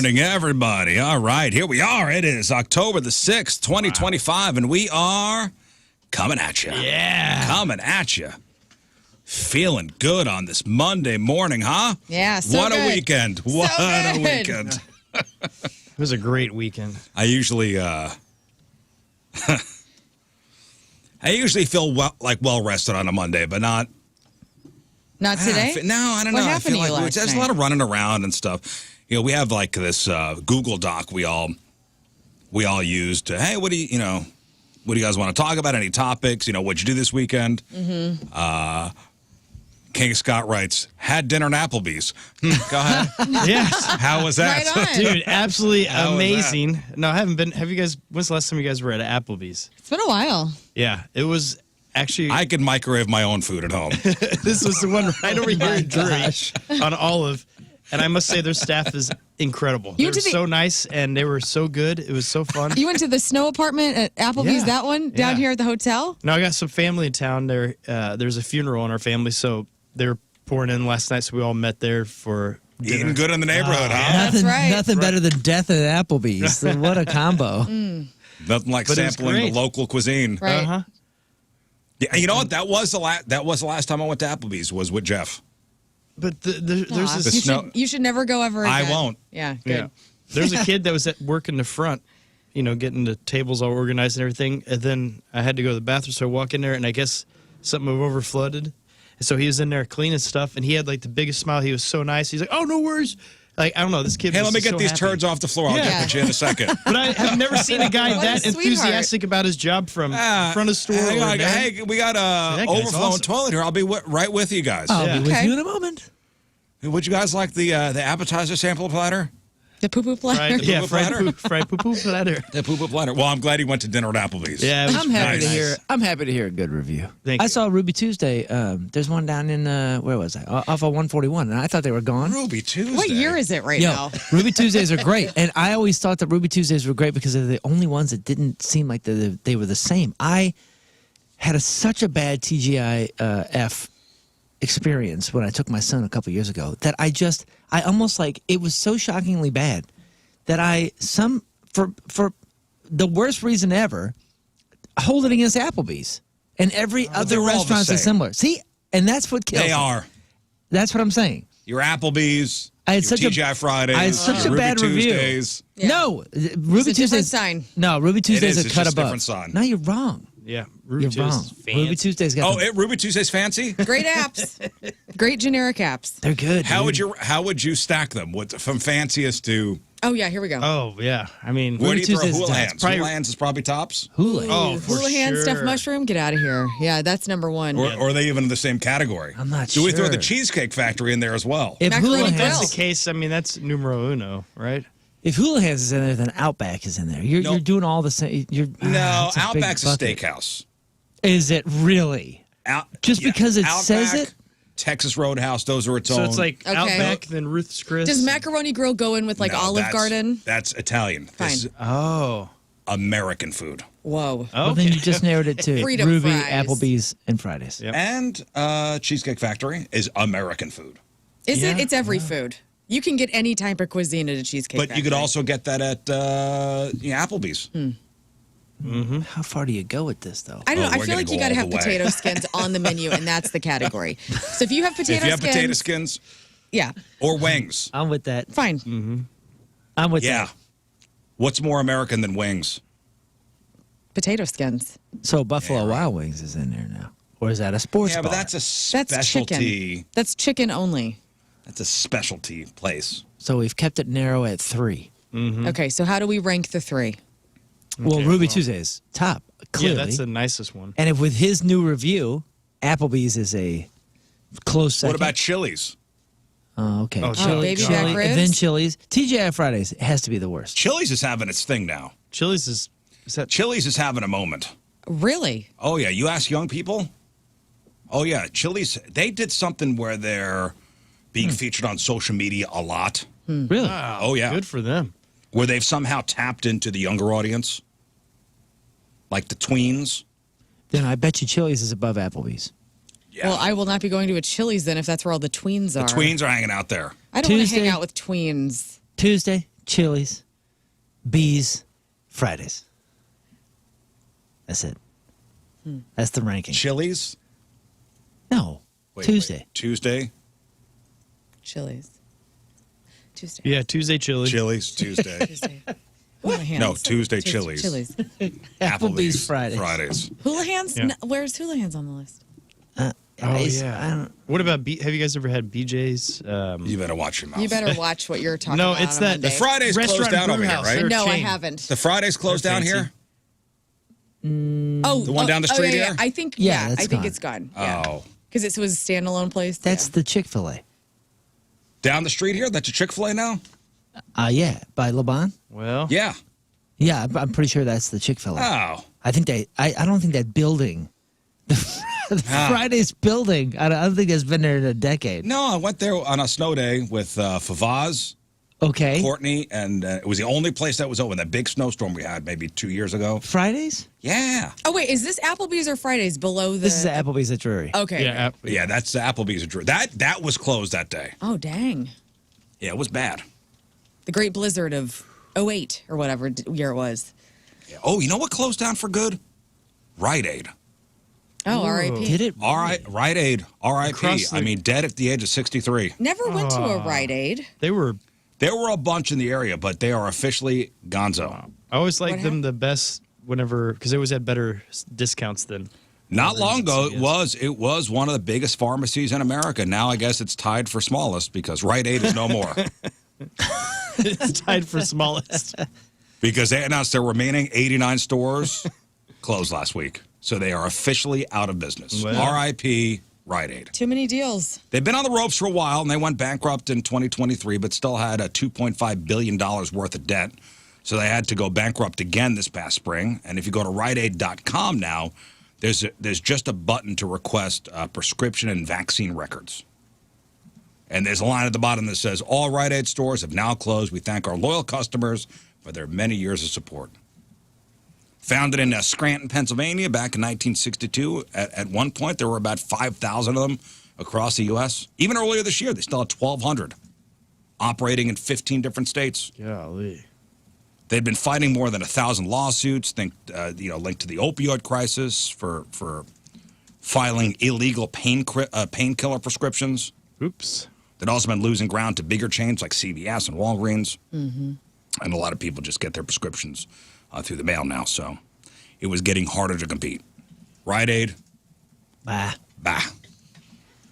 morning, everybody. All right, here we are. It is October the 6th, 2025, and we are coming at you. Yeah. Coming at you. Feeling good on this Monday morning, huh? Yeah, so What good. a weekend. What a weekend. It was a great weekend. I usually feel well rested on a Monday, but not today? No, I don't know. What I happened feel to you like last there's a night? lot of running around and stuff. You know, we have like this Google Doc we all use to, hey, what do you guys want to talk about? Any topics? You know, what'd you do this weekend? Mm-hmm. King Scott writes, had dinner at Applebee's. Go ahead. Yes. How was that? Right on. Dude, absolutely How was amazing. No, I haven't been. Have you guys, when's the last time you guys were at Applebee's? It's been a while. Yeah, it was actually, I could microwave my own food at home. this was the one right over here in Drury on Olive. And I must say their staff is incredible. They You were went to the- so nice and they were so good. It was so fun. You went to the snow apartment at Applebee's, Yeah. that one, down Yeah. here at the hotel? No, I got some family in town. There's a funeral in our family, so they were pouring in last night, so we all met there for dinner. Eating good in the neighborhood, huh? That's right. Nothing better than death at Applebee's. What a combo. Nothing like But it was sampling the great. local cuisine. Right. Uh-huh. Yeah, you know what? That was the last time I went to Applebee's was with Jeff. But there's Aw, this you should never go ever I again. won't. Yeah, good. Yeah. There's a kid that was at work in the front, getting the tables all organized and everything. And then I had to go to the bathroom, so I walk in there, and I guess something overflooded. And so he was in there cleaning stuff, and he had like the biggest smile. He was so nice. He's like, "Oh, no worries." Like, I don't know, this kid. Hey, was let me just get so these happy. turds off the floor. I'll Yeah. get with you in a second. But I have never seen a guy What a that sweetheart. enthusiastic about his job from front of store. Hang or on, down. hey, we got That a guy's overflowing awesome. toilet here. I'll be right with you guys. I'll Yeah. be with Okay. you in a moment. Would you guys like the appetizer sample platter? The poo-poo platter. Fried, yeah, poo-poo fried platter? poo-poo platter. The poo-poo platter. Well, I'm glad he went to dinner at Applebee's. Yeah, it was I'm happy nice. to hear. I'm happy to hear a good review. Thank I you. saw Ruby Tuesday. There's one down in where was I? Off of 141, and I thought they were gone. Ruby Tuesday. What year is it right Yo, now? Ruby Tuesdays are great, and I always thought that Ruby Tuesdays were great because they're the only ones that didn't seem like they were the same. I had such a bad TGIF experience when I took my son a couple years ago that I almost like it was so shockingly bad that for the worst reason ever hold it against Applebee's and every other they're all the restaurant same. is similar. See, and that's what kills They me. are. That's what I'm saying. Your Applebee's. I had your such a- TGI Fridays. I had such a your Ruby bad review. Tuesdays. Yeah. No, Ruby It's a different Tuesdays. sign. No, Ruby Tuesdays is. a It's cut just above. different sign. No, you're wrong. Yeah, Ruby You're Tuesday wrong. is fancy. Ruby Tuesdays got. Oh, Ruby Tuesday's fancy? Great apps. Great generic apps. They're good. How dude. would you stack them? From fanciest to Oh, yeah, here we go. Oh, yeah. I mean, where do you throw Tuesdays is hula tops. hands? Probably- Hula hands is probably tops? Hula? oh, for Houlihan sure. stuffed mushroom, get out of here. Yeah, that's number one. Or are they even in the same category? I'm not Do we throw sure. the Cheesecake Factory in there as well? If Macaroni Hula If Grill. that's Hands, the case, I mean, that's numero uno, right? if Hula Hands is in there, then Outback is in there. You're No. you're doing all the same. No, it's a big Outback's a bucket. steakhouse. Is it really? Just because it says Outback, it? Texas Roadhouse, those are its So own. it's like Okay. Outback, then Ruth's Chris. Does Macaroni Grill go in with like No, Olive that's- Garden? That's Italian. Fine. This is Oh. American food. Whoa. Well, then you just narrowed it to Freedom Ruby, fries. Applebee's, and Fridays. Yep. And Cheesecake Factory is American food. Is it? Yeah. It's every food. You can get any type of cuisine at a Cheesecake But you could Factory. also get that at Applebee's. How far do you go with this, though? I don't know. Oh, I we're feel gonna like you go got to all have the way. potato skins on the menu, and that's the category. So if you have potato If you have skins, potato skins yeah, or wings, I'm with that. fine. I'm with yeah. that. What's more American than wings? Potato skins. So Buffalo Yeah, right. Wild Wings is in there now. Or is that a sports Yeah, bar? but that's a That's specialty. chicken. That's chicken only. That's a specialty place. So we've kept it narrow at 3. Okay, so how do we rank the three? Well, Okay, Ruby well. Tuesdays, top, clearly. Yeah, that's the nicest one. And if with his new review, Applebee's is a close second. What about Chili's? Oh, okay. Oh, baby back Chili, ribs? then Chili's. TGI Fridays has to be the worst. Chili's is having its thing now. Chili's is that Chili's is having a moment. Really? Oh, yeah. You ask young people? Oh, yeah. Chili's, they did something where they're being featured on social media a lot. Really? Oh, yeah. good for them. Where they've somehow tapped into the younger audience. Like the tweens. Then I bet you Chili's is above Applebee's. Yeah. Well, I will not be going to a Chili's then if that's where all the tweens are. the tweens are hanging out there. I don't want to hang Tuesday. out with tweens. Tuesday, Chili's, B's, Fridays. That's it. That's the ranking. Chili's? No, Wait, Tuesday. wait. Tuesday? Chili's. Tuesday. Yeah, Tuesday Chili. Chili's, Tuesday. Tuesday. Hula hands. No, Tuesday Chili's. Chili's. Applebee's Fridays. Fridays. Hula hands? Yeah. No, where's hula hands on the list? Oh It's- yeah. I don't, What about have you guys ever had BJ's? You better watch your mouth. You better watch what you're talking No, about. it's on a that- Monday. The Friday's closed Restaurant down over here, Brewhouse. right? They're No, I chain. haven't. The Friday's closed They're down fancy. here? Oh, The one down the street yeah, here? I think. Yeah, Yeah, that's I think gone. it's gone. Yeah. Oh. Because it was a standalone place. that's yeah. the Chick-fil-A. Down the street here? That's a Chick-fil-A now? Yeah, by LeBon. Well, Yeah. Yeah, I'm pretty sure that's the Chick-fil-A. Oh. I think I don't think that building, the Fridays building, I don't think it's been there in a decade. No, I went there on a snow day with Favaz, Okay. Courtney, and it was the only place that was open. That big snowstorm we had maybe 2 years ago. Fridays? Yeah. Oh wait, is this Applebee's or Fridays below the? This is at Applebee's at Drury. Okay. yeah, Yeah, that's the Applebee's. That was closed that day. Oh dang. Yeah, it was bad. The Great Blizzard of '08 or whatever year it was. Yeah. Oh, you know what closed down for good? Rite Aid. Oh, Ooh. R.I.P. Did it? All right, Rite Aid. R.I.P. Across the- I mean, dead at the age of 63. Never went to a Rite Aid. they were. There were a bunch in the area, but they are officially gonzo. I always liked What them the best whenever because they always had better discounts than. Not long ago, Yes. it was one of the biggest pharmacies in America. Now I guess it's tied for smallest because Rite Aid is no more. It's tied for smallest. Because they announced their remaining 89 stores closed last week. So they are officially out of business. Well. R.I.P. Rite Aid. Too many deals. They've been on the ropes for a while, and they went bankrupt in 2023, but still had a $2.5 billion worth of debt. So they had to go bankrupt again this past spring. And if you go to RiteAid.com now, there's just a button to request prescription and vaccine records. And there's a line at the bottom that says, all Rite Aid stores have now closed. We thank our loyal customers for their many years of support. Founded in Scranton, Pennsylvania back in 1962. At one point, there were about 5,000 of them across the U.S. Even earlier this year, they still had 1,200 operating in 15 different states. Golly. They'd been fighting more than 1,000 lawsuits, linked to the opioid crisis for filing illegal painkiller prescriptions. Oops. They'd also been losing ground to bigger chains like CVS and Walgreens. Mm-hmm. And a lot of people just get their prescriptions through the mail now, so it was getting harder to compete. Rite Aid, Bah. bah.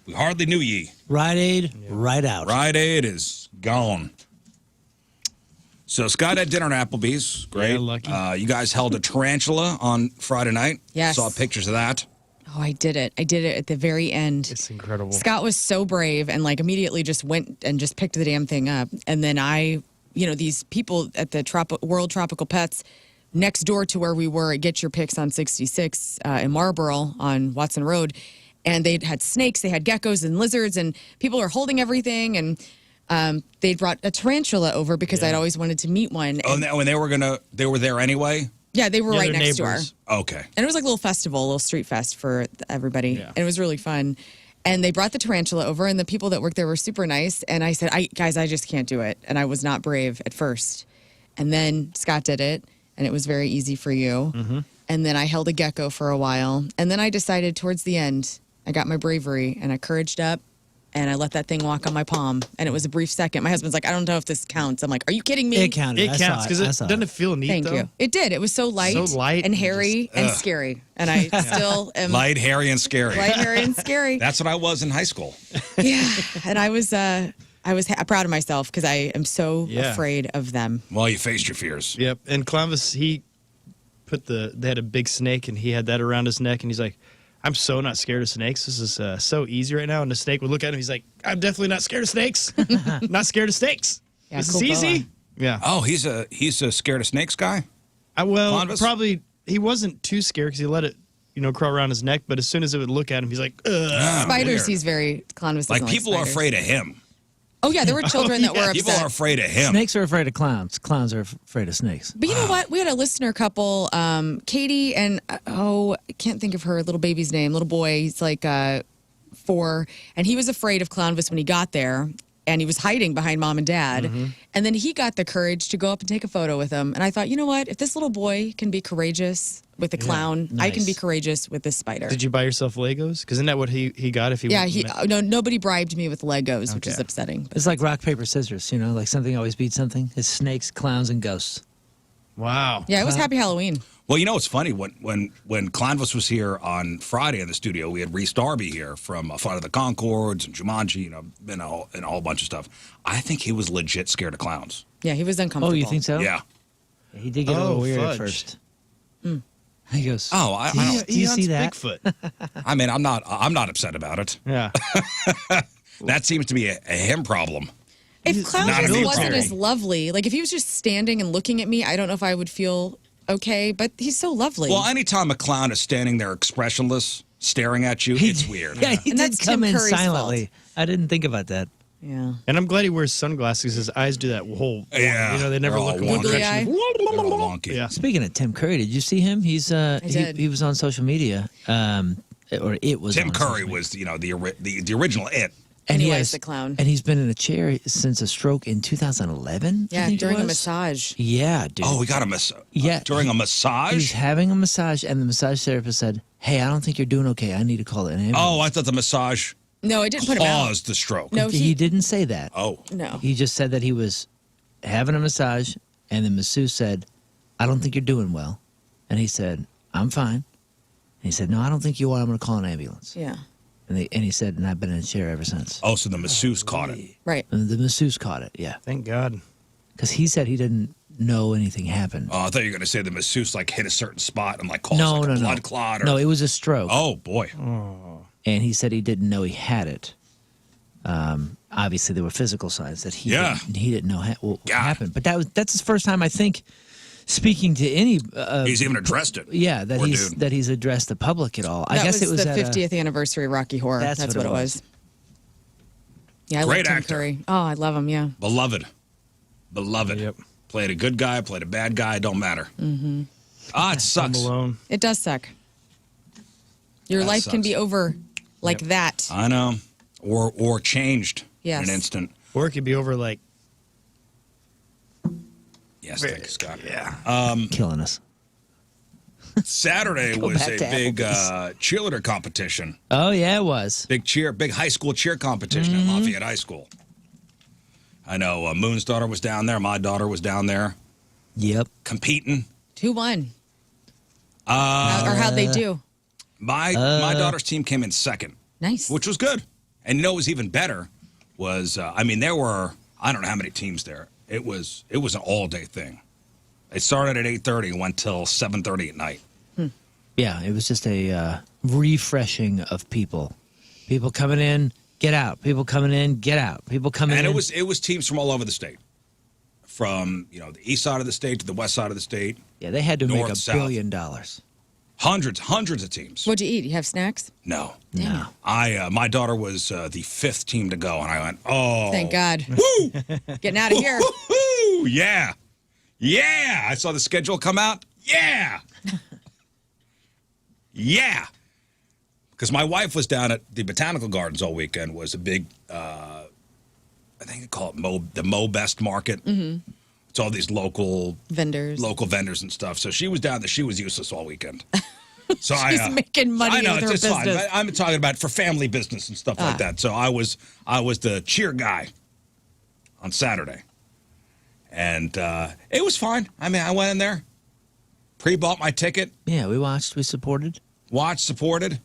We hardly knew ye. Rite Aid, right out. Rite Aid is gone. So Scott had dinner at Applebee's. Great. Yeah, lucky. You guys held a tarantula on Friday night. Yes. Saw pictures of that. Oh, I did it. I did it at the very end. It's incredible. Scott was so brave and like immediately just went and just picked the damn thing up. And then these people at the World Tropical Pets next door to where we were at Get Your Picks on 66 in Marlboro on Watson Road. And they had snakes, they had geckos and lizards, and people are holding everything. And they brought a tarantula over because I'd always wanted to meet one. Oh, and when they were there anyway? Yeah, they were Yeah, right they're next Okay. to our. And it was like a little festival, a little street fest for everybody. Yeah. And it was really fun. And they brought the tarantula over, and the people that worked there were super nice. And I said, guys, I just can't do it. And I was not brave at first. And then Scott did it, and it was very easy for you. Mm-hmm. And then I held a gecko for a while. And then I decided towards the end, I got my bravery, and I couraged up, and I let that thing walk on my palm. And it was a brief second. My husband's like, I don't know if this counts. I'm like, are you kidding me? It counted. It I counts saw because I it saw doesn't it feel neat Thank though? you. It did. It was so light, light and and hairy and scary. And I still am Light, hairy, and scary. light, hairy, and scary. That's what I was in high school. Yeah, and I was proud of myself because I am so Yeah. afraid of them. Well, you faced your fears. Yep. And Columbus, they had a big snake and he had that around his neck and he's like, I'm so not scared of snakes. This is so easy right now. And the snake would look at him. He's like, I'm definitely not scared of snakes. Not scared of snakes. Yeah, this cool is easy. fella. Yeah. Oh, he's a scared of snakes guy? Columbus? Probably he wasn't too scared because he let it, crawl around his neck. But as soon as it would look at him, he's like, ugh. Ah, Spiders, weird. he's very Columbus. doesn't Like people are spiders. afraid of him. Oh yeah, there were children that were People upset. are afraid of him. Snakes are afraid of clowns. Clowns are afraid of snakes. But you know what? We had a listener couple, Katie and I can't think of her little baby's name. Little boy, he's like 4, and he was afraid of Clownvis when he got there. and he was hiding behind mom and dad. And then he got the courage to go up and take a photo with him. And I thought, you know what? If this little boy can be courageous with a clown, I can be nice. courageous with this spider. Did you buy yourself Legos? Because isn't that what he got if he? Yeah, nobody bribed me with Legos, which is Okay. upsetting. It's like rock, paper, scissors, like something always beats something. It's snakes, clowns, and ghosts. Wow. Yeah, it was Happy Halloween. Well, you know what's funny? When Clanvis was here on Friday in the studio, we had Reese Darby here from Flight of the Conchords and Jumanji, and a whole bunch of stuff. I think he was legit scared of clowns. Yeah, he was uncomfortable. Oh, you think so? Yeah. He did get a little weird fudge. at first. He goes, Oh, I do you, do you see that? Bigfoot. I mean, I'm not upset about it. Yeah. That seems to be a him problem. If not Clown a just military. wasn't as lovely, like if he was just standing and looking at me, I don't know if I would feel okay, but he's so lovely. Well, anytime a clown is standing there expressionless, staring at you, it's weird. Yeah, he And did that's come Tim in Curry's silently. I didn't think about that. yeah. And I'm glad he wears sunglasses. His eyes do that whole. Yeah. They never They're all look in one wonky. Googly direction. eye. They're all wonky. Yeah. Speaking of Tim Curry, did you see him? He's did. he was on social media. Or it was Tim on Curry social media. was, the original It. And he has- likes the clown. And he's been in a chair since a stroke in 2011. I Yeah, think it during a was. massage. Yeah, dude. Oh, we got a massage. Yeah. During a He's massage? having a massage, and the massage therapist said, "Hey, I don't think you're doing okay. I need to call an ambulance." Oh, I thought the massage No, it didn't put him out. caused the stroke. No, he didn't say that. Oh. No. He just said that he was having a massage, and the masseuse said, "I don't think you're doing well," and he said, "I'm fine." And he said, "No, I don't think you are. I'm going to call an ambulance." Yeah. And he said, "And I've been in a chair ever since." Oh, so the masseuse caught it. Right. And the masseuse caught it, yeah, Thank God. because he said he didn't know anything happened. Oh, I thought you were going to say the masseuse hit a certain spot and caused no, a no, blood no, clot. Or... no. It was a stroke. Oh, boy. And he said he didn't know he had it. Obviously, there were physical signs that he didn't know what God. happened. But that's his first time, I think, speaking to any. He's even addressed it. Yeah, that Poor he's dude. that he's addressed the public at all. I That guess it was the at a- 50th anniversary Rocky Horror. That's That's what what it it was. was. Yeah, I Great love Tim actor. Curry. Oh, I love him, yeah. Beloved. Yep. Played a good guy, played a bad guy, don't matter. Mm-hmm. Ah, it sucks. I'm alone. It does suck. Your That life can sucks. be over like that. I know. Or changed Yes. in an instant. Or it could be over like. Yes, thank you, Scott. Yeah. killing us. Saturday Go was back a to big Applebee's. cheerleader competition. Oh yeah, it was. Big high school cheer competition Mm-hmm. at Lafayette High School. I know Moon's daughter was down there. My daughter was down there Yep. competing. Who won? Or how'd they do? My daughter's team came in second, Nice. which was good. And you know what was even better was, there were, I don't know how many teams there. It was an all-day thing. It started at 8:30 and went till 7:30 at night. Yeah, it was just a refreshing of people. People coming in, get out. People coming in, get out. People coming in. And it was teams from all over the state. From, the east side of the state to the west side of the state. Yeah, they had to North, make $1 south. billion. Hundreds of teams. What'd you eat? You have snacks? No. No. My daughter was the fifth team to go, and I went, oh. Thank God. Woo! Getting out of here. Woo! Yeah. Yeah. I saw the schedule come out. Yeah. Yeah. Because my wife was down at the Botanical Gardens all weekend, was a big, I think they call it the Mo Best Market. Mm-hmm. It's all these local Vendors. vendors and stuff. So she was down there. She was useless all weekend. So She's making money I know, with her it's fine. business. I'm talking about for family business and stuff like that. So I was the cheer guy on Saturday. And it was fine. I went in there, pre-bought my ticket, Yeah, we watched. We supported. watched, supported.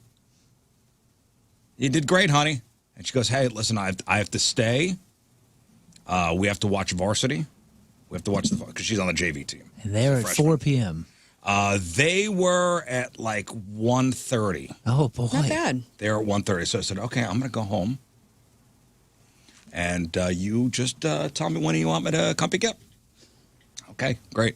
You did great, honey. And she goes, hey, listen, I have to stay. We have to watch varsity. We have to watch because she's on the JV team. And they're at Freshman. 4 p.m. They were at 1:30. Oh, boy. Not bad. They're at 1:30. So I said, okay, I'm going to go home. And you just tell me when you want me to come pick you up. Okay, great.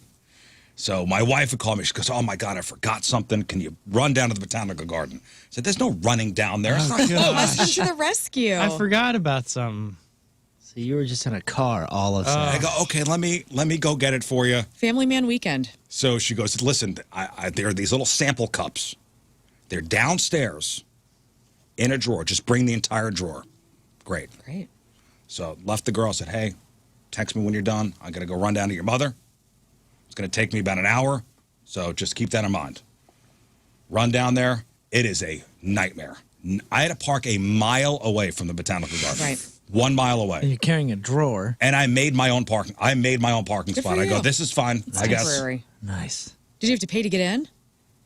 So my wife would call me. She goes, oh, my God, I forgot something. Can you run down to the Botanical Garden? I said, there's no running down there. It's not Husband to the rescue. I forgot about something. So you were just in a car all of a sudden. I go, okay, let me go get it for you. Family Man weekend. So she goes, listen, there are these little sample cups. They're downstairs in a drawer. Just bring the entire drawer. Great. Great. So left the girl, said, hey, text me when you're done. I'm going to go run down to your mother. It's going to take me about an hour, so just keep that in mind. Run down there. It is a nightmare. I had to park a mile away from the botanical garden. Right. 1 mile away. And you're carrying a drawer. And I made my own parking. I made my own parking Good spot. for I go, you. this is fine. It's I guess. temporary. Nice. Did you have to pay to get in?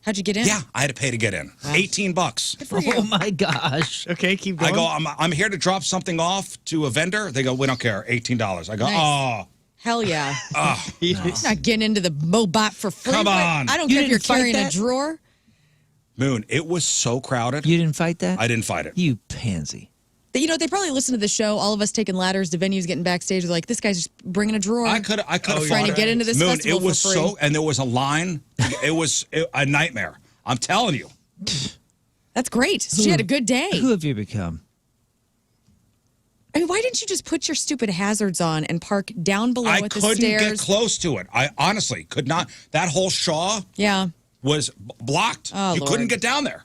How'd you get in? Yeah, I had to pay to get in. Wow. $18. Good for you. Oh my gosh. Okay, keep I going. go, I'm here to drop something off to a vendor. They go, we don't care. $18. I go, Nice. Hell yeah. Nice. Not getting into the Mobot for free. Come but on. I don't You care if you're didn't fight carrying a that? drawer. Moon, it was so crowded. You didn't fight that? I didn't fight it. You pansy. You know, they probably listen to the show. All of us taking ladders to venues, getting backstage. They're like, this guy's just bringing a drawer. I could have trying to get into this Moon, festival it was for free. and there was a line. It was a nightmare. I'm telling you. That's great. She had a good day. Who have you become? I mean, why didn't you just put your stupid hazards on and park down below I at the couldn't stairs? get close to it. I honestly could not. That whole Shaw Yeah. was blocked. Oh, you Lord. couldn't get down there.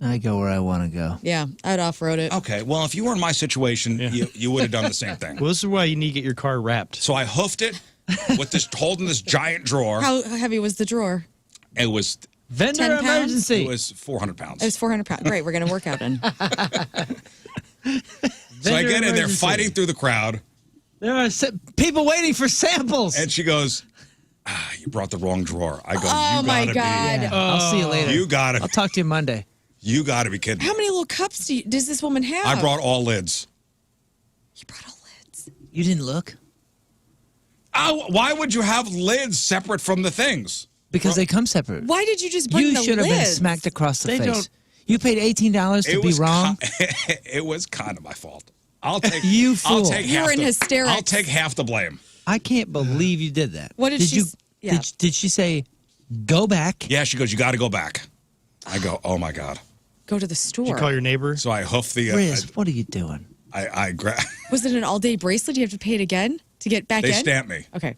I go where I want to go. Yeah. I'd off-road it. Okay, well, if you were in my situation, you would have done the same thing. Well, this is why you need to get your car wrapped. So I hoofed it with this, holding this giant drawer. How heavy was the drawer? It was Vendor 10 pounds? emergency. it was 400 pounds. It was 400 pounds. Great. We're going to work out in. So I Vendor get in there emergency. fighting through the crowd, There are people waiting for samples. and she goes, you brought the wrong drawer. I go, Oh, you my gotta God. Yeah, I'll see you later. You gotta I'll talk to you Monday. You gotta be kidding. How many little cups does this woman have? I brought all lids. You brought all lids. You didn't look? Oh, why would you have lids separate from the things? Because they come separate. Why did you just bring You the should have been lids? smacked across the They face. don't- You paid $18 to be wrong. It was kind of my fault. I'll take You I'll fool. take You half were in the, hysterics. I'll take half the blame. I can't believe you did that. What did she you? s- yeah. Did she say, go back? Yeah, she goes, you got to go back. I go, oh my god. Go to the Did store. you call your neighbor? So I hoof the. Riz, what are you doing? I grab. Was it an all-day bracelet? Do you have to pay it again to get back They in? stamp me. Okay.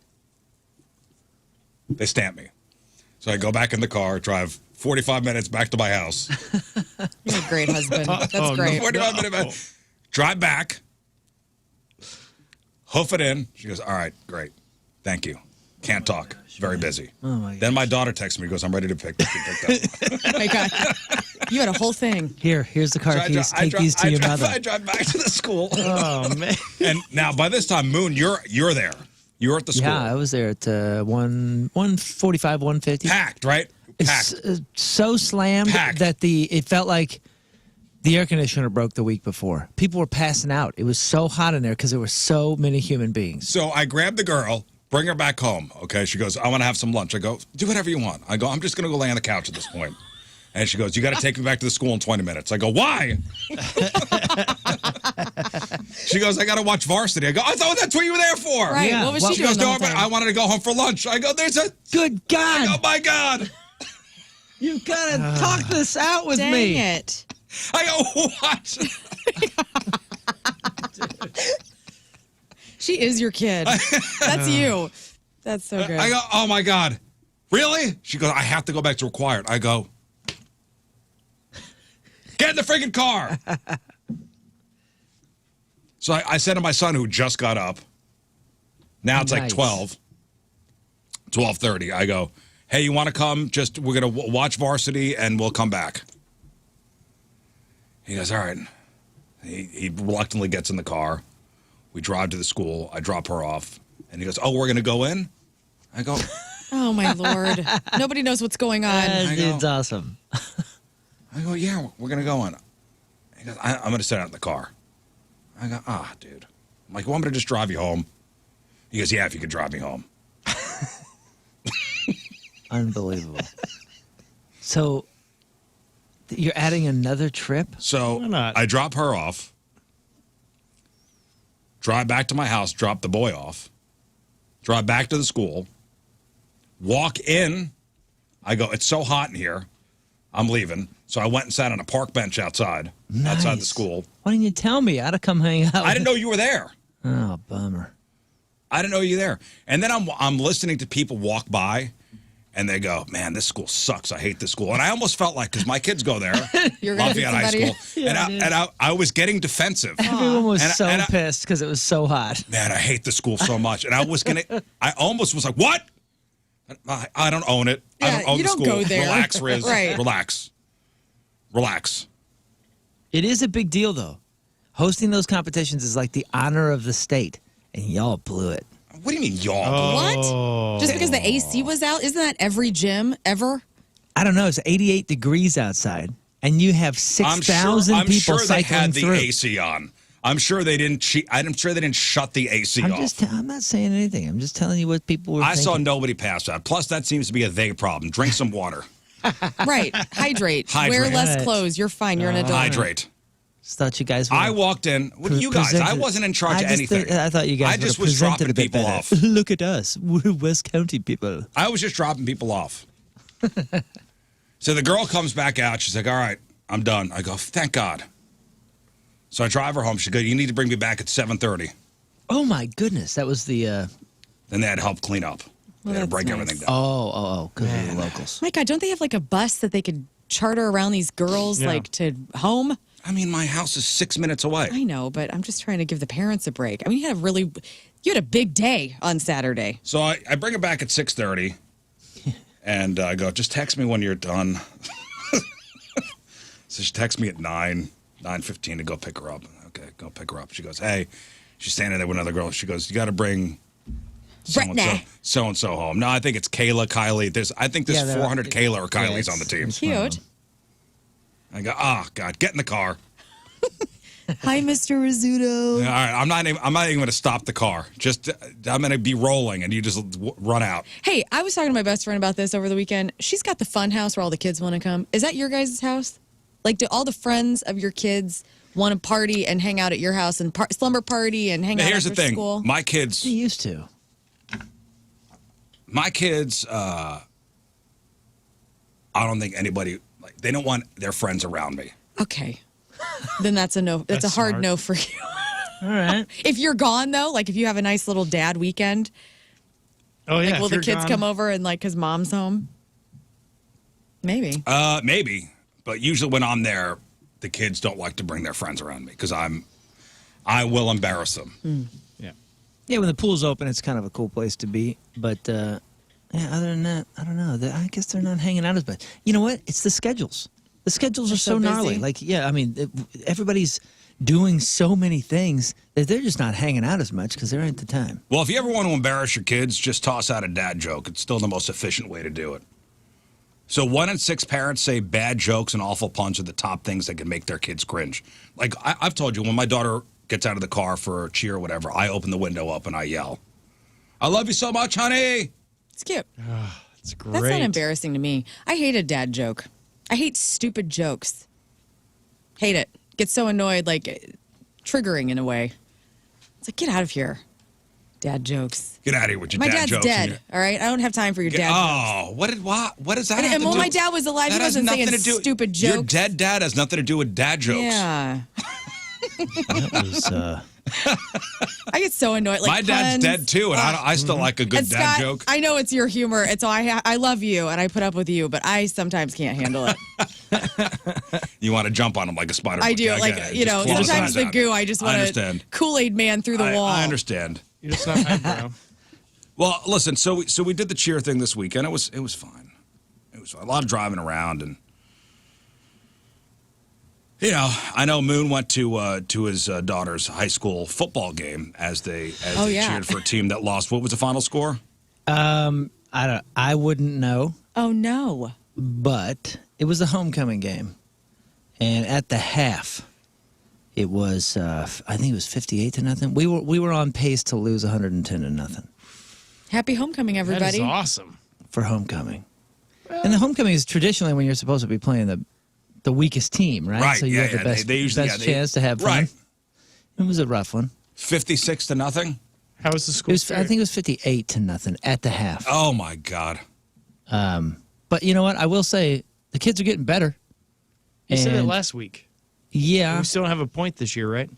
They stamp me. So I go back in the car, drive 45 minutes back to my house. You're a great husband. That's no. great. 45 minutes back. Drive back. Hoof it in. She goes, all right, great. Thank you. Can't talk. Very busy. Oh my Then my daughter texts me, goes, I'm ready to pick up. Oh my God. You had a whole thing. Here's the car So keys. Take these to your mother. I drive back to the school. Oh man. And now by this time, Moon, you're there. You're at the school. Yeah, I was there at 1:45, 1:50. Packed, right? Packed. It's so slammed Packed. that it felt like the air conditioner broke the week before. People were passing out. It was so hot in there because there were so many human beings. So I grab the girl, bring her back home. Okay, she goes, I want to have some lunch. I go, do whatever you want. I go, I'm just going to go lay on the couch at this point. And she goes, you got to take me back to the school in 20 minutes. I go, why? She goes, I got to watch Varsity. I go, I thought that's what you were there for. Right. Yeah. What was Well, she She doing goes, the no, whole but time? I wanted to go home for lunch. I go, there's a, Good God! oh my God. You've got to talk this out with Dang me. it. I go, what? She is your kid. That's you. That's so good. I go, oh my God. Really? She goes, I have to go back to required. I go, get in the freaking car. So I said to my son who just got up, now it's like Nice. 12:30. I go, hey, you want to come? We're going to watch Varsity and we'll come back. He goes, all right. He reluctantly gets in the car. We drive to the school. I drop her off. And he goes, oh, we're going to go in? I go, Oh, my Lord. Nobody knows what's going on. That dude's awesome. yeah, we're going to go in. He goes, I'm going to sit out in the car. I go, dude. I'm like, you want me to just drive you home? He goes, yeah, if you could drive me home. Unbelievable. So you're adding another trip? So Why not? I drop her off, drive back to my house, drop the boy off, drive back to the school, walk in. I go, it's so hot in here. I'm leaving. So I went and sat on a park bench outside the Nice. school. Why didn't you tell me? I'd have come hang out. I didn't know you were there. Oh, bummer. I didn't know you were there. And then I'm listening to people walk by, and they go, man, this school sucks. I hate this school. And I almost felt like, because my kids go there, You're gonna Lafayette High somebody- School, and I was getting defensive. Everyone was And I- pissed because it was so hot. Man, I hate the school so much. And I almost was like, what? I don't own it. I Yeah, don't own you the don't school. go there. Relax, Rizz. Right. Relax. It is a big deal, though. Hosting those competitions is like the honor of the state, and y'all blew it. What do you mean, y'all? What? Just because the AC was out? Isn't that every gym ever? I don't know. It's 88 degrees outside, and you have 6,000 I'm people sure they cycling had the through. AC on. I'm sure they didn't cheat. I'm sure they didn't shut the AC off. I'm not saying anything. I'm just telling you what people were I saw thinking. nobody pass out. Plus, that seems to be a they problem. Drink some water. Right. Hydrate. Hydrate. Wear less Right. clothes. You're fine. You're an adult. Hydrate. Just thought you guys were. I walked in. What you guys? I wasn't in charge of anything. I thought you guys I just would have was presented dropping a bit people better. off. Look at us. We're West County people. I was just dropping people off. So the girl comes back out. She's like, all right, I'm done. I go, thank God. So I drive her home. She goes, you need to bring me back at 7:30. Oh, my goodness. That was the... Then they had to help clean up. They had to that's break nice. everything down. because of the locals. My God, don't they have like a bus that they could charter around these girls Yeah. like to home? I mean, my house is 6 minutes away. I know, but I'm just trying to give the parents a break. I mean, you had a big day on Saturday. So I bring her back at 6:30, and I go, just text me when you're done. So she texts me at 9:15 to go pick her up. Okay, go pick her up. She goes, hey, she's standing there with another girl. She goes, you got to bring Britney. so-and-so home. No, I think it's Kayla, Kylie. I think there's Yeah, 400 Kayla or Kylies it's- on the team. it's Cute. I go, oh, God, get in the car. Hi, Mr. Rizzuto. All right, I'm not even going to stop the car. Just, I'm going to be rolling, and you just run out. Hey, I was talking to my best friend about this over the weekend. She's got the fun house where all the kids want to come. Is that your guys' house? Like, do all the friends of your kids want to party and hang out at your house and slumber party and hang Now, out here's after the thing. school? My kids, They used to. I don't think anybody, like, they don't want their friends around me. Okay. Then that's a no. That's a hard smart. no for you. All right. If you're gone, though, like if you have a nice little dad weekend, Oh yeah. like will if the you're kids gone- come over and like because mom's home? Maybe. Maybe, but usually when I'm there, the kids don't like to bring their friends around me because I will embarrass them. Yeah. Yeah, when the pool's open, it's kind of a cool place to be. But yeah, other than that, I don't know. I guess they're not hanging out as much. You know what? It's the schedules. The schedules are They're so so gnarly. busy. Like, yeah, I mean, everybody's doing so many things that they're just not hanging out as much because there ain't the time. Well, if you ever want to embarrass your kids, just toss out a dad joke. It's still the most efficient way to do it. So 1 in 6 parents say bad jokes and awful puns are the top things that can make their kids cringe. Like I've told you, when my daughter gets out of the car for a cheer or whatever, I open the window up and I yell, I love you so much, honey. It's cute. It's great. That's not embarrassing to me. I hate a dad joke. I hate stupid jokes. Hate it. Get so annoyed, like triggering in a way. It's like, get out of here. Dad jokes. Get out of here with your My dad dad's jokes. dead, all right? I don't have time for your dad jokes. Oh, what does that have And to when do? my dad was alive, he That has wasn't saying nothing to do- stupid Your jokes. dead dad has nothing to do with dad jokes. Yeah. That was, I get so annoyed. Like My dad's puns. dead too, and I still like a good And dad Scott, joke. I know it's your humor. It's I love you and I put up with you, but I sometimes can't handle it. You want to jump on him like a spider. I do. get Like, it. you Just know, claw his sometimes eyes the out. goo, I just I want to understand. Kool-Aid man through the wall. I understand. You're just not highbrow. Well, listen. So we did the cheer thing this weekend. It was fine. It was a lot of driving around, and you know, I know Moon went to his daughter's high school football game as they yeah. cheered for a team that lost. What was the final score? I wouldn't know, Oh, no. but it was a homecoming game. And at the half, it was, I think it was 58-0. We were on pace to lose 110-0 Happy homecoming, That everybody. is awesome. for homecoming. And the homecoming is traditionally when you're supposed to be playing the weakest team, right? Right, So you yeah, have the yeah, best, they usually- best yeah, they- chance to have fun. right. It was a rough one. 56-0. How was the school? I think it was 58-0 at the half. Oh my God. But you know what? I will say the kids are getting better. You said it And- last week. Yeah, We still don't have a point this year, right?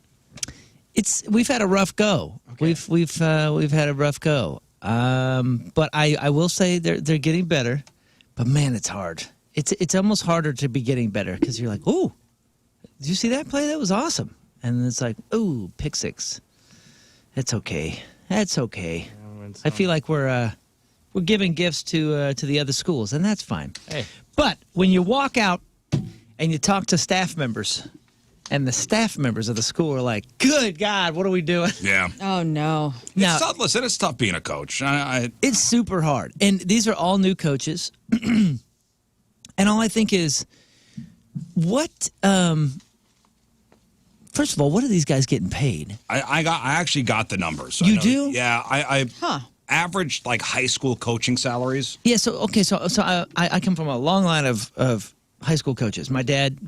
we've had a rough go. Okay. We've had a rough go. But I will say they're getting better. But man, it's hard. It's almost harder to be getting better because you're like, ooh, did you see that play? That was awesome. And it's like, ooh, pick six. It's okay. That's okay. I feel like we're giving gifts to the other schools, and that's fine. Hey. But when you walk out and you talk to staff members, and the staff members of the school are like, "Good God, what are we doing?" Yeah. Oh no. Now, It's tough. Listen, it's tough being a coach. it's super hard, and these are all new coaches, and all I think is, what? First of all, what are these guys getting paid? I actually got the numbers. You do? Yeah. I Huh. averaged like high school coaching salaries. Yeah. So okay. So I come from a long line of high school coaches. My dad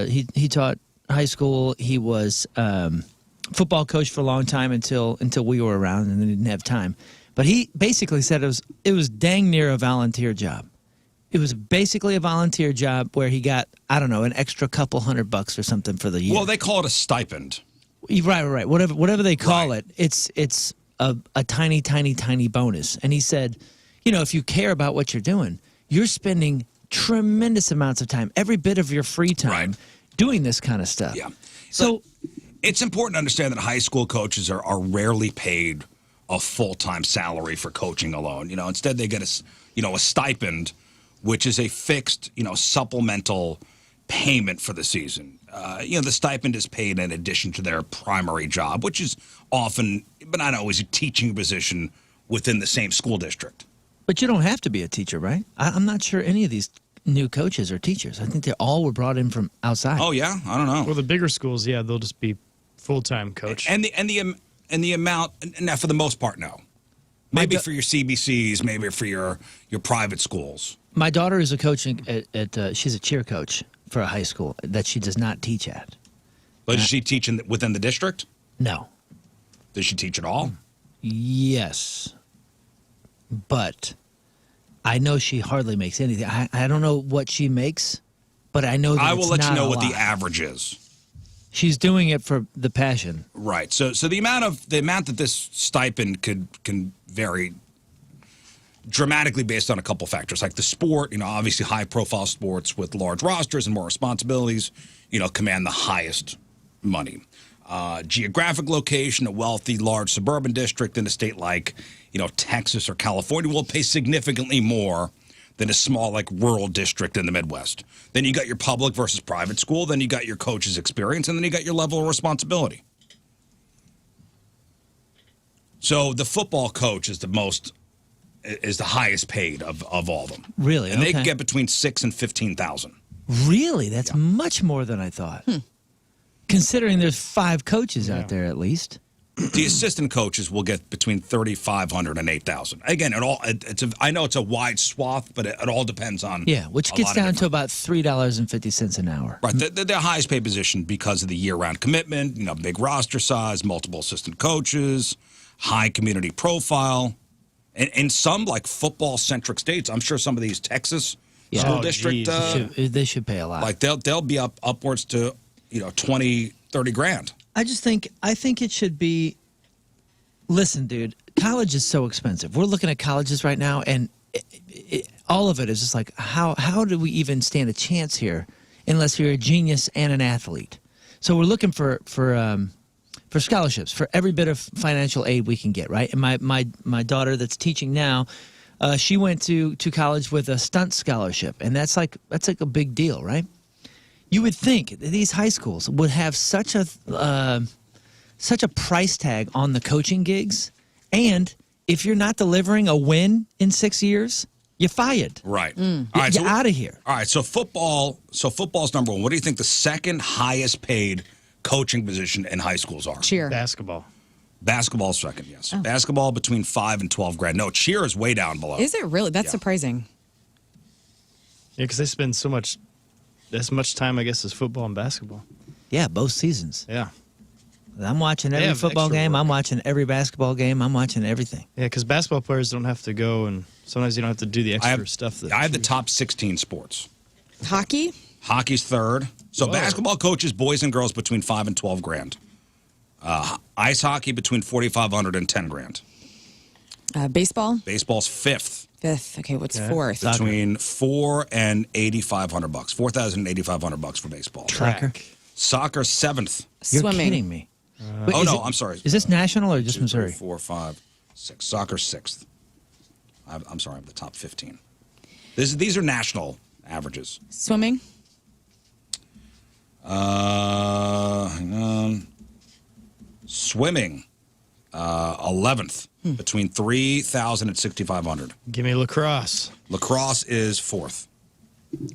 he taught high school. He was football coach for a long time until we were around, and then he didn't have time. But he basically said it was dang near a volunteer job. It was basically a volunteer job where he got, I don't know, an extra couple $100 or something for the year. Well, they call it a stipend. Right. Whatever they call it, it's a tiny bonus. And he said, if you care about what you're doing, you're spending tremendous amounts of time, every bit of your free time, doing this kind of stuff. Yeah. So it's important to understand that high school coaches are rarely paid a full-time salary for coaching alone. Instead they get a stipend, which is a fixed, supplemental payment for the season. The stipend is paid in addition to their primary job, which is often, but not always, a teaching position within the same school district. But you don't have to be a teacher, right? I'm not sure any of these new coaches are teachers. I think they all were brought in from outside. Oh yeah, I don't know. Well, the bigger schools, yeah, they'll just be full-time coach. And the amount, now for the most part, no. Maybe for your CBCs, maybe for your private schools. My daughter is a coach at she's a cheer coach for a high school that she does not teach at. But does she teach within the district? No. Does she teach at all? Yes. But I know she hardly makes anything. I don't know what she makes, but I know that I will let you know what lot. the average is. She's doing it for the passion. Right. So the amount that this stipend can vary dramatically based on a couple factors, like the sport. Obviously high profile sports with large rosters and more responsibilities, command the highest money. Geographic location, a wealthy, large suburban district in a state like, Texas or California will pay significantly more than a small, rural district in the Midwest. Then you got your public versus private school. Then you got your coach's experience, and then you got your level of responsibility. So the football coach is the highest paid of all of them. Really? And they can get between $6,000 and $15,000. Really? That's much more than I thought. Considering there's 5 coaches out there at least. The assistant coaches will get between $3,500 and $8,000. Again, I know it's a wide swath, but it all depends on. Yeah, which gets down to about $3.50 an hour. Right, their highest paid position because of the year-round commitment, big roster size, multiple assistant coaches, high community profile, and in some football-centric states, I'm sure some of these Texas school district, they should pay a lot. They'll be upwards to 20, 30 grand. I think it should be. Listen, dude, college is so expensive. We're looking at colleges right now, and all of it is just like, how do we even stand a chance here unless you're a genius and an athlete? So we're looking for scholarships, for every bit of financial aid we can get, right? And my daughter that's teaching now, she went to college with a stunt scholarship, and that's like a big deal, right? You would think that these high schools would have such a price tag on the coaching gigs, and if you're not delivering a win in 6 years, you're fired. Right. All right. You're out of here. All right. So football's number one. What do you think the second highest paid coaching position in high schools are? Cheer. Basketball. Basketball second, yes. Oh. Basketball between $5,000 and $12,000. No, cheer is way down below. Is it really? That's surprising. Yeah, because they spend as much time, I guess, as football and basketball. Yeah, both seasons. Yeah. I'm watching every football game. I'm watching every basketball game. I'm watching everything. Yeah, because basketball players don't have to go, and sometimes you don't have to do the extra stuff. I have the top 16 sports. Hockey? Hockey's third. So basketball coaches, boys and girls, between $5,000 and $12,000. Ice hockey between $4,500 and $10,000. Baseball? Baseball's fifth. Fifth. Okay, what's fourth? Between $4,000 and $8,500. $4,000 and $8,500 for baseball. Soccer. Soccer seventh. You're Swimming. kidding me. Wait, Oh is no, it- I'm sorry. Is this national or just 2, 3, Missouri? 4, 5, 6. Soccer sixth. I'm sorry, I'm the top 15. These are national averages. Swimming? Hang on. Swimming, 11th, between 3,000 and 6,500. Give me lacrosse. Lacrosse is fourth.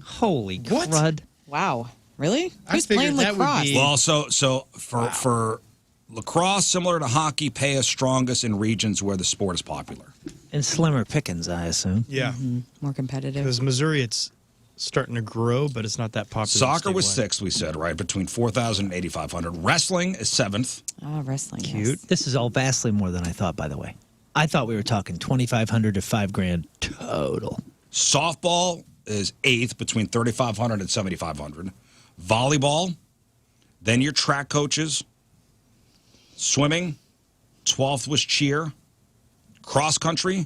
Holy What? crud. Wow. Really? I Who's figured playing that would lacrosse? be- Well, so for lacrosse, similar to hockey, pay us strongest in regions where the sport is popular. And slimmer pickings, I assume. Yeah. More competitive. Because Missouri, it's starting to grow, but it's not that popular. Soccer was statewide. sixth, we said, right? Between 4,000 and 8,500. Wrestling is seventh. Oh, wrestling. Cute. This is all vastly more than I thought, by the way. I thought we were talking 2,500 to $5,000 total. Softball is eighth, between 3,500 and 7,500. Volleyball, then your track coaches. Swimming, 12th was cheer. Cross country,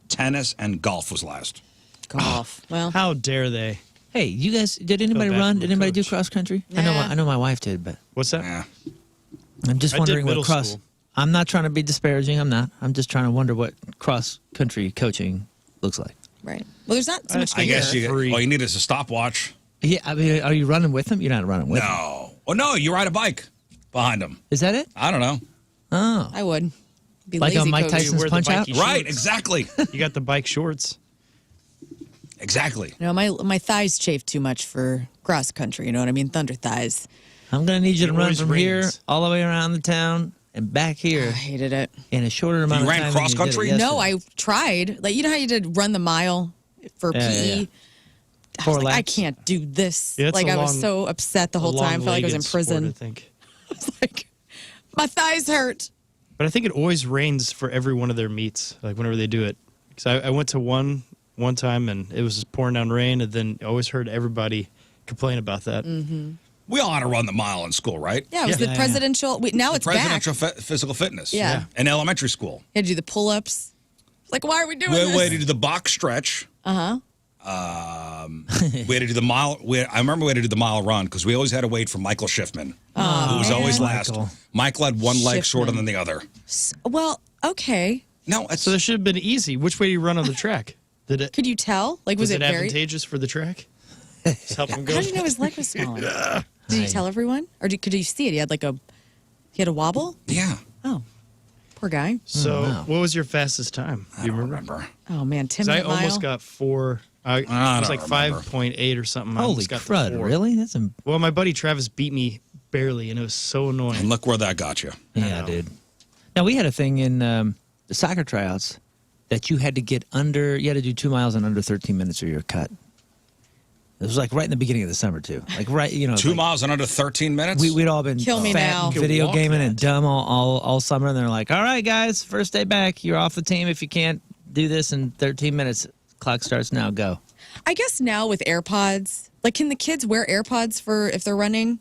tennis, and golf was last. Golf. Well, How dare they? Hey, you guys, did anybody back run? to Did the anybody do coach. cross country? Nah. I know my wife did, but What's that? Yeah. I'm just I did wondering what middle cross. school. I'm not trying to be disparaging. I'm not. I'm just trying to wonder what cross country coaching looks like. right. Well, there's not so much I here. guess Free. all you need is a stopwatch. Yeah, I mean, are you running with them? You're not running with them. No. Oh, no, you ride a bike behind them. Is that it? I don't know. Oh, I would. Be like lazy on Mike coach. Tyson's wear the Punch Out. bikey Right, shorts. exactly. You got the bike shorts. Exactly. No, my thighs chafe too much for cross country. You know what I mean? Thunder thighs. I'm gonna need you to It run always from here rains. all the way around the town and back I here hated it. in a shorter amount You of ran time. cross than you did it country? yesterday. No, I tried. Like, you know how you did run the mile for Yeah, PE? yeah. I 4 was like, I laps. can't do this. Yeah, it's like, a I was long- so upset the whole time. I felt like I was in prison. I think. Like, my thighs hurt. But I think it always rains for every one of their meets, like whenever they do it. Because I went to one time and it was just pouring down rain, and then I always heard everybody complain about that. We all had to run the mile in school, right? Yeah, it was Yeah. the Yeah, presidential. Wait, now it's back. Presidential physical fitness. Yeah. In elementary school. You had to do the pull-ups. Like, why are we doing We this? had to do the box stretch. We had to do the mile. I remember we had to do the mile run because we always had to wait for Michael Schiffman, who was always last. Michael. Michael had one leg shorter Schiffman. than the other. Well, okay. No, it's So that should have been easy. Which way do you run on the track? Did it? Could you tell? Like, was Was it it very? advantageous for the track? Just help him go. How did you know his leg was smaller? Did you tell everyone, or could you see it? He had he had a wobble. yeah. Oh, poor guy. So, wow. what was your fastest time? Do I you don't remember? remember. Oh man, 10 'Cause I minute mile. almost got 4. It was don't like remember. 5.8 or something. I Holy almost got to crud! 4. Really? That's Well, my buddy Travis beat me barely, and it was so And annoying. look where that got you. yeah, know. dude. Now we had a thing in the soccer tryouts that you had to get under. You had to do 2 miles in under 13 minutes or you're cut. It was like right in the beginning of the summer too. Like right, you know, 2 like, miles in under 13 minutes? We'd all been Kill me fat now. and You could video walk gaming that. and dumb all summer, and they're like, "All right, guys, first day back. You're off the team if you can't do this in 13 minutes. Clock starts now. Go." I guess now with AirPods, like, can the kids wear AirPods for if they're running?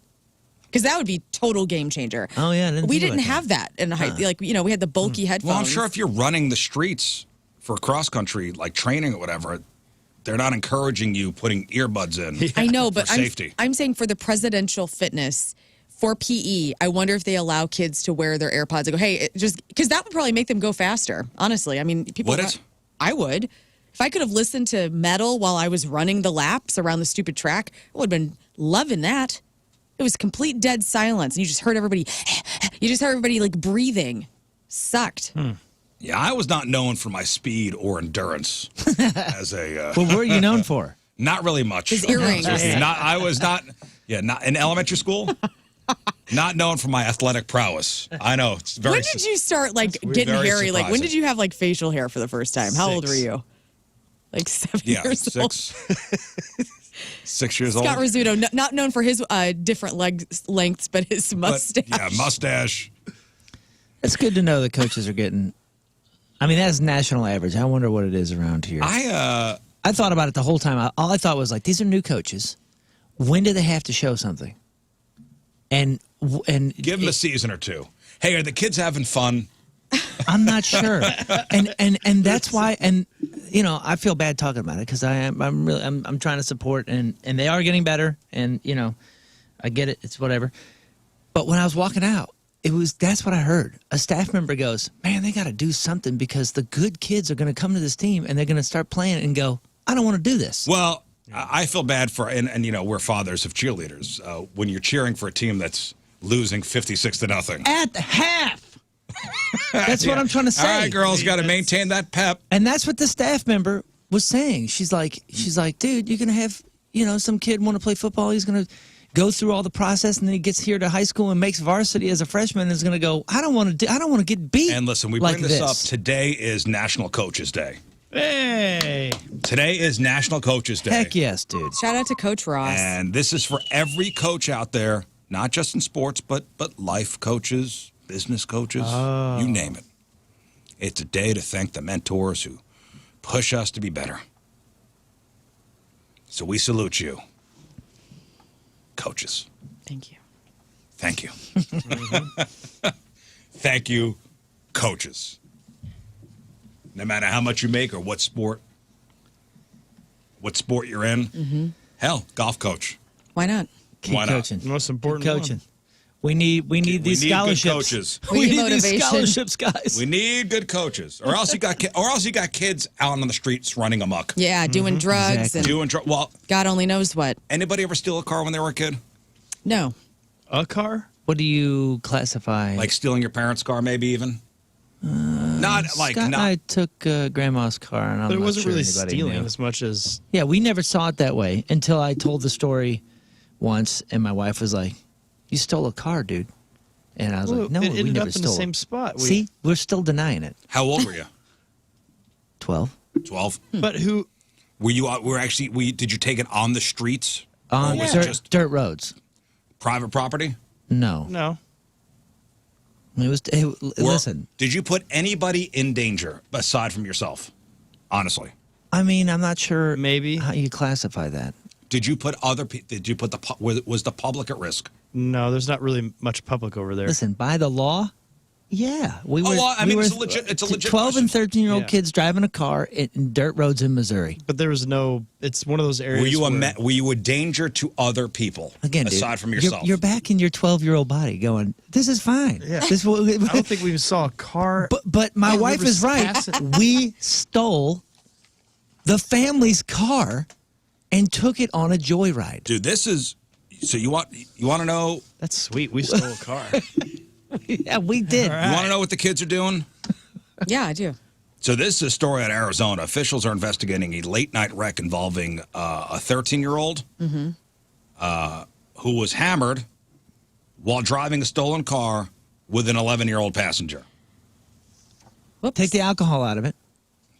Because that would be total game changer. Oh yeah, I didn't We think about didn't have that in high. Like, you know, we had the bulky headphones. Well, I'm sure if you're running the streets for cross country, like training or whatever, they're not encouraging you putting earbuds in. I know, for but safety. I'm saying for the presidential fitness for PE, I wonder if they allow kids to wear their AirPods and go, hey, just because that would probably make them go faster. Honestly, I mean, people. Would it? I would. If I could have listened to metal while I was running the laps around the stupid track, I would have been loving that. It was complete dead silence, and you just heard everybody. You just heard everybody like breathing. Sucked. Yeah, I was not known for my speed or endurance as a. What were you known for? Not really much. His earrings. I was not. Yeah, not in elementary school. Not known for my athletic prowess. I know it's very. When did you start like getting Very hairy? Like when surprising. did you have like facial hair for the first time? How old 6. were you? Like 7 Yeah, years old. 6 years old. Scott Rizzuto, not known for his different leg lengths, but his But, mustache. yeah, mustache. It's good to know the coaches are getting. I mean, that's national average. I wonder what it is around here. I thought about it the whole time. All I thought was like, these are new coaches. When do they have to show something? And give them a season or two. Hey, are the kids having fun? I'm not sure, and that's why. And you know, I feel bad talking about it because I'm trying to support, and they are getting better, and you know, I get it. It's whatever. But when I was walking out, that's what I heard. A staff member goes, "Man, they got to do something because the good kids are going to come to this team and they're going to start playing and go, I don't want to do this." Well, I feel bad for, and you know, we're fathers of cheerleaders. When you're cheering for a team that's losing 56-0 at half. That's what I'm trying to say. All right, girls, got to maintain that pep. And that's what the staff member was saying. She's like, dude, you're gonna have, you know, some kid want to play football. He's gonna go through all the process, and then he gets here to high school and makes varsity as a freshman, and is gonna go, I don't want to get beat. And listen, we bring this up. Today is National Coaches Day. Hey! Today is National Coaches Day. Heck yes, dude. Shout out to Coach Ross. And this is for every coach out there, not just in sports, but life coaches, business coaches, you name it. It's a day to thank the mentors who push us to be better. So we salute you, coaches. Thank you. Thank you. Thank you, coaches. No matter how much you make or what sport you're in. Hell, golf coach. Why not? Keep Why not? coaching. Most important Keep coaching. one. We need these scholarships. Good coaches. We need these motivation. scholarships, guys. We need good coaches, or else you got kids out on the streets running amok. Yeah, doing drugs Exactly. and Well, God only knows what. anybody ever steal a car when they were a kid? No. A car? What do you classify? Like stealing your parents' car, maybe even. Not like Scott and I took Grandma's car, and I'm But it not wasn't sure really anybody stealing knew. as much as. Yeah, we never saw it that way until I told the story once, and my wife was like, "You stole a car, dude," and I was like, "No, it we ended never up in stole the same it." spot. See, we're still denying it. How old were you? 12 12. But who? Were you? Did you take it on the streets? on Or was dirt, it just dirt roads. private property? No, No. it was. Listen, Did you put anybody in danger aside from yourself? Honestly, I mean, I'm not sure Maybe. how you classify that. did you put other people? Did you put was the public at risk? No, there's not really much public over there. Listen, by the law, yeah, we were. well, I mean, we it's were a legit 12 and question. 13-year-old Yeah. kids driving a car in dirt roads in Missouri. But there was no. It's one of those areas. Were you a danger to other people Again, dude, aside from yourself? You're back in your 12-year-old body going, this is fine. Yeah. This will, I don't think we even saw a car. but my Yeah, wife we were is right. passing- We stole the family's car and took it on a joyride. Dude, this is. So you want to know? That's sweet. We stole a car. Yeah, we did. All You want to know what the kids are doing? Yeah, I do. So this is a story out of Arizona. Officials are investigating a late-night wreck involving a 13-year-old who was hammered while driving a stolen car with an 11-year-old passenger. Whoops. Take the alcohol out of it.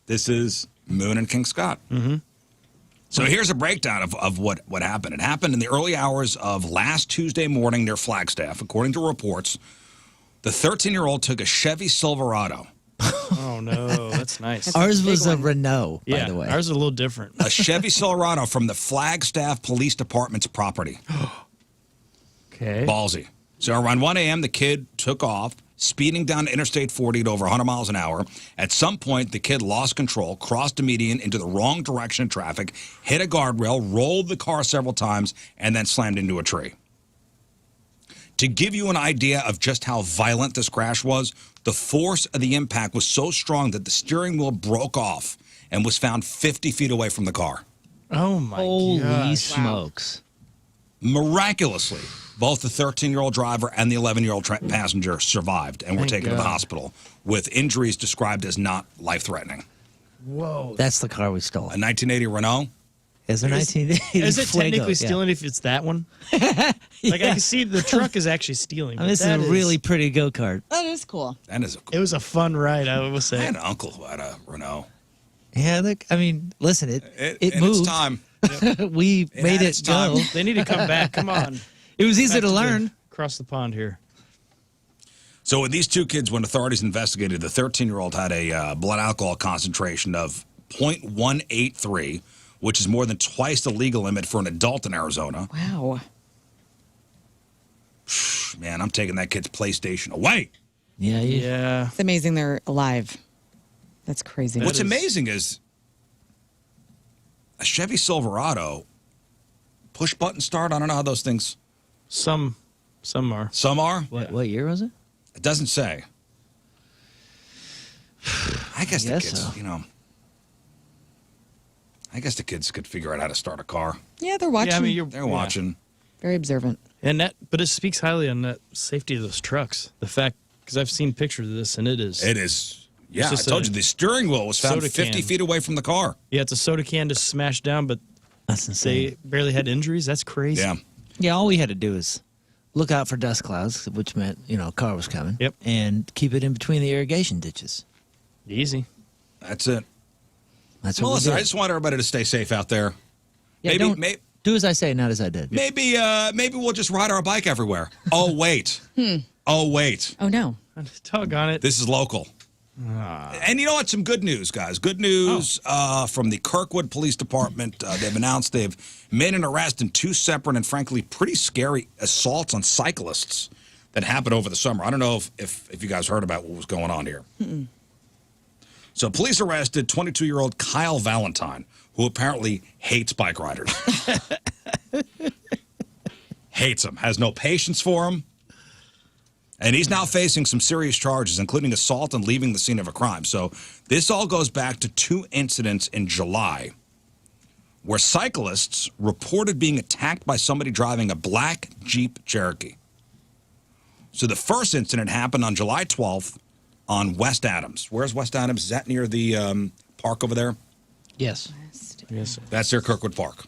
This is Moon and King Scott. So here's a breakdown of what happened. It happened in the early hours of last Tuesday morning near Flagstaff. According to reports, the 13-year-old took a Chevy Silverado. Oh no, that's nice. That's Ours big was a one. Renault, by Yeah, the way. ours is a little different. A Chevy Silverado from the Flagstaff Police Department's property. Okay. Ballsy. So around 1 a.m., the kid took off, speeding down Interstate 40 at over 100 miles an hour. At some point, the kid lost control, crossed a median into the wrong direction in traffic, hit a guardrail, rolled the car several times, and then slammed into a tree. To give you an idea of just how violent this crash was, the force of the impact was so strong that the steering wheel broke off and was found 50 feet away from the car. Oh my Holy gosh. smokes. Miraculously, both the 13-year-old driver and the 11-year-old passenger survived and were Thank taken to the God. hospital with injuries described as not life-threatening. Whoa. That's the car we stole. A 1980 Renault? Is a 1980 Is it Fuego, technically yeah. stealing if it's that one? Like I can see the truck is actually stealing. I mean, but this is that a really pretty go-kart. That is cool. That is It was a fun ride, I will I say. had an uncle who had a Renault. Yeah, look, I mean, listen, it In moved. its time. We made had it its time. go. They need to come back. Come on. It was easy Back to the- learn. Across the pond here. So with these two kids, when authorities investigated, the 13-year-old had a blood alcohol concentration of 0.183, which is more than twice the legal limit for an adult in Arizona. Wow. Man, I'm taking that kid's PlayStation away. Yeah, Yeah. It's amazing they're alive. That's crazy. What's amazing is a Chevy Silverado push button start. I don't know how those things. Some are. Some are. What year was it? It doesn't say. I guess the guess kids, so. you know. I guess the kids could figure out how to start a car. Yeah, they're watching. Yeah, I mean, They're watching. Very observant. But it speaks highly on that safety of those trucks. The fact, because I've seen pictures of this, and it is. It is. Yeah, I just told a you the steering wheel was found soda 50 can. feet away from the car. Yeah, it's a soda can just smashed down, but That's insane. they barely had injuries. That's crazy. Yeah. Yeah, all we had to do is look out for dust clouds, which meant, a car was coming. Yep. And keep it in between the irrigation ditches. Easy. That's it. That's what Well, we listen, did. I just want everybody to stay safe out there. Yeah, do as I say, not as I did. Maybe we'll just ride our bike everywhere. Oh, wait. Oh, wait. Oh, no. Doggone it. This is local. And you know what? Some good news, guys. Good news from the Kirkwood Police Department. They've announced they've made an arrest in 2 separate and, frankly, pretty scary assaults on cyclists that happened over the summer. I don't know if you guys heard about what was going on here. So police arrested 22-year-old Kyle Valentine, who apparently hates bike riders. Hates them. Has no patience for them. And he's now facing some serious charges, including assault and leaving the scene of a crime. So this all goes back to 2 incidents in July where cyclists reported being attacked by somebody driving a black Jeep Cherokee. So the first incident happened on July 12th on West Adams. Where's West Adams? Is that near the park over there? Yes. Yes. That's near Kirkwood Park.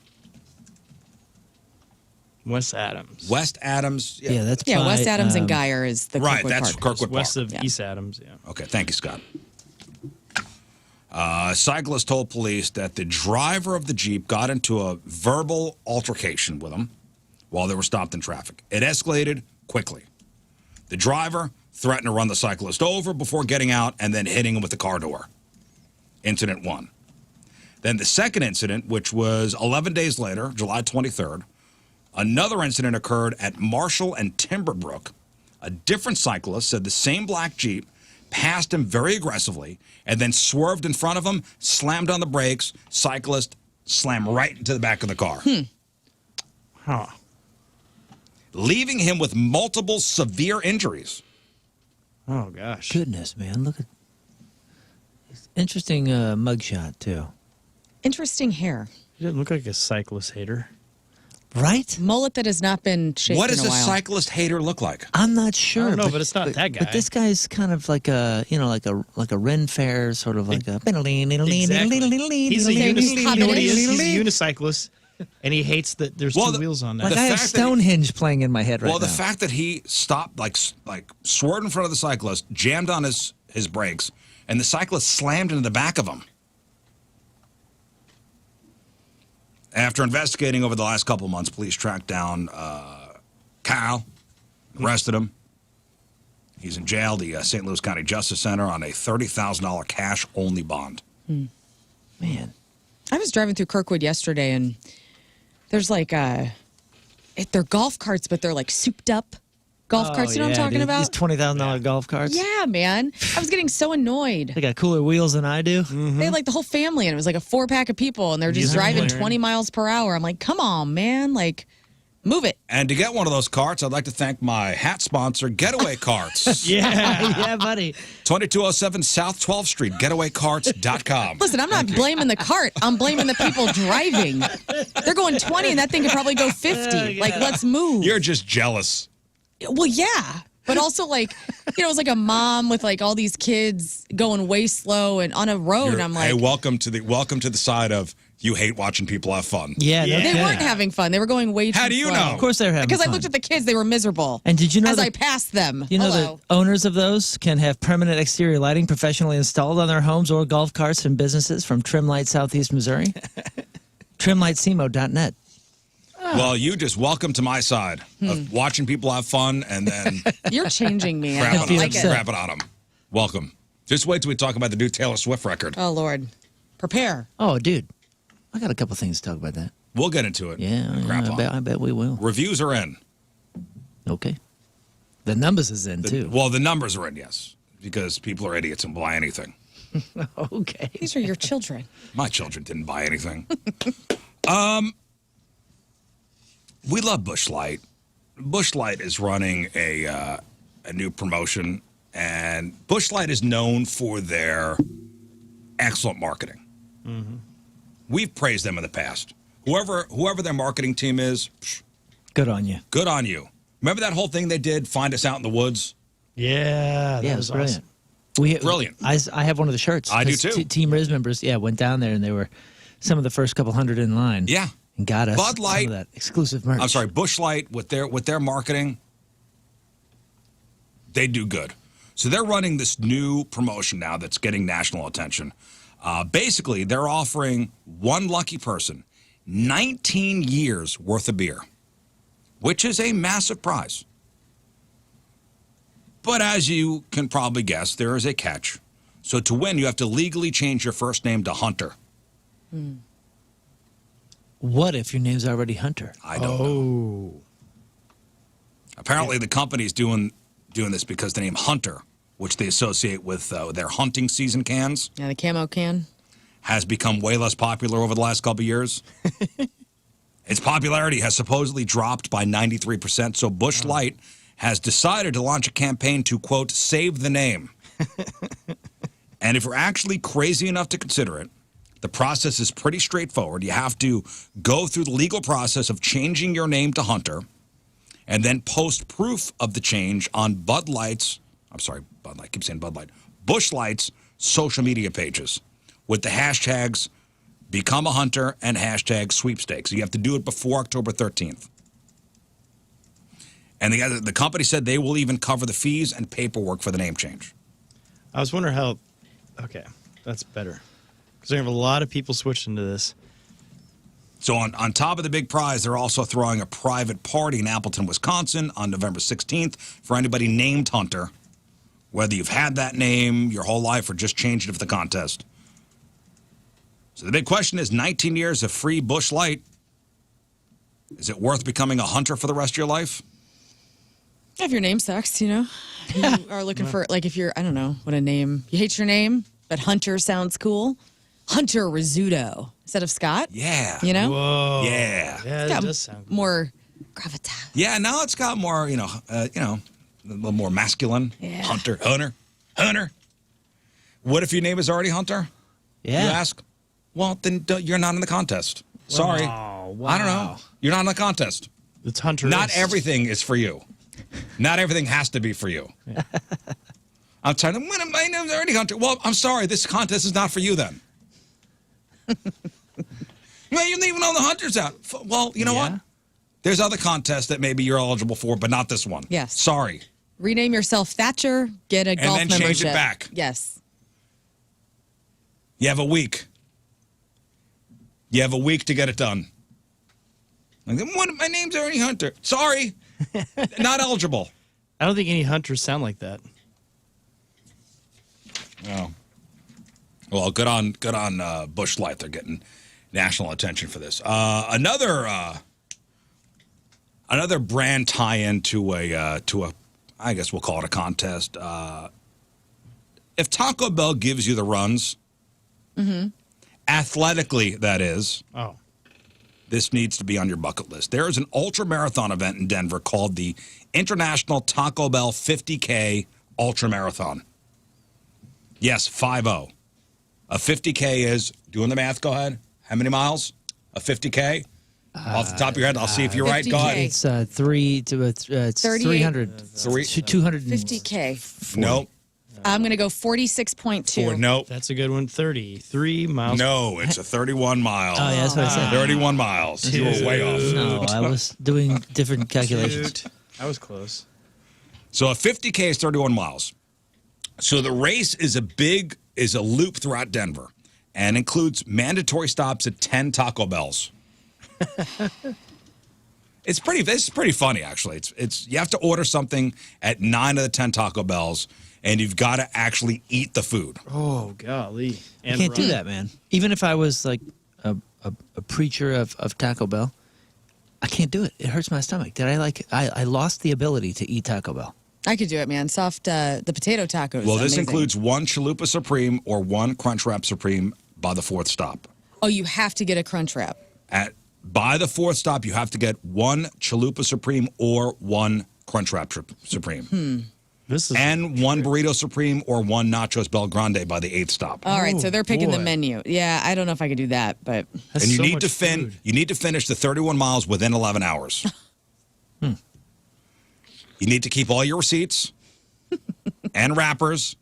West Adams. West Adams. Yeah, that's Yeah, by, West Adams and Geyer is the Right, Kirkwood that's Park. Kirkwood Park. West of Yeah. East Adams, yeah. Okay, thank you, Scott. A cyclist told police that the driver of the Jeep got into a verbal altercation with him while they were stopped in traffic. It escalated quickly. The driver threatened to run the cyclist over before getting out and then hitting him with the car door. Incident 1. Then the second incident, which was 11 days later, July 23rd, another incident occurred at Marshall and Timberbrook. A different cyclist said the same black Jeep passed him very aggressively and then swerved in front of him, slammed on the brakes. Cyclist slammed right into the back of the car, Huh. leaving him with multiple severe injuries. Oh, gosh. Goodness, man. Look at interesting mugshot, too. Interesting hair. He didn't look like a cyclist hater. Right? Mullet that has not been shaved What in does a a while. cyclist hater look like? I'm not sure. I don't know, but it's not that guy. But this guy's kind of like a, like a Ren Fair, sort of like a. Exactly. He's a you know what he is? He's a unicyclist, and he hates that there's Well, two wheels on that. Like The I have fact that he- Stonehenge playing in my head right Well, now. the fact that he stopped, like swerved in front of the cyclist, jammed on his brakes, and the cyclist slammed into the back of him. After investigating over the last couple of months, police tracked down Kyle, arrested him. He's in jail, the St. Louis County Justice Center, on a $30,000 cash-only bond. Man. I was driving through Kirkwood yesterday, and there's like they're golf carts, but they're like souped up golf carts. You know what I'm talking about? These $20,000 golf carts. Yeah, man. I was getting so annoyed. They got cooler wheels than I do. They had like the whole family, and it was like a 4-pack of people, and they're just These are driving flaring. 20 miles per hour. I'm like, come on, man. Like, move it. And to get one of those carts, I'd like to thank my hat sponsor, Getaway Carts. Yeah. Yeah, buddy. 2207 South 12th Street, getawaycarts.com. Listen, I'm not blaming the cart. I'm blaming the people driving. They're going 20, and that thing could probably go 50. Like, let's move. You're just jealous. Well, yeah. But also, like, it was like a mom with like all these kids going way slow and on a road. I'm like, Hey, welcome to the side of you hate watching people have fun. Yeah, Yeah. no they kidding. weren't having fun. They were going way too How do you slow. know? Of course they're having Because fun. I looked at the kids, they were miserable. And did you know as that, I passed them? you know Hello. that owners of those can have permanent exterior lighting professionally installed on their homes or golf carts and businesses from Trimlight Southeast Missouri? TrimlightSemo.net. Well, you just welcome to my side of watching people have fun and then You're changing me. I don't crapping like it. on them. Welcome. Just wait till we talk about the new Taylor Swift record. Oh, Lord. Prepare. Oh, dude. I got a couple things to talk about that. We'll get into it. Yeah, Crap I on. bet we will. Reviews are in. Okay. The numbers is in, too. Well, the numbers are in, yes, because people are idiots and buy anything. Okay. These are your children. My children didn't buy anything. We love Busch Light. Busch Light is running a new promotion, and Busch Light is known for their excellent marketing. Mm-hmm. We've praised them in the past. Whoever their marketing team is, Good on you. good on you. Remember that whole thing they did, Find Us Out in the Woods? Yeah, that Yeah, it was was brilliant. awesome. Brilliant. I have one of the shirts. I do 'Cause too. Team Rizz members, went down there, and they were some of the first couple hundred in line. Yeah. And got us Bud Light- some of that exclusive merch. I'm sorry, Busch Light with their marketing, they do good. So they're running this new promotion now that's getting national attention. Basically, they're offering one lucky person 19 years worth of beer, which is a massive prize. But as you can probably guess, there is a catch. So to win, you have to legally change your first name to Hunter. What if your name's already Hunter? I don't know. Apparently, the company's doing this because the name Hunter, which they associate with their hunting season cans, Yeah, the camo can. has become way less popular over the last couple of years. Its popularity has supposedly dropped by 93%, so Busch Light has decided to launch a campaign to, quote, save the name. And if you're actually crazy enough to consider it, the process is pretty straightforward. You have to go through the legal process of changing your name to Hunter and then post proof of the change on Bud Light's, keep saying Bud Light, Busch Light's social media pages with the hashtags Become a Hunter and hashtag sweepstakes. You have to do it before October 13th. And the company said they will even cover the fees and paperwork for the name change. I was wondering how. Okay, that's better. Because we have a lot of people switching to this. So on top of the big prize, they're also throwing a private party in Appleton, Wisconsin on November 16th for anybody named Hunter, whether you've had that name your whole life or just changed it for the contest. So the big question is 19 years of free Busch Light. Is it worth becoming a hunter for the rest of your life? If your name sucks, you are looking for, like, if you're, I don't know, what a name. You hate your name, but Hunter sounds cool. Hunter Rizzuto instead of Scott. Yeah. You know? Whoa. Yeah. Yeah, that does sound cool. More gravitas. Yeah, now it's got more, a little more masculine. Yeah. Hunter. What if your name is already Hunter? Yeah. You ask? Well, then you're not in the contest. Sorry. Wow. I don't know. You're not in the contest. It's Hunter. Not everything is for you. Not everything has to be for you. Yeah. I'm trying to win. My name's already Hunter. Well, I'm sorry. This contest is not for you then. Well, you're leaving all the hunters out. Well, you know what? There's other contests that maybe you're eligible for, but not this one. Yes. Sorry. Rename yourself Thatcher, get a golf then membership. change it back. Yes. You have a week. You have a week to get it done. Like, my name's already Hunter. Sorry. Not eligible. I don't think any hunters sound like that. Oh. Well, good on Busch Light. They're getting national attention for this. Another brand tie-in to a I guess we'll call it a contest. If Taco Bell gives you the runs, athletically that is, this needs to be on your bucket list. There is an ultra marathon event in Denver called the International Taco Bell 50K Ultra Marathon. Yes, 50. A 50K is, doing the math, go ahead. How many miles? A 50K? Off the top of your head, I'll see if you're right. Go 50K. ahead. It's 300. 50K. Nope. I'm going to go 46.2. Nope. That's a good one. 33 miles. No, it's a 31 mile. Oh, yeah, that's what I said. 31 miles. You were way off. No, I was doing different calculations. Shoot. I was close. So a 50K is 31 miles. So the race is a loop throughout Denver and includes mandatory stops at 10 Taco Bells. It's pretty funny, actually. It's you have to order something at 9 of the 10 Taco Bells, and you've got to actually eat the food. Oh, golly. I can't do that, man. Even if I was like a preacher of Taco Bell, I can't do it. It hurts my stomach. I lost the ability to eat Taco Bell. I could do it, man. Soft, the potato tacos. Well, this amazing. includes 1 Chalupa Supreme or 1 Crunchwrap Supreme by the 4th stop. Oh, you have to get a crunch wrap. By the 4th stop, you have to get 1 Chalupa Supreme or 1 Crunchwrap Supreme. And 1 Burrito Supreme or 1 Nachos Bel Grande by the 8th stop. All right, so they're picking the menu. Yeah, I don't know if I could do that, but and you need to you need to finish the 31 miles within 11 hours. You need to keep all your receipts and wrappers,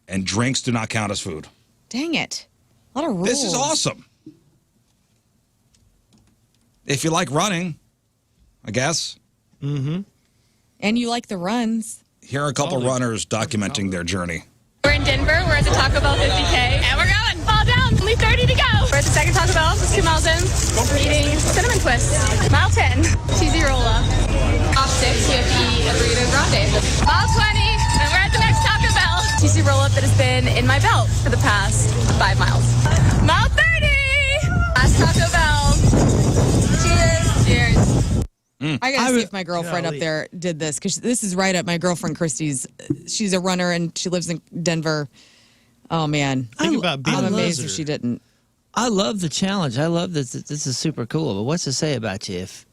and drinks do not count as food. Dang it. A lot of rules. This is awesome. If you like running, I guess. Mm-hmm. And you like the runs. Here are a couple runners documenting their journey. We're in Denver. We're at the Taco Bell 50K, and we're going. Fall down. Only 30 to go. We're at the second Taco Bell. It's 2 miles in. We're eating cinnamon twists. Mile 10, cheesy roll-up. Off 6, you have to eat a burrito grande. Mile 20, and we're at the next Taco Bell. Cheesy roll-up that has been in my belt for the past 5 miles. Mile 30, last Taco Bell. Cheers. Cheers. I gotta see if my girlfriend up there did this, because this is right up my girlfriend Christy's. She's a runner and she lives in Denver. Oh man, Think about being I'm a amazed loser. if she didn't. I love the challenge. I love this. This is super cool. But what's to say about you if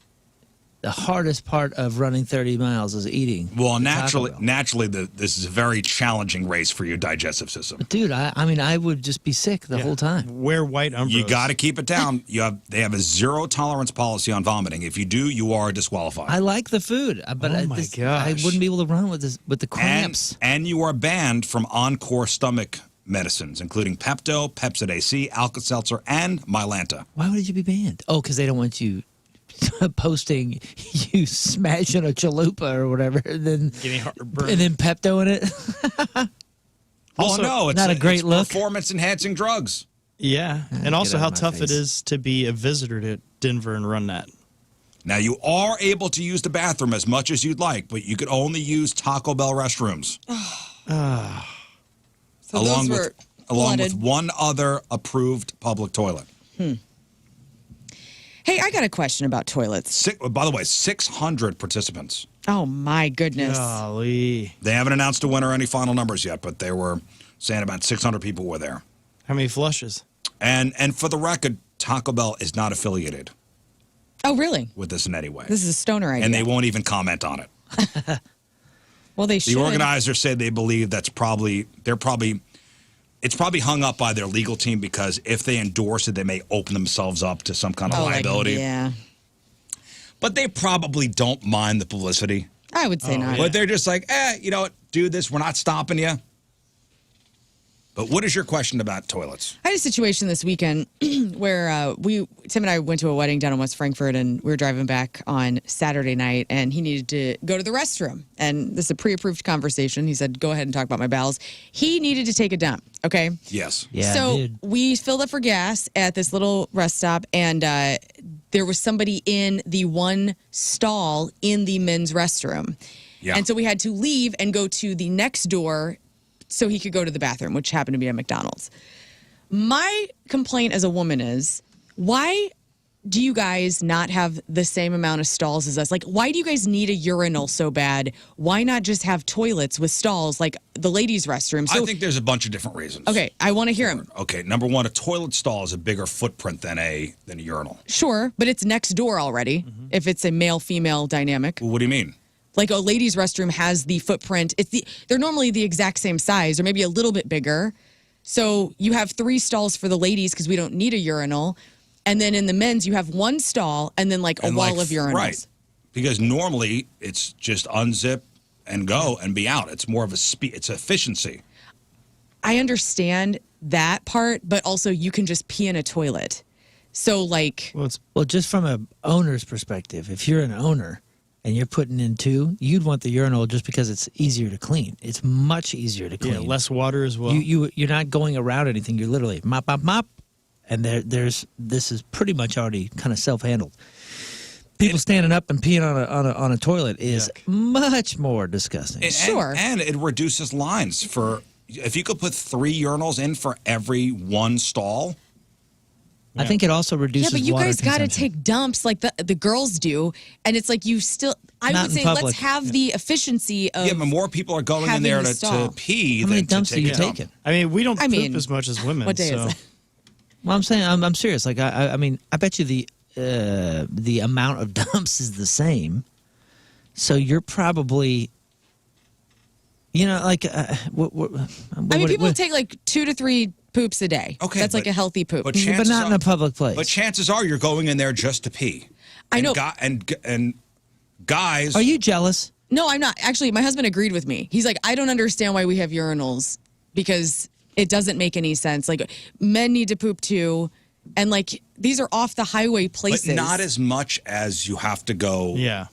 the hardest part of running 30 miles is eating? Well, naturally, this is a very challenging race for your digestive system. Dude, I mean, I would just be sick the whole time. Wear white umbrellas. You got to keep it down. They have a 0 tolerance policy on vomiting. If you do, you are disqualified. I like the food, but I wouldn't be able to run with the cramps. And you are banned from Encore stomach medicines, including Pepto, Pepcid AC, Alka-Seltzer, and Mylanta. Why would you be banned? Oh, because they don't want you posting you smashing a chalupa or whatever, and then getting heartburn, and then Pepto in it. Also, no, it's not a great look. Performance-enhancing drugs. Yeah, and also how tough it is to be a visitor to Denver and run that. Now, you are able to use the bathroom as much as you'd like, but you could only use Taco Bell restrooms. So along those were with one other approved public toilet. Hey, I got a question about toilets. By the way, 600 participants. Oh my goodness. Golly. They haven't announced a winner or any final numbers yet, but they were saying about 600 people were there. How many flushes? And for the record, Taco Bell is not affiliated. Oh, really? With this in any way. This is a stoner idea. And they won't even comment on it. Well, they should. The organizers say they believe it's probably hung up by their legal team, because if they endorse it, they may open themselves up to some kind of liability. Yeah. But they probably don't mind the publicity. I would say not. But they're just like, you know what, do this. We're not stopping you. But what is your question about toilets? I had a situation this weekend where Tim and I went to a wedding down in West Frankfort, and we were driving back on Saturday night, and he needed to go to the restroom. And this is a pre-approved conversation. He said, go ahead and talk about my bowels. He needed to take a dump, okay? Yes. Yeah, so dude. we filled up for gas at this little rest stop, and there was somebody in the one stall in the men's restroom. Yeah. And so we had to leave and go to the next door so he could go to the bathroom, which happened to be at McDonald's. My complaint as a woman is, why do you guys not have the same amount of stalls as us? Like, why do you guys need a urinal so bad? Why not just have toilets with stalls like the ladies' restroom? So, I think there's a bunch of different reasons. okay, I want to hear them. Okay, number one, a toilet stall is a bigger footprint than a urinal. Sure, but it's next door already, if it's a male-female dynamic. Well, what do you mean? Like a ladies' restroom has the footprint. They're normally the exact same size or maybe a little bit bigger. So you have 3 stalls for the ladies because we don't need a urinal. And then in the men's, you have 1 stall and then like a wall of urinals. Right. Because normally it's just unzip and go and be out. It's more of it's efficiency. I understand that part, but also you can just pee in a toilet. So like... Well, just from an owner's perspective, if you're an owner and you're putting in 2, you'd want the urinal just because it's easier to clean. It's much easier to clean. Yeah, less water as well. You're not going around anything. You're literally mop, mop, mop. And this is pretty much already kind of self-handled. People standing up and peeing on a toilet is much more disgusting. Sure. And it reduces lines if you could put 3 urinals in for every 1 stall. I think it also reduces Yeah, but you water guys got to consumption. take dumps like the girls do, and it's like you still. I Not would in say public. let's have the efficiency of. Yeah, but more people are going in having there the to stall. pee How many than to dumps take are you a dump. taking? I mean, we don't I poop mean, as much as women. what day so. is it? Well, I'm saying I'm serious. Like I mean, I bet you the amount of dumps is the same. So you're probably, like I mean, people take like 2 to 3 poops a day. Okay, that's like but- a healthy poop. but but chances not in are- a public place. But chances are you're going in there just to pee. I know. And guys. Are you jealous? No, I'm not. Actually, my husband agreed with me. He's like, I don't understand why we have urinals because it doesn't make any sense. Like, men need to poop too. And like, these are off the highway places. But not as much as you have to go. Yeah.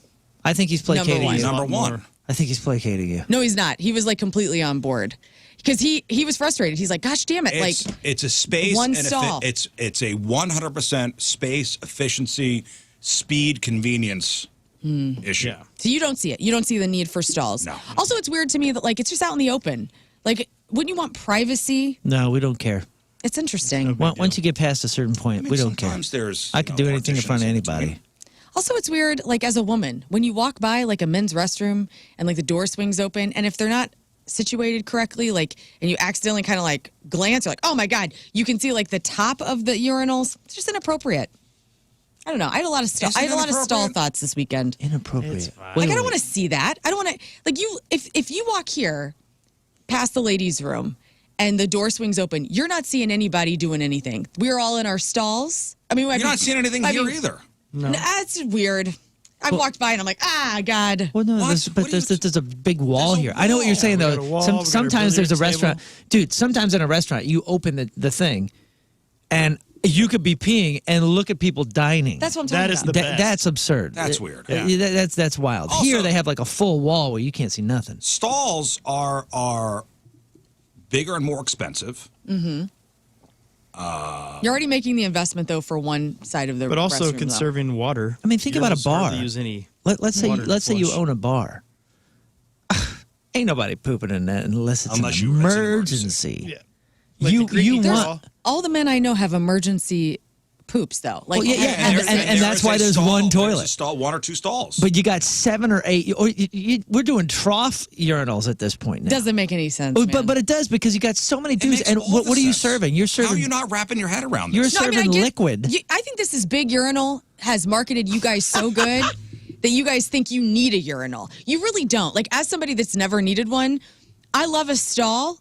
I think he's placating one. you. Number A lot one. more. I think he's placating you. No, he's not. He was like completely on board because he was frustrated. He's like, gosh damn it. It's a space. one and stall. It's a 100% space, efficiency, speed, convenience issue. Yeah. So you don't see it. You don't see the need for stalls. No. Also, it's weird to me that like it's just out in the open. Like, wouldn't you want privacy? No, we don't care. It's interesting. Once you get past a certain point, I mean, we don't care. sometimes there's. I could do anything in front of anybody. Also, it's weird, like as a woman, when you walk by like a men's restroom and like the door swings open, and if they're not situated correctly, like, and you accidentally kind of like glance, you're like, oh my God, you can see like the top of the urinals. It's just inappropriate. I don't know. I had a lot of Is it I had a lot of stall inappropriate? thoughts this weekend. Inappropriate. It's fine. Like, I don't want to see that. I don't want to, like, you, if you walk here past the ladies' room and the door swings open, you're not seeing anybody doing anything. We're all in our stalls. I mean, You're not seeing anything here either. No. That's weird. I walked by and I'm like, God. Well, no, What? there's a big wall There's a here. I know what you're wall. saying, We though. got a wall, we got a Sometimes there's a billiards restaurant. table. Dude, sometimes in a restaurant, you open the thing, and you could be peeing and look at people dining. That's what I'm talking That is about. the best. That's absurd. That's weird. Yeah. That's wild. Also- Here, they have like a full wall where you can't see nothing. Stalls are bigger and more expensive. You're already making the investment though for one side of the But also restroom, though. conserving water. I mean, think about a Urinals hardly bar. Use any Let's say water to let's say you flush. own a bar. Ain't nobody pooping in that unless it's Unless an it's an emergency. Yeah. Like You the Greek There's- wall. all the men I know have emergency poops though. Like, Well, yeah, and there's that's a why there's stall, one there's toilet. a stall, 1 or 2 stalls. But you got 7 or 8. We're doing trough urinals at this point now. doesn't make any sense. Oh, man. but it does because you got so many It dudes. makes And all what the are you sense. serving? You're How are serving. you not wrapping your head around You're this? No, I mean, serving I get- liquid. I think this is big urinal has marketed you guys so good that you guys think you need a urinal. You really don't. Like, as somebody that's never needed one, I love a stall.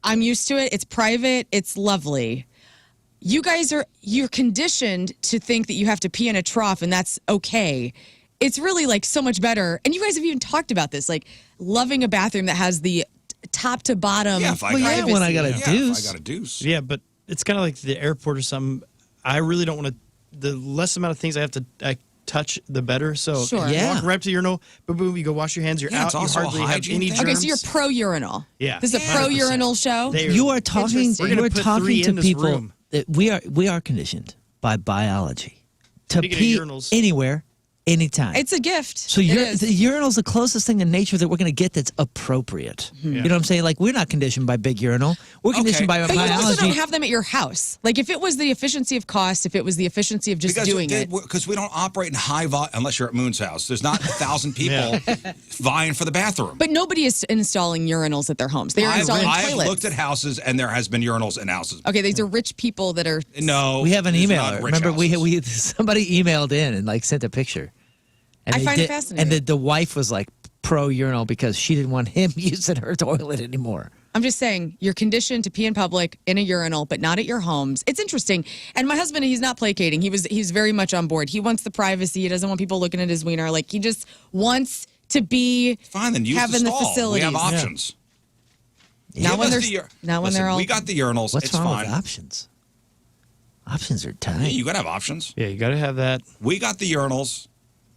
I'm used to it. It's private. It's lovely. You guys you're conditioned to think that you have to pee in a trough and that's okay. It's really like so much better. And you guys have even talked about this, like loving a bathroom that has the top to bottom. Yeah, if I Well, yeah, privacy. when I got a Yeah, if deuce. I got a deuce. Yeah, but it's kind of like the airport or something. I really don't want to. The less amount of things I have to touch, the better. So Sure. you Yeah. walk right up to the urinal, boom, boom, you go wash your hands. You're Yeah, out. it's You also a hardly have hygiene any thing. germs. Okay, so you're pro urinal. Yeah. This is a 100%. pro urinal show. They- You are talking. Interesting. We're gonna You are put talking 3 to in this people room. that we are conditioned by biology to Speaking of pee urinals. anywhere, anytime. It's a gift. So It the is. urinal's the closest thing in nature that we're going to get that's appropriate. You know what I'm saying? Like, we're not conditioned by big urinal. We're conditioned by But you also biology. don't have them at your house. Like, if it was the efficiency of cost, if it was the efficiency of just doing it. Because we don't operate in high volume unless you're at Moon's house. There's not 1,000 people vying for the bathroom. But nobody is installing urinals at their homes. They are installing I've toilets. looked at houses and there has been urinals in houses. Okay, these are rich people that are. No, we have an these are emailer. not rich Remember, houses. we somebody emailed in and like sent a picture. And I they find it fascinating. And the wife was like pro urinal because she didn't want him using her toilet anymore. I'm just saying, you're conditioned to pee in public in a urinal, but not at your homes. It's interesting. And my husband, he's not placating. He's very much on board. He wants the privacy. He doesn't want people looking at his wiener. Like, he just wants to be Fine, then use having the the stall. facilities. We have options. Not Give when us they're the ur- not when Listen, they're all. We got the urinals. What's it's wrong fine. with options? Options are Yeah, tight. you got to have options. Yeah, you got to have that. We got the urinals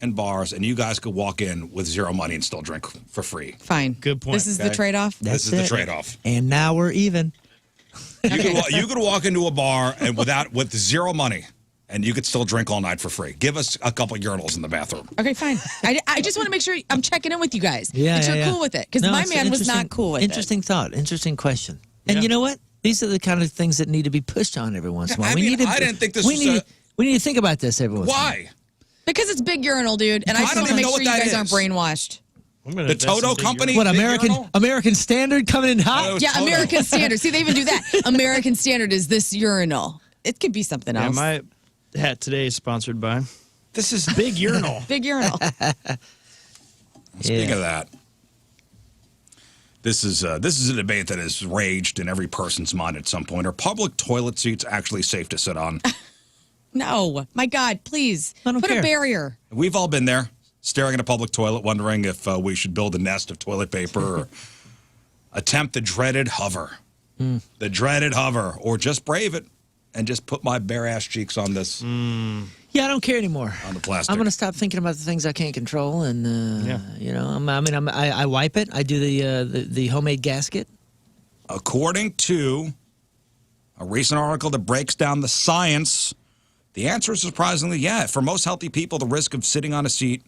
and bars, and you guys could walk in with zero money and still drink for free. Fine. Good point, This is the okay? trade-off. That's This is the it. trade-off. And now we're even. You could walk into a bar and with zero money, and you could still drink all night for free. Give us a couple urinals in the bathroom. Okay, fine. I just want to make sure I'm checking in with you guys. Yeah, that you're yeah. cool with it. Because No, my it's man was interesting- not cool with it. Interesting thought. Interesting question. And Yeah. you know what? These are the kind of things that need to be pushed on every once in a while. I didn't think this was we need to think about this every once in a while. Why? Because it's big urinal, dude. And I just want to make sure you guys aren't brainwashed. The Toto company? What, American Standard coming in hot? Yeah, Toto. American Standard. See, they even do that. American Standard is this urinal. It could be something else. My hat today is sponsored by This is big urinal. Big urinal. Speaking of that, this is a debate that has raged in every person's mind at some point. Are public toilet seats actually safe to sit on? No. My God, please. I don't Put care. a barrier. We've all been there, staring at a public toilet, wondering if we should build a nest of toilet paper or attempt the dreaded hover. The dreaded hover. Or just brave it and just put my bare ass cheeks on this. Yeah, I don't care anymore. On the plastic. I'm going to stop thinking about the things I can't control, and you know, I wipe it. I do the homemade gasket. According to a recent article that breaks down the science, the answer is surprisingly, yeah. For most healthy people, the risk of sitting on a seat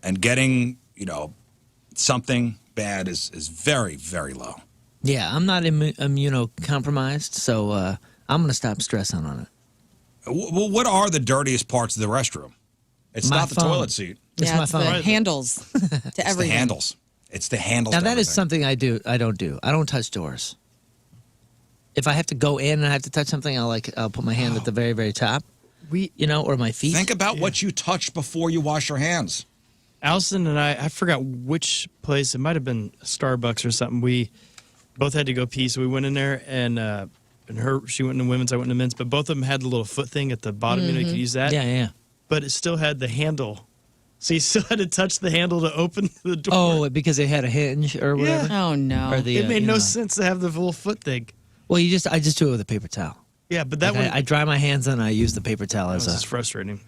and getting, something bad is very, very low. Yeah, I'm not immunocompromised, so I'm going to stop stressing on it. Well, what are the dirtiest parts of the restroom? It's My not the phone. toilet seat. It's Yeah, my it's phone. the handles to It's everything. the handles. It's the handles. Now to that is everything. something I don't do. I don't touch doors. If I have to go in and I have to touch something, I'll put my hand at the very, very top. Or my feet. Think about what you touch before you wash your hands. Allison and I forgot which place. It might have been Starbucks or something. We both had to go pee, so we went in there, and she went into women's, I went into men's, but both of them had the little foot thing at the bottom. You could use that. Yeah. But it still had the handle. So you still had to touch the handle to open the door. Oh, because it had a hinge or whatever. Oh, no. Or the, It made no sense to have the little foot thing. Well, I just do it with a paper towel. Yeah, but that one I dry my hands and I use the paper towel as was a. frustrating.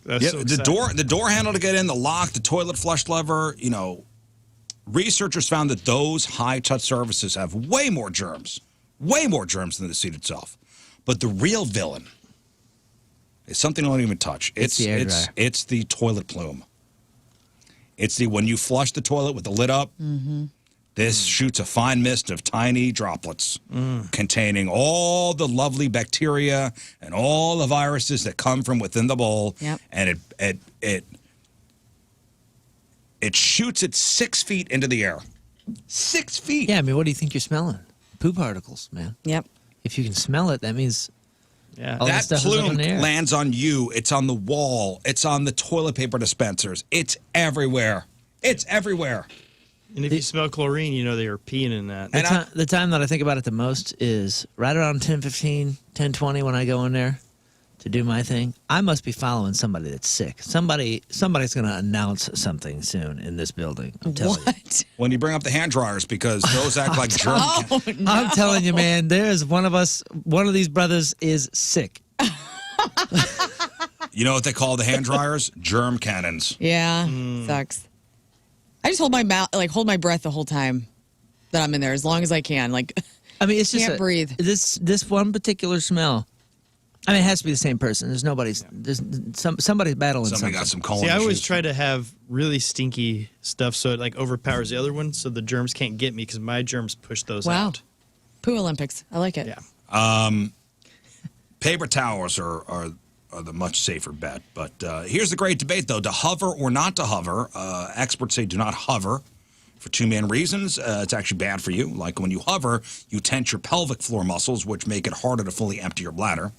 Yeah, the door handle to get in, the lock, the toilet flush lever. Researchers found that those high touch surfaces have way more germs than the seat itself. But the real villain is something I don't even touch. It's the air dryer. It's the toilet plume. It's when you flush the toilet with the lid up. This shoots a fine mist of tiny droplets containing all the lovely bacteria and all the viruses that come from within the bowl. Yep. And it shoots it 6 feet into the air. 6 feet. Yeah, I mean, what do you think you're smelling? Poo particles, man. Yep. If you can smell it, that means Yeah. all That stuff is up in plume the air. lands on you. It's on the wall. It's on the toilet paper dispensers. It's everywhere. It's everywhere. And if you smell chlorine, they are peeing in that. The time that I think about it the most is right around 10:15, 10:20 when I go in there to do my thing. I must be following somebody that's sick. Somebody's going to announce something soon in this building. I'm telling you. What? When you bring up the hand dryers, because those act like germ. Oh, no. I'm telling you, man, there's one of these brothers is sick. You know what they call the hand dryers? Germ cannons. Yeah, sucks. I just hold my mouth, hold my breath the whole time that I'm in there, as long as I can. I mean, it's just Can't breathe. This one particular smell. I mean, it has to be the same person. There's somebody's battling Somebody something. got some colon See, I always issues. try to have really stinky stuff so it overpowers the other one, so the germs can't get me because my germs push those Wow. out. Poo Olympics. I like it. Yeah. Paper towels are the much safer bet. But here's the great debate, though. To hover or not to hover, experts say do not hover for two main reasons. It's actually bad for you. Like when you hover, you tense your pelvic floor muscles, which make it harder to fully empty your bladder.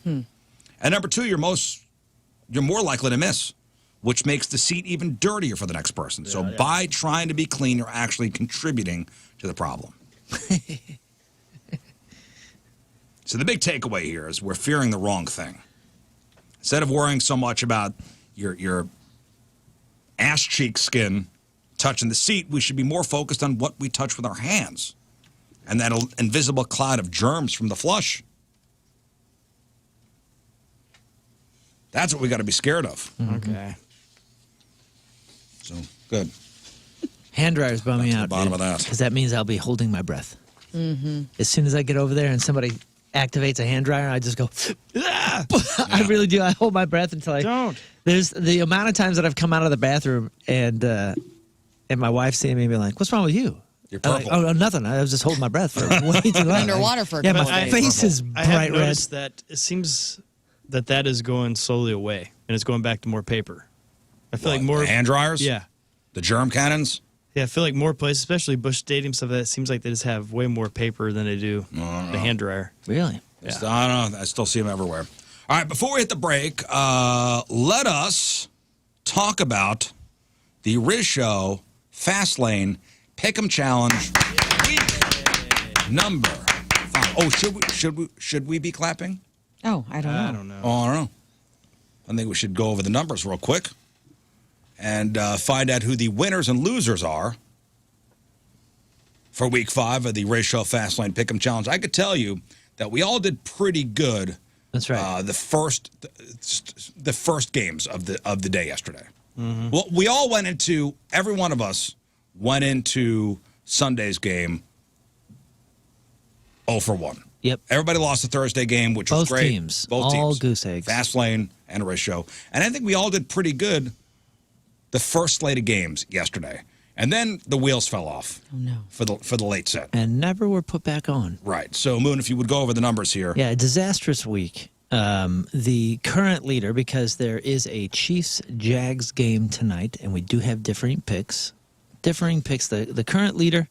And number two, you're more likely to miss, which makes the seat even dirtier for the next person. So by trying to be clean, you're actually contributing to the problem. So the big takeaway here is we're fearing the wrong thing. Instead of worrying so much about your ass cheek skin touching the seat, we should be more focused on what we touch with our hands and that invisible cloud of germs from the flush. That's what we got to be scared of. Okay. So, good. Hand dryers bum me to the out. bottom of that. Because that means I'll be holding my breath. As soon as I get over there and somebody activates a hand dryer, I just go, "Ah!" I really do. I hold my breath until I Don't. There's the amount of times that I've come out of the bathroom and my wife seeing me and be like, "What's wrong with you?" You're purple. Nothing. I was just holding my breath for way too long. Underwater for a Yeah, couple my days. face is I have bright red. noticed that it seems that is going slowly away, and it's going back to more paper. I feel like more the hand dryers. Yeah, The germ cannons. yeah. I feel like more places, especially Busch Stadium stuff, that seems like they just have way more paper than they do the hand dryer. Really? Yeah. I don't know. I still see them everywhere. All right, before we hit the break, let us talk about the Rizz Show Fast Lane Pick'em Challenge week number 5. Oh, should we be clapping? Oh, I don't know. I don't know. Oh, I don't know. I think we should go over the numbers real quick and find out who the winners and losers are for week 5 of the Rizz Show Fast Lane Pick'em Challenge. I could tell you that we all did pretty good. That's right. The first games of the day yesterday. Well, we all went into, every one of us went into Sunday's game 0 for 1. Yep. Everybody lost the Thursday game, which was Both great. teams. Both All teams. goose eggs. Fast Lane and Rizz Show. And I think we all did pretty good the first slate of games yesterday. And then the wheels fell off. Oh, no. For the late set. And never were put back on. Right. So, Moon, if you would go over the numbers here. Yeah, a disastrous week. The current leader, because there is a Chiefs-Jags game tonight, and we do have differing picks. The current leader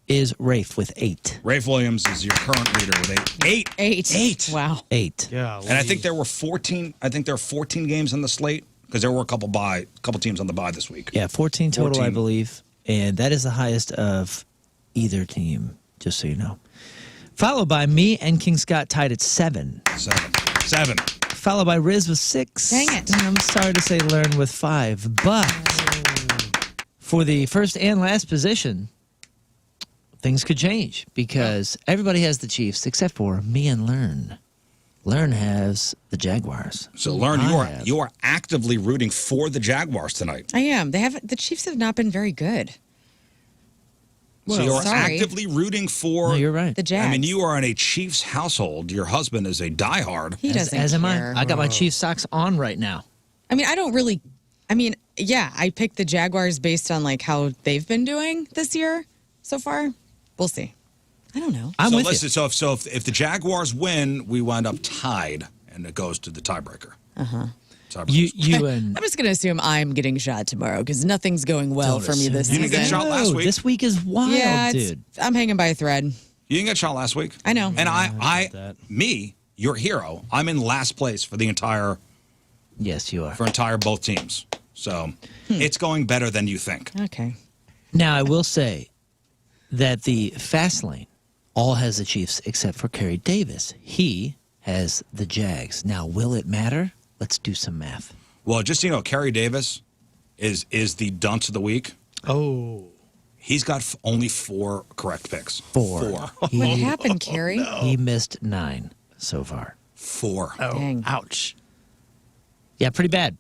is Rafe with 8. Rafe Williams is your current leader with 8. 8. Wow. 8. Yeah, And I think there were 14. I think there are 14 games on the slate because there were a couple teams on the bye this week. Yeah, 14 total, 14. I believe. And that is the highest of either team, just so you know. Followed by me and King Scott tied at 7. 7. Followed by Rizz with 6. Dang it. And I'm sorry to say Learn with 5. But for the first and last position, things could change because everybody has the Chiefs except for me and Learn. Learn has the Jaguars. So, Learn, you are actively rooting for the Jaguars tonight. I am. The Chiefs have not been very good. So you're sorry. actively rooting for. No, you're right. The Jags. I mean, you are in a Chiefs household. Your husband is a diehard. He doesn't As am care. I. I got my Chiefs socks on right now. I mean, yeah, I picked the Jaguars based on like how they've been doing this year so far. We'll see. I don't know. I'm so with listen, you. So if the Jaguars win, we wind up tied, and it goes to the tiebreaker. You and I'm just going to assume I'm getting shot tomorrow because nothing's going well Don't for me this You season. didn't get shot last week. This week is wild, Yeah, dude. I'm hanging by a thread. You didn't get shot last week. I know. And me, your hero, I'm in last place for the entire Yes, you are. both teams. So it's going better than you think. Okay. Now, I will say that the fast lane all has the Chiefs except for Kerry Davis. He has the Jags. Now, will it matter? Let's do some math. Well, just so you know, Kerry Davis is the dunce of the week. Oh. He's got only 4 correct picks. 4. What happened, Carrie? He missed 9 so far. 4. Oh. Dang. Ouch. Yeah, pretty bad.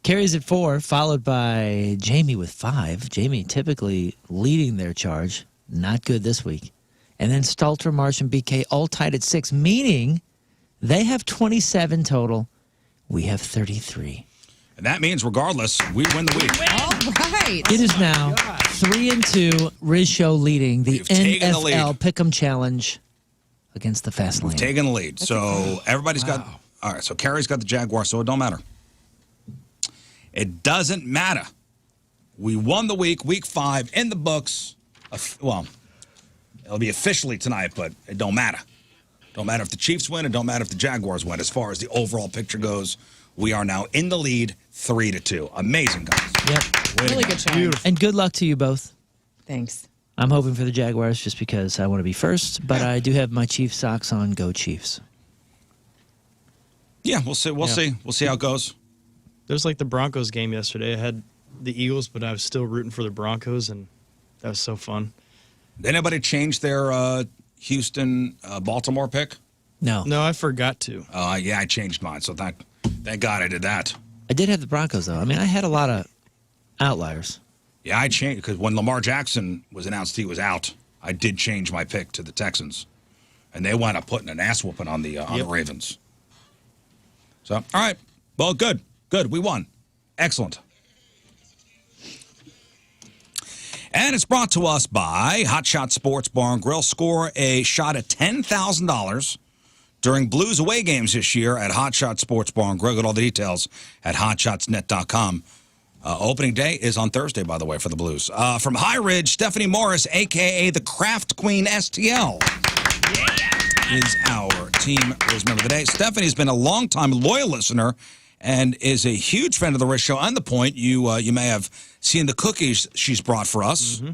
Kerry's at 4, followed by Jamie with 5. Jamie typically leading their charge. Not good this week. And then Stalter, Marsh, and BK all tied at 6, meaning they have 27 total. We have 33. And that means, regardless, we win the week. All right. It is now 3-2. Rizz Show leading the We've taken the lead. NFL Pick'em Challenge against the Fast Lane. Taking the lead. So everybody's got. All right. So Kerry's got the Jaguars, so it don't matter. It doesn't matter. We won the week 5 in the books. Well, it'll be officially tonight, but it don't matter. Don't matter if the Chiefs win. It don't matter if the Jaguars win. As far as the overall picture goes, we are now in the lead, 3-2. Amazing, guys. Yep. Way to Really go. good showing. And good luck to you both. Thanks. I'm hoping for the Jaguars just because I want to be first, but I do have my Chiefs socks on. Go Chiefs. Yeah, we'll see. We'll see. We'll see how it goes. There's like the Broncos game yesterday. I had the Eagles, but I was still rooting for the Broncos, and that was so fun. Did anybody change their Houston Baltimore pick? No. No, I forgot to. Yeah, I changed mine. So thank God I did that. I did have the Broncos, though. I mean, I had a lot of outliers. Yeah, I changed because when Lamar Jackson was announced he was out, I did change my pick to the Texans, and they wound up putting an ass whooping on the Ravens. So, all right, well, good, we won, excellent. And it's brought to us by Hot Shot Sports Bar and Grill. Score a shot at $10,000 during Blues away games this year at Hot Shot Sports Bar and Grill. Get all the details at hotshotsnet.com. Opening day is on Thursday, by the way, for the Blues. From High Ridge, Stephanie Morris, a.k.a. the Craft Queen STL, is our Team Rizz member of the day. Stephanie's been a longtime loyal listener and is a huge fan of the Rizz Show. On the point, you may have seen the cookies she's brought for us. Mm-hmm.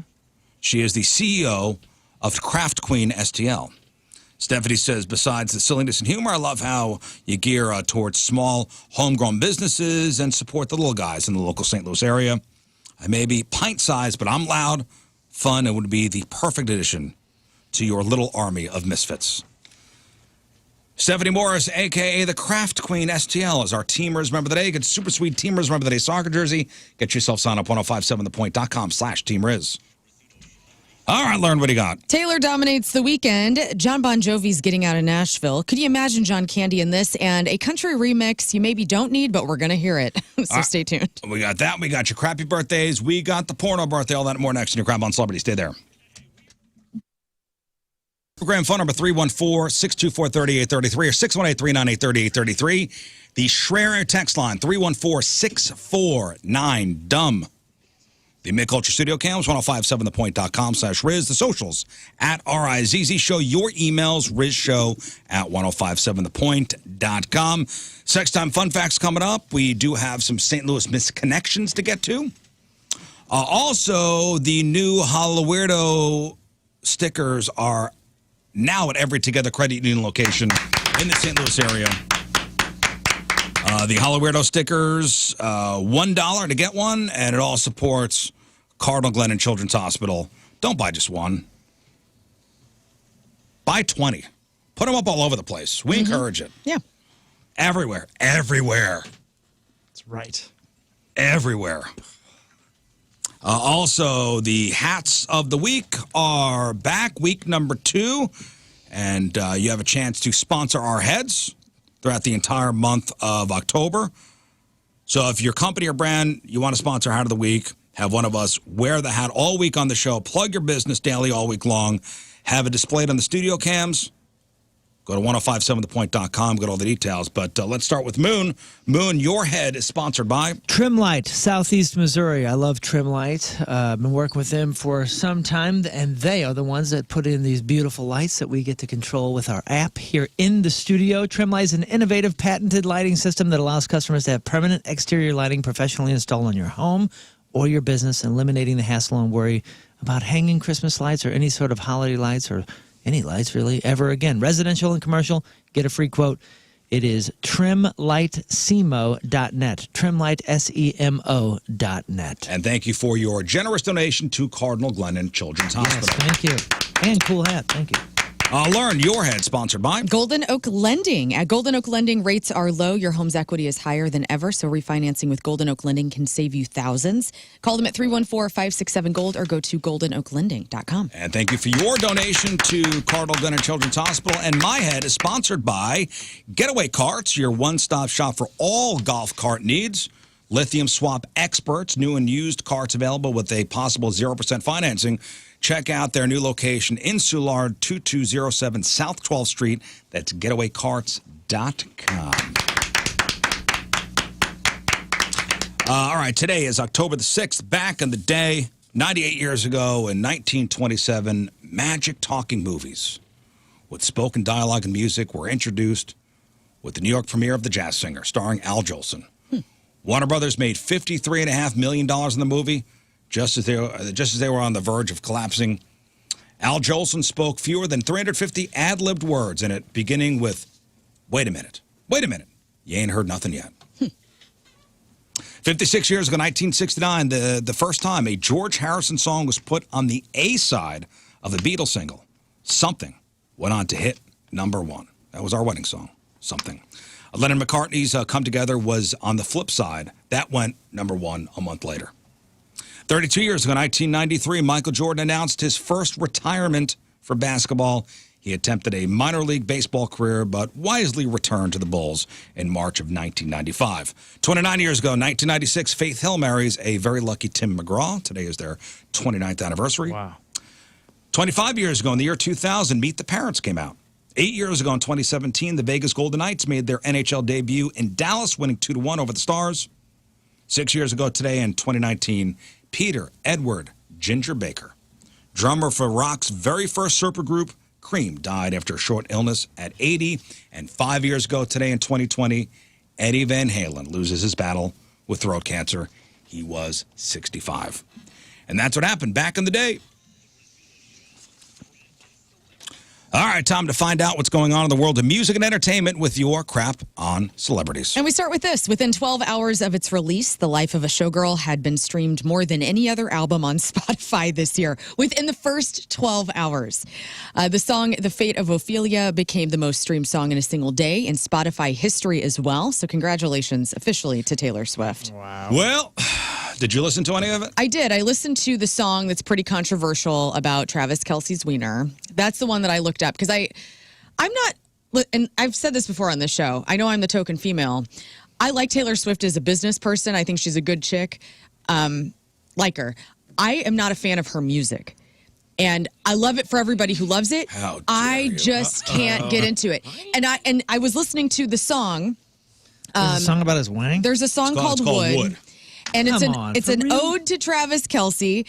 She is the CEO of Craft Queen STL. Stephanie says, besides the silliness and humor, I love how you gear towards small, homegrown businesses and support the little guys in the local St. Louis area. I may be pint-sized, but I'm loud, fun, and would be the perfect addition to your little army of misfits. Stephanie Morris, a.k.a. the Craft Queen STL, is our Team Rizz member of the day. Get a super sweet Team Rizz member of the day soccer jersey. Get yourself signed up 1057thepoint.com/Team Rizz. All right, Lauren, what do you got? Taylor dominates the weekend. John Bon Jovi's getting out of Nashville. Could you imagine John Candy in this? And a country remix you maybe don't need, but we're going to hear it. So stay tuned. We got that. We got your crappy birthdays. We got the porno birthday. All that and more next in your Crap on Celebrity. Stay there. Program phone number 314-624-3833 or 618-398-3833. The Schreier text line, 314-649-DUMB. The Mid-Culture Studio Cams, 1057thepoint.com/Rizz. The socials at RIZZ Show. Your emails, RizzShow at 1057thepoint.com. Sex Time Fun Facts coming up. We do have some St. Louis misconnections to get to. Also, the new Halloween stickers are now at every Together Credit Union location in the St. Louis area. The Halloween stickers, $1 to get one, and it all supports Cardinal Glennon Children's Hospital. Don't buy just one. Buy 20. Put them up all over the place. We encourage it. Yeah. Everywhere. Everywhere. That's right. Everywhere. Also, the hats of the week are back, week number 2. And you have a chance to sponsor our heads throughout the entire month of October. So if your company or brand, you want to sponsor Hat of the Week, have one of us wear the hat all week on the show, plug your business daily all week long, have it displayed on the studio cams. Go to 1057thepoint.com, get all the details. But let's start with Moon. Moon, your head is sponsored by Trim Light, Southeast Missouri. I love Trim Light. I've been working with them for some time, and they are the ones that put in these beautiful lights that we get to control with our app here in the studio. Trim Light is an innovative, patented lighting system that allows customers to have permanent exterior lighting professionally installed on your home or your business, eliminating the hassle and worry about hanging Christmas lights or any sort of holiday lights or any lights really ever again. Residential and commercial, get a free quote. It is trimlightsemo.net. Trimlightsemo.net. And thank you for your generous donation to Cardinal Glennon Children's Hospital. Yes, thank you. And cool hat. Thank you. Learn your head, sponsored by Golden Oak Lending. At Golden Oak Lending, rates are low. Your home's equity is higher than ever, so refinancing with Golden Oak Lending can save you thousands. Call them at 314-567-GOLD or go to goldenoaklending.com. And thank you for your donation to Cardinal Glennon Children's Hospital. And my head is sponsored by Getaway Carts, your one-stop shop for all golf cart needs. Lithium swap experts, new and used carts available with a possible 0% financing. Check out their new location in Soulard, 2207 South 12th Street. That's getawaycarts.com. All right, today is October the 6th. Back in the day, 98 years ago in 1927, magic talking movies with spoken dialogue and music were introduced with the New York premiere of The Jazz Singer, starring Al Jolson. Warner Brothers made $53.5 million in the movie, just as they were on the verge of collapsing. Al Jolson spoke fewer than 350 ad-libbed words in it, beginning with, wait a minute, you ain't heard nothing yet. 56 years ago, 1969, the first time a George Harrison song was put on the A-side of the Beatles single, Something, went on to hit #1. That was our wedding song, Something. Lennon McCartney's Come Together was on the flip side. That went #1 a month later. 32 years ago, 1993, Michael Jordan announced his first retirement for basketball. He attempted a minor league baseball career, but wisely returned to the Bulls in March of 1995. 29 years ago, 1996, Faith Hill marries a very lucky Tim McGraw. Today is their 29th anniversary. Wow. 25 years ago, in the year 2000, Meet the Parents came out. 8 years ago, in 2017, the Vegas Golden Knights made their NHL debut in Dallas, winning 2-1 over the Stars. 6 years ago today, in 2019, Peter Edward Ginger Baker, drummer for rock's very first supergroup, Cream, died after a short illness at 80. And 5 years ago today, in 2020, Eddie Van Halen loses his battle with throat cancer. He was 65. And that's what happened back in the day. All right, time to find out what's going on in the world of music and entertainment with your crap on celebrities. And we start with this. Within 12 hours of its release, The Life of a Showgirl had been streamed more than any other album on Spotify this year, within the first 12 hours. The song The Fate of Ophelia became the most streamed song in a single day in Spotify history as well. So congratulations officially to Taylor Swift. Wow. Well, did you listen to any of it? I did. I listened to the song that's pretty controversial about Travis Kelce's wiener. That's the one that I looked up because I'm not, and I've said this before on this show. I know I'm the token female. I like Taylor Swift as a business person. I think she's a good chick. Like her. I am not a fan of her music. And I love it for everybody who loves it. How dare I you. just can't get into it. And I was listening to the song. There's a song about his wang? There's a song called Wood. And it's an ode to Travis Kelce.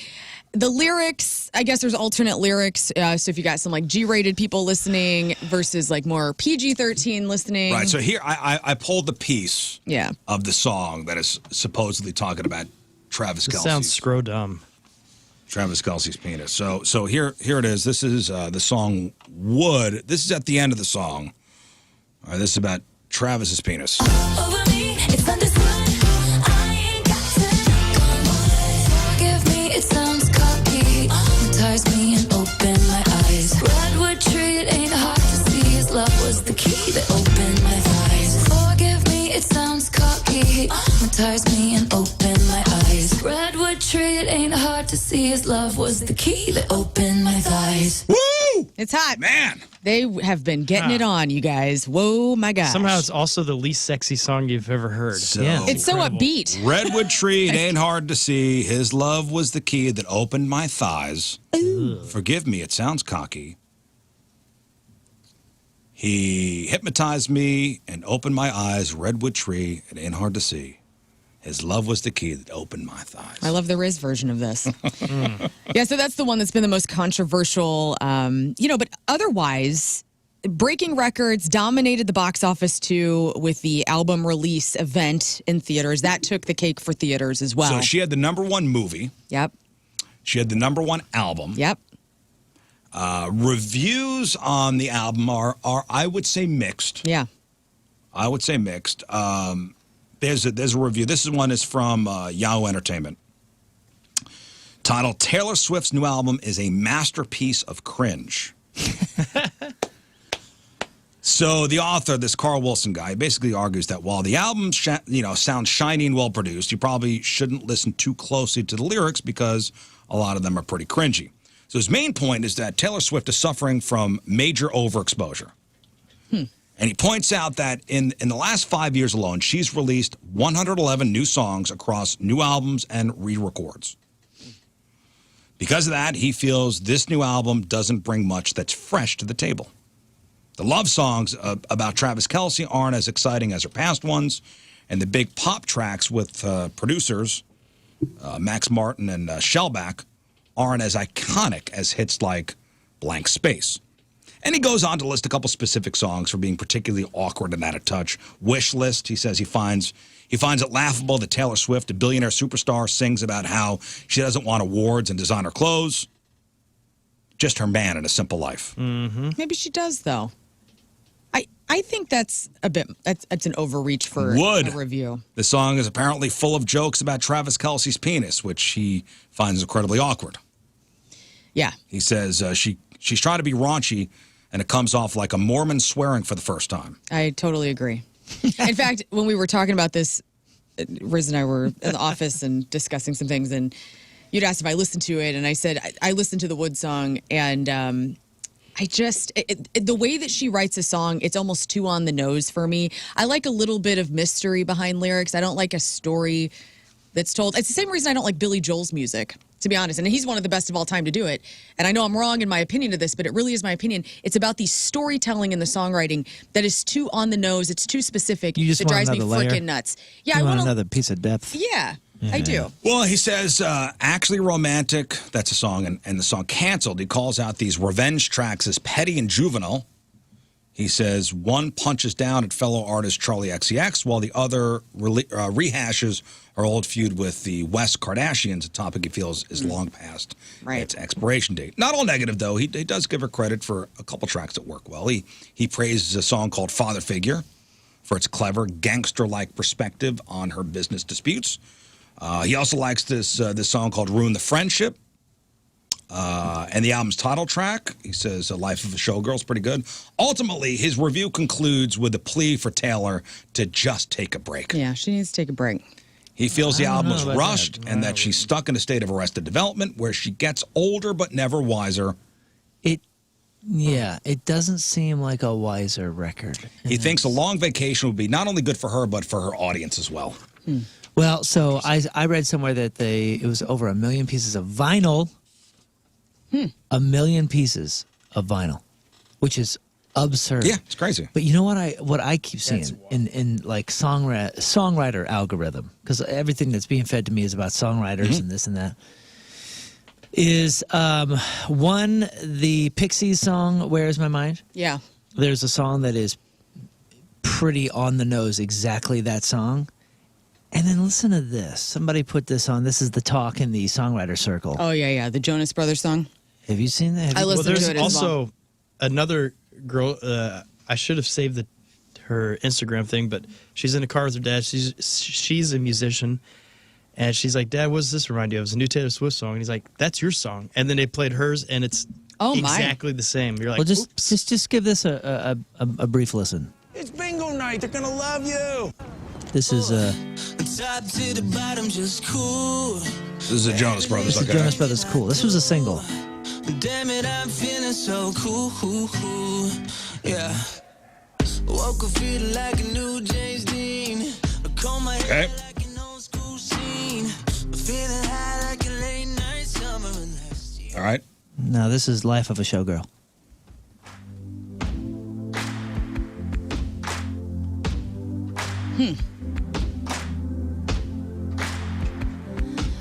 The lyrics, I guess there's alternate lyrics. So if you got some like G-rated people listening versus like more PG-13 listening. Right. So here I pulled the piece Yeah. of the song that is supposedly talking about Travis Kelce. Sounds scro dumb. Travis Kelce's penis. So here it is. This is the song Wood. This is at the end of the song. All right, this is about Travis's penis. Over me, it's understood. I ain't got to forgive me. It sounds cocky. Ties me and open my eyes. Redwood tree, it ain't hard to see. His love was the key that opened my thighs. Forgive me, it sounds cocky. Ties me and open my eyes. Redwood tree, it ain't hard to see. His love was the key that opened my thighs. Woo! It's hot. Man. They have been getting it on, you guys. Whoa, my gosh. Somehow it's also the least sexy song you've ever heard. Yeah. It's so incredible. upbeat. Redwood tree, it ain't hard to see. His love was the key that opened my thighs. Forgive me, it sounds cocky. He hypnotized me and opened my eyes. Redwood tree, it ain't hard to see. His love was the key that opened my thighs. I love the Rizz version of this. Yeah, so that's the one that's been the most controversial. But otherwise, breaking records, dominated the box office too with the album release event in theaters. That took the cake for theaters as well. So she had the #1 movie. Yep. She had the #1 album. Yep. Reviews on the album are I would say mixed. Yeah. I would say mixed. There's a review. This one is from Yahoo Entertainment. Titled, Taylor Swift's new album is a masterpiece of cringe. So the author, this Carl Wilson guy, basically argues that while the album sounds shiny and well-produced, you probably shouldn't listen too closely to the lyrics because a lot of them are pretty cringy. So his main point is that Taylor Swift is suffering from major overexposure. And he points out that in the last 5 years alone, she's released 111 new songs across new albums and re-records. Because of that, he feels this new album doesn't bring much that's fresh to the table. The love songs about Travis Kelce aren't as exciting as her past ones, and the big pop tracks with producers Max Martin and Shellback aren't as iconic as hits like Blank Space. And he goes on to list a couple specific songs for being particularly awkward and out of touch. Wish List, he says he finds it laughable that Taylor Swift, a billionaire superstar, sings about how she doesn't want awards and designer clothes. Just her man and a simple life. Mm-hmm. Maybe she does, though. I think that's that's an overreach for Wood. a review. The song is apparently full of jokes about Travis Kelce's penis, which he finds incredibly awkward. Yeah. He says she's trying to be raunchy, and it comes off like a Mormon swearing for the first time. I totally agree. In fact, when we were talking about this, Rizz and I were in the office and discussing some things, and you'd asked if I listened to it, and I said I listened to the Wood song, and the way that she writes a song, it's almost too on the nose for me. I like a little bit of mystery behind lyrics. I don't like a story that's told. It's the same reason I don't like Billy Joel's music, to be honest. And he's one of the best of all time to do it. And I know I'm wrong in my opinion of this, but it really is my opinion. It's about the storytelling and the songwriting that is too on the nose. It's too specific. You just it want drives me another layer? freaking nuts. Yeah, You I want want another piece of depth. Yeah, I do. Well, he says, actually romantic, that's a song, and the song Canceled. He calls out these revenge tracks as petty and juvenile. He says one punches down at fellow artist Charlie XCX, while the other rehashes her old feud with the West Kardashians, a topic he feels is long past its expiration date. Not all negative, though. He does give her credit for a couple tracks that work well. He praises a song called Father Figure for its clever, gangster-like perspective on her business disputes. He also likes this song called Ruin the Friendship. And the album's title track, he says, Life of a Showgirl is pretty good. Ultimately, his review concludes with a plea for Taylor to just take a break. Yeah, she needs to take a break. He feels the album was rushed and that she's stuck in a state of arrested development where she gets older but never wiser. It doesn't seem like a wiser record. He thinks a long vacation would be not only good for her, but for her audience as well. Well, so I read somewhere that it was over 1 million pieces of vinyl. 1 million pieces of vinyl, which is absurd. Yeah, it's crazy. But you know what I keep seeing in like songwriter algorithm, because everything that's being fed to me is about songwriters and this and that, is the Pixies song "Where Is My Mind." Yeah, there's a song that is pretty on the nose, exactly that song. And then listen to this. Somebody put this on. This is the talk in the songwriter circle. Oh yeah, the Jonas Brothers song. Have you seen that? I listened to it. There's also another girl. I should have saved her Instagram thing, but she's in a car with her dad. She's a musician, and she's like, "Dad, what does this remind you of?" It's a new Taylor Swift song, and he's like, "That's your song." And then they played hers, and it's exactly the same. You're like, well, just give this a brief listen. It's bingo night. They're gonna love you. This is Top to the bottom, just cool. This is a Jonas Brothers. This is Jonas Brothers. Cool. This was a single. Damn it, I'm feeling so cool. Yeah. Woke up feeling like a new James Dean. Comb my hair like an old school scene. Feeling high like a late night summer last year. All right. Now this is Life of a Showgirl.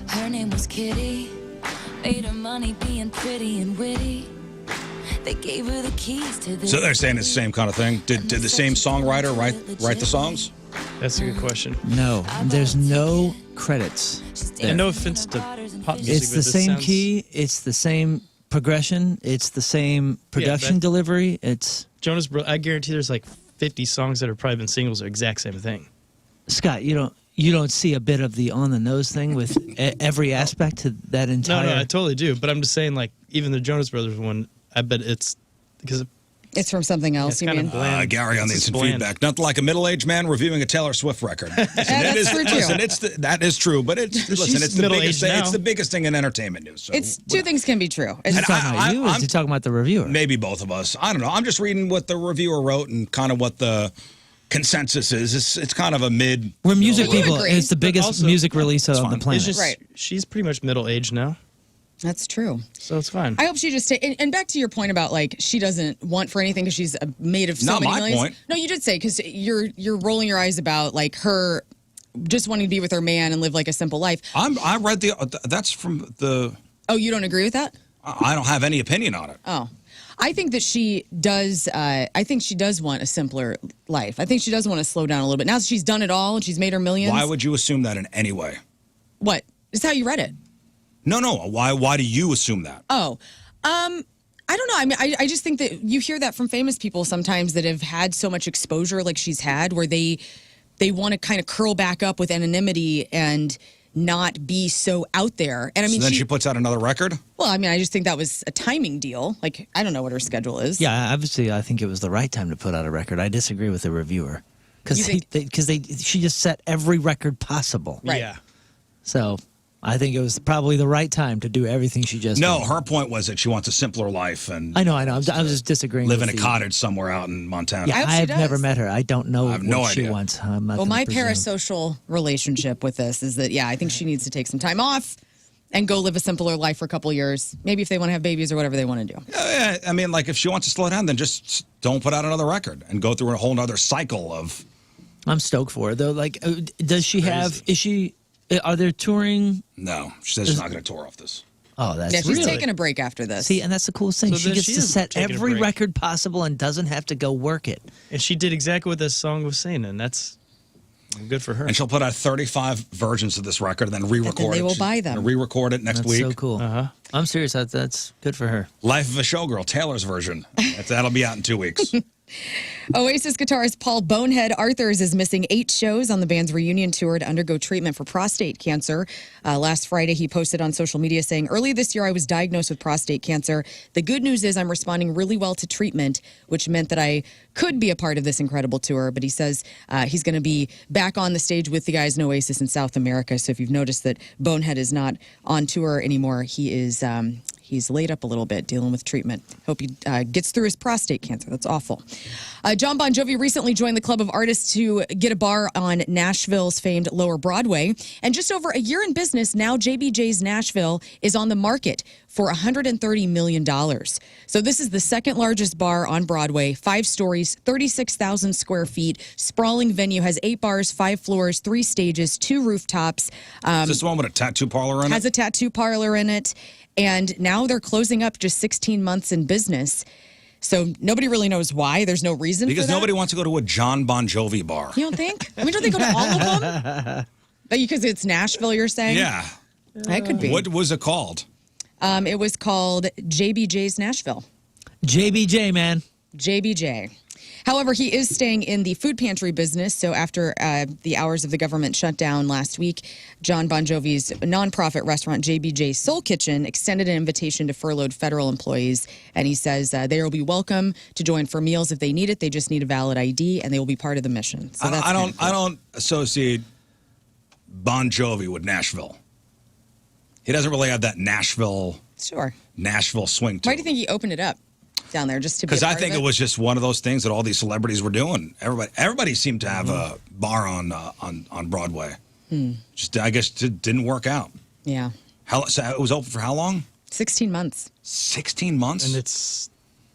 Her name was Kitty. Made her money being pretty and witty. They gave her the keys to the. So they're saying it's the same kind of thing. Did the same songwriter write the songs? That's a good question. No, there's no credits. And no offense to pop music, It's the same key. It's the same progression. It's the same production delivery. It's Jonas Brothers. I guarantee there's like 50 songs that have probably been singles, are exact same thing. Scott. You don't see a bit of the on the nose thing with every aspect to that entire. No, I totally do. But I'm just saying, like, even the Jonas Brothers one, I bet it's because it's from something else. You mean? Gary on the instant feedback. Nothing like a middle-aged man reviewing a Taylor Swift record. That's true too. Listen, that is true. But it's the biggest thing. It's the biggest thing in entertainment news. So it's two things can be true. Is he talking about you, or is he talking about the reviewer? Maybe both of us. I don't know. I'm just reading what the reviewer wrote and kind of what the consensus is. It's kind of a mid. We're music people. It's the biggest music release on the planet. She's pretty much middle-aged now. That's true. So it's fine. I hope she just and back to your point about like she doesn't want for anything because she's made of so many millions. Not my point. No, you did say because you're rolling your eyes about like her just wanting to be with her man and live like a simple life. I read that's from the. Oh, you don't agree with that? I don't have any opinion on it. Oh. I think that she does. I think she does want a simpler life. I think she does want to slow down a little bit. Now that she's done it all and she's made her millions. Why would you assume that in any way? What? Is how you read it? No. Why do you assume that? Oh, I don't know. I mean, I just think that you hear that from famous people sometimes that have had so much exposure, like she's had, where they want to kind of curl back up with anonymity and not be so out there. And I mean, so then she puts out another record? Well, I mean, I just think that was a timing deal. Like, I don't know what her schedule is. Yeah, obviously, I think it was the right time to put out a record. I disagree with the reviewer because she just set every record possible. Right. Yeah. So I think it was probably the right time to do everything she just No, did. her point was that she wants a simpler life and I know. I was just disagreeing. live with in a you. cottage somewhere out in Montana. Yeah, I hope she I've does. never met her. I don't know I have what no she idea. wants. I'm not Well, gonna my presume. parasocial relationship with this is that, I think she needs to take some time off and go live a simpler life for a couple years. Maybe if they want to have babies or whatever they want to do. Yeah, I mean, like if she wants to slow down, then just don't put out another record and go through a whole nother cycle of. I'm stoked for her though. Like, does she have? Is she? Are there touring? No, she says she's not going to tour off this. Oh, that's Yeah, she's really. taking a break after this. See, and that's the coolest thing. So she then gets she to is set taking a every break. record possible and doesn't have to go work it. And she did exactly what this song was saying, and that's good for her. And she'll put out 35 versions of this record and then re-record they it. will She's buy them. gonna re-record it next That's week. so cool. I'm serious. That's good for her. Life of a Showgirl, Taylor's version. That'll be out in 2 weeks. Oasis guitarist Paul Bonehead Arthurs is missing 8 shows on the band's reunion tour to undergo treatment for prostate cancer. Last Friday, he posted on social media saying, "Early this year, I was diagnosed with prostate cancer. The good news is I'm responding really well to treatment, which meant that I could be a part of this incredible tour." But he says he's going to be back on the stage with the guys in Oasis in South America. So if you've noticed that Bonehead is not on tour anymore, he is he's laid up a little bit dealing with treatment. Hope he gets through his prostate cancer. That's awful. John Bon Jovi recently joined the club of artists to get a bar on Nashville's famed Lower Broadway. And just over a year in business, now JBJ's Nashville is on the market for $130 million. So this is the second largest bar on Broadway, 5 stories, 36,000 square feet, sprawling venue, has 8 bars, 5 floors, 3 stages, 2 rooftops. Is this the one with a tattoo parlor in Has it? a tattoo parlor in it. And now they're closing up just 16 months in business. So nobody really knows why. There's no reason Because for that. nobody wants to go to a John Bon Jovi bar. You don't think? I mean, don't they go to all of them? Because it's Nashville, you're saying? Yeah. That could be. What was it called? It was called JBJ's Nashville. JBJ, man. JBJ. However, he is staying in the food pantry business. So after the hours of the government shutdown last week, John Bon Jovi's nonprofit restaurant, JBJ Soul Kitchen, extended an invitation to furloughed federal employees. And he says they will be welcome to join for meals if they need it. They just need a valid ID, and they will be part of the mission. So that's I kind of cool. don't associate Bon Jovi with Nashville. He doesn't really have that Nashville Sure. swing to Why do you think he opened it up down there? Just to be a Because I part think of it was just one of those things that all these celebrities were doing. Everybody seemed to have a bar on Broadway. Just I guess it didn't work out. Yeah. So it was open for how long? 16 months. 16 months. And it's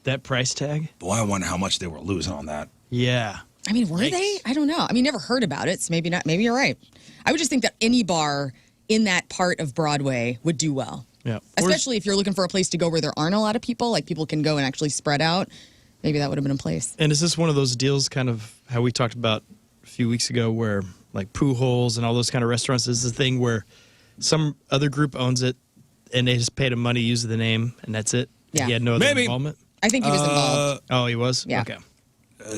that price tag? Boy, I wonder how much they were losing on that. Yeah. I mean, were they? I don't know. I mean, never heard about it, so maybe not. Maybe you're right. I would just think that any bar in that part of Broadway would do well. Yeah. Especially if you're looking for a place to go where there aren't a lot of people, like people can go and actually spread out. Maybe that would have been in place. And is this one of those deals, kind of how we talked about a few weeks ago, where like Pooh Holes and all those kind of restaurants is the thing where some other group owns it and they just paid him money to use the name and that's it? Yeah. He had no other Maybe. involvement? I think he was involved. Oh, he was? Yeah. Okay.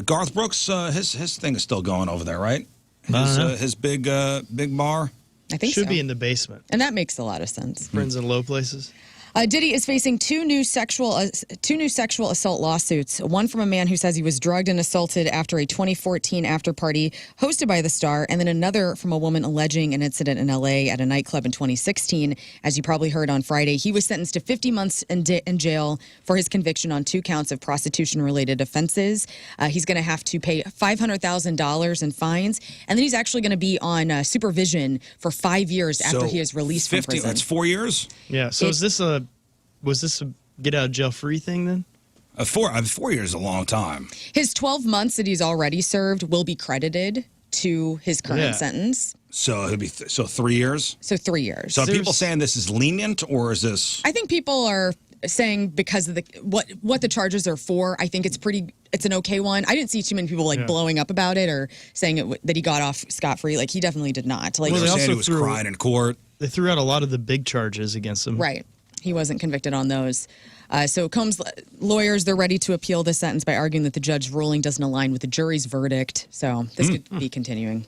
Garth Brooks, his thing is still going over there, right? know. His big bar. I think Should so. be in the basement. And that makes a lot of sense. Friends in low places. Diddy is facing two new sexual assault lawsuits. One from a man who says he was drugged and assaulted after a 2014 after party hosted by the star, and then another from a woman alleging an incident in L.A. at a nightclub in 2016. As you probably heard on Friday, he was sentenced to 50 months in jail for his conviction on 2 counts of prostitution-related offenses. He's going to have to pay $500,000 in fines, and then he's actually going to be on supervision for 5 years after he is released from prison. That's 4 years. Yeah. So was this a get out of jail free thing then? 4 years is a long time. His 12 months that he's already served will be credited to his current Yeah. sentence. So it'd be 3 years. So 3 years. So are people saying this is lenient, or is this? I think people are saying because of the what the charges are for. I think it's an okay one. I didn't see too many people blowing up about it or saying that he got off scot-free. Like he definitely did not. Like Well, They're they saying he also was crying in court. They threw out a lot of the big charges against him. right. He wasn't convicted on those. So Combs' lawyers, they're ready to appeal this sentence by arguing that the judge's ruling doesn't align with the jury's verdict. So this could be continuing.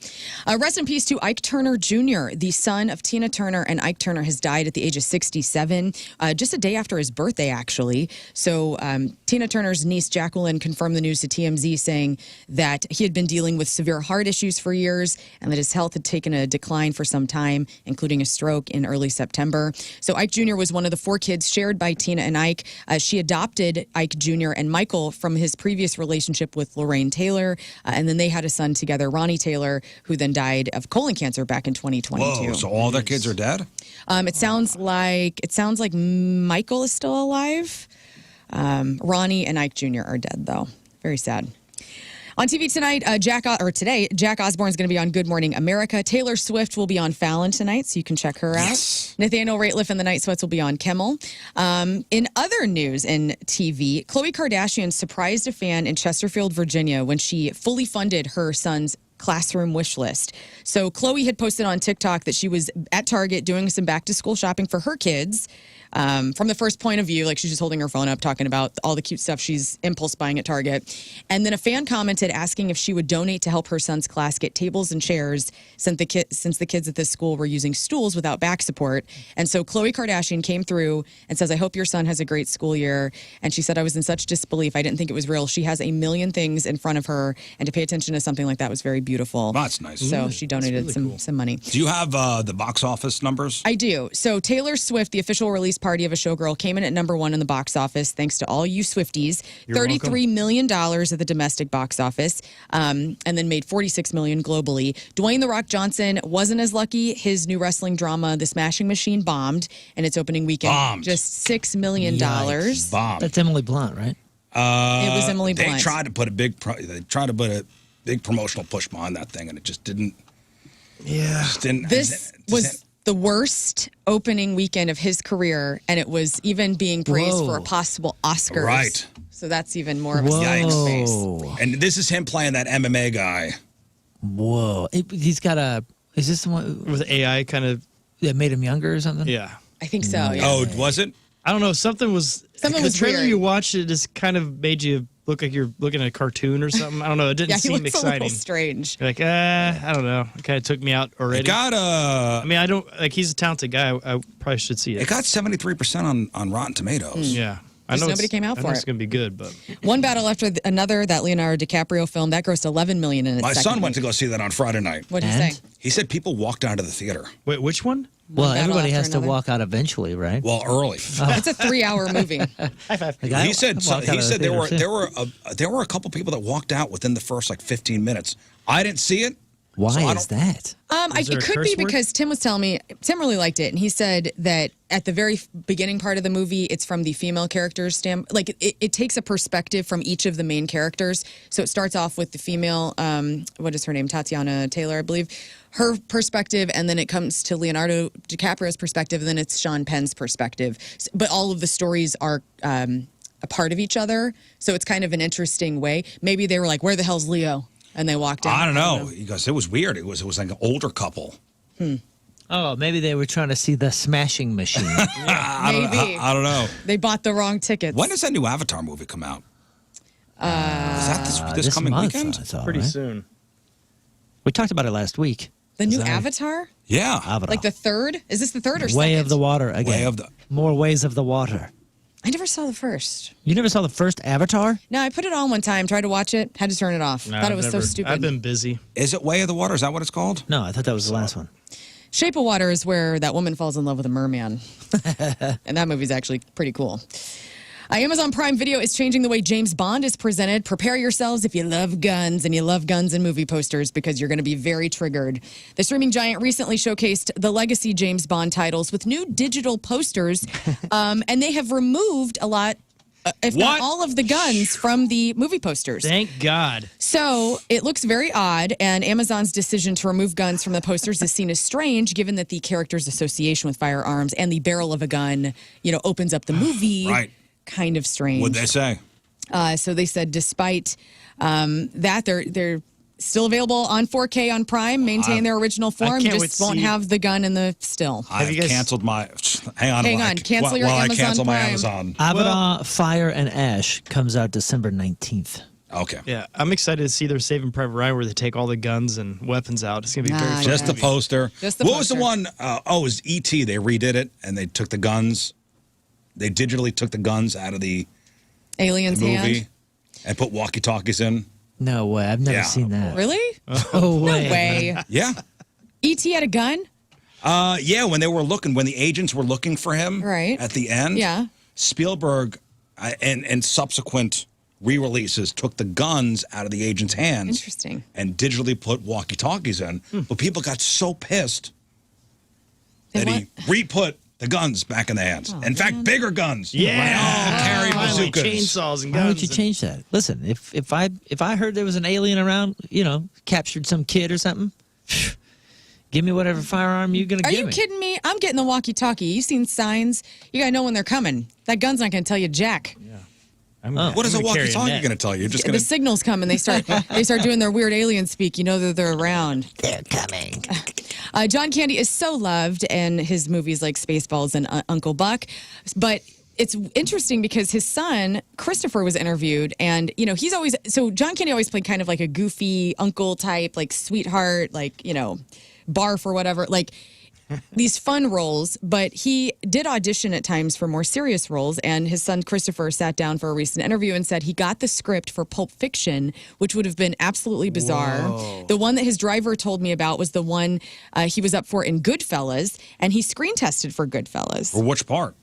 Rest in peace to Ike Turner Jr., the son of Tina Turner and Ike Turner, has died at the age of 67, just a day after his birthday, actually. So Tina Turner's niece, Jacqueline, confirmed the news to TMZ, saying that he had been dealing with severe heart issues for years and that his health had taken a decline for some time, including a stroke in early September. So Ike Jr. was one of the 4 kids shared by Tina and Ike. She adopted Ike Jr. and Michael from his previous relationship with Lorraine Taylor, and then they had a son together, Ronnie Taylor, who then died of colon cancer back in 2022. Whoa, so all their kids are dead? It sounds like Michael is still alive. Ronnie and Ike Jr. are dead, though. Very sad. On TV tonight, today, Jack Osborne's going to be on Good Morning America. Taylor Swift will be on Fallon tonight, so you can check her out. Yes. Nathaniel Rateliff and the Night Sweats will be on Kimmel. In other news in TV, Khloe Kardashian surprised a fan in Chesterfield, Virginia, when she fully funded her son's classroom wish list. So Khloe had posted on TikTok that she was at Target doing some back-to-school shopping for her kids. From the first point of view, like she's just holding her phone up, talking about all the cute stuff she's impulse buying at Target. And then a fan commented asking if she would donate to help her son's class get tables and chairs since the kids at this school were using stools without back support. And so Khloe Kardashian came through and says, "I hope your son has a great school year." And she said, "I was in such disbelief. I didn't think it was real." She has a million things in front of her, and to pay attention to something like that was very beautiful. That's nice. So she donated some money. Do you have the box office numbers? I do. So Taylor Swift, the official release party of a Showgirl, came in at #1 in the box office, thanks to all you Swifties. $33 million at the domestic box office, and then made $46 million globally. Dwayne "The Rock" Johnson wasn't as lucky. His new wrestling drama, The Smashing Machine, bombed in its opening weekend. Just $6 million. Yikes. Bombed. That's Emily Blunt, right? It was Emily Blunt. They tried to put a big promotional push behind that thing, and it just didn't. Yeah. Just didn't. This was the worst opening weekend of his career, and it was even being praised for a possible Oscars. Right. So that's even more of a Yikes. slap in the face. And this is him playing that MMA guy. Whoa. He's got is this the one With AI kind of, that made him younger or something? yeah. I think so. Yeah. Oh, was it? I don't know. Something was the trailer weird. you watched. It just kind of made you look like you're looking at a cartoon or something. I don't know. It didn't Yeah, he seem looks a exciting. little strange. You're like, I don't know. It kind of took me out already. It got I mean, I don't like. He's a talented guy. I probably should see it. It got 73% on Rotten Tomatoes. Yeah. I Just know nobody came out I for know it. It's going to be good, but One battle after another, that Leonardo DiCaprio film, that grossed $11 million in its My second son went week. to go see that on Friday night. What did he And? say? He said people walked out of the theater. wait, which one? Well, battle everybody after has to another. walk out eventually, right? Well, early. It's a 3-hour movie. Like, He said walked out of the there theater. there were a couple people that walked out within the first 15 minutes. I didn't see it. Why so I is don't- that? Is there It a could be curse word? because Tim was telling me, Tim really liked it, and he said that at the very beginning part of the movie, it's from the female character's standpoint. Like, it takes a perspective from each of the main characters. So it starts off with the female, what is her name? Tatiana Taylor, I believe. Her perspective, and then it comes to Leonardo DiCaprio's perspective, and then it's Sean Penn's perspective. But all of the stories are a part of each other, so it's kind of an interesting way. Maybe they were like, "Where the hell's Leo?" And they walked out. I don't know. He goes, it was weird. It was like an older couple. Oh, maybe they were trying to see the Smashing Machine. Maybe. I don't know. They bought the wrong tickets. When does that new Avatar movie come out? Is that this coming month, weekend? it's all Pretty right. soon. We talked about it last week. The new Is that- Avatar? Yeah. Avatar. Like the third? Is this the third or Way second? of the Water again. Way of the- More Ways of the Water. I never saw the first. You never saw the first Avatar? No, I put it on one time, tried to watch it, had to turn it off. No, Thought it I've was so never- stupid. I've been busy. Is it Way of the Water? Is that what it's called? No, I thought that was the last one. Shape of Water is where that woman falls in love with a merman. And that movie's actually pretty cool. Amazon Prime Video is changing the way James Bond is presented. Prepare yourselves if you love guns and you love guns and movie posters, because you're going to be very triggered. The streaming giant recently showcased the legacy James Bond titles with new digital posters, and they have removed a lot, if not all of the guns from the movie posters. Thank God. So it looks very odd, and Amazon's decision to remove guns from the posters is seen as strange, given that the character's association with firearms and the barrel of a gun, opens up the movie. Right. Kind of strange. What'd they say? So they said, despite that, they're Still available on 4K on Prime. Maintain their original form. can't wait Just to won't see- have the gun in the still. I've you guys- canceled my. Hang on. Hang while I- on, cancel your while Amazon I cancel my Prime. Amazon. Abaddon, Fire, and Ash comes out December 19th. Okay. Yeah, I'm excited to see their Saving Private Ryan where they take all the guns and weapons out. It's gonna be very Nah, fun. Just the poster. Just the what was the poster. one? It was E.T. They redid it and they took the guns. They digitally took the guns out of the Alien's movie hand. and put walkie-talkies in. No way. I've never Yeah. seen that. Really? No No way. way. Yeah. E.T. had a gun? Yeah, when the agents were looking for him Right. at the end, Yeah. Spielberg and subsequent re-releases took the guns out of the agent's hands. Interesting. And digitally put walkie-talkies in. But people got so pissed They that he want- re-put the guns back in the hands. In fact, bigger guns. Yeah. They all carry Finally, bazookas. chainsaws and guns. Why would you change that? Listen, if I heard there was an alien around, captured some kid or something, give me whatever firearm you're gonna Are give you me. kidding me? I'm getting the walkie-talkie. You've seen signs. You gotta know when they're coming. That gun's not gonna tell you jack. What is a walkie-talkie going to tell you? You're just going The to. signals come and they start doing their weird alien speak. You know that they're around. They're coming. John Candy is so loved in his movies like Spaceballs and Uncle Buck, but it's interesting because his son Christopher was interviewed, and he's always John Candy always played kind of like a goofy uncle type, like sweetheart, like barf or whatever, like these fun roles. But he did audition at times for more serious roles, and his son Christopher sat down for a recent interview and said he got the script for Pulp Fiction, which would have been absolutely bizarre. Whoa. The one that his driver told me about was the one he was up for in Goodfellas, and he screen tested for Goodfellas. For which part?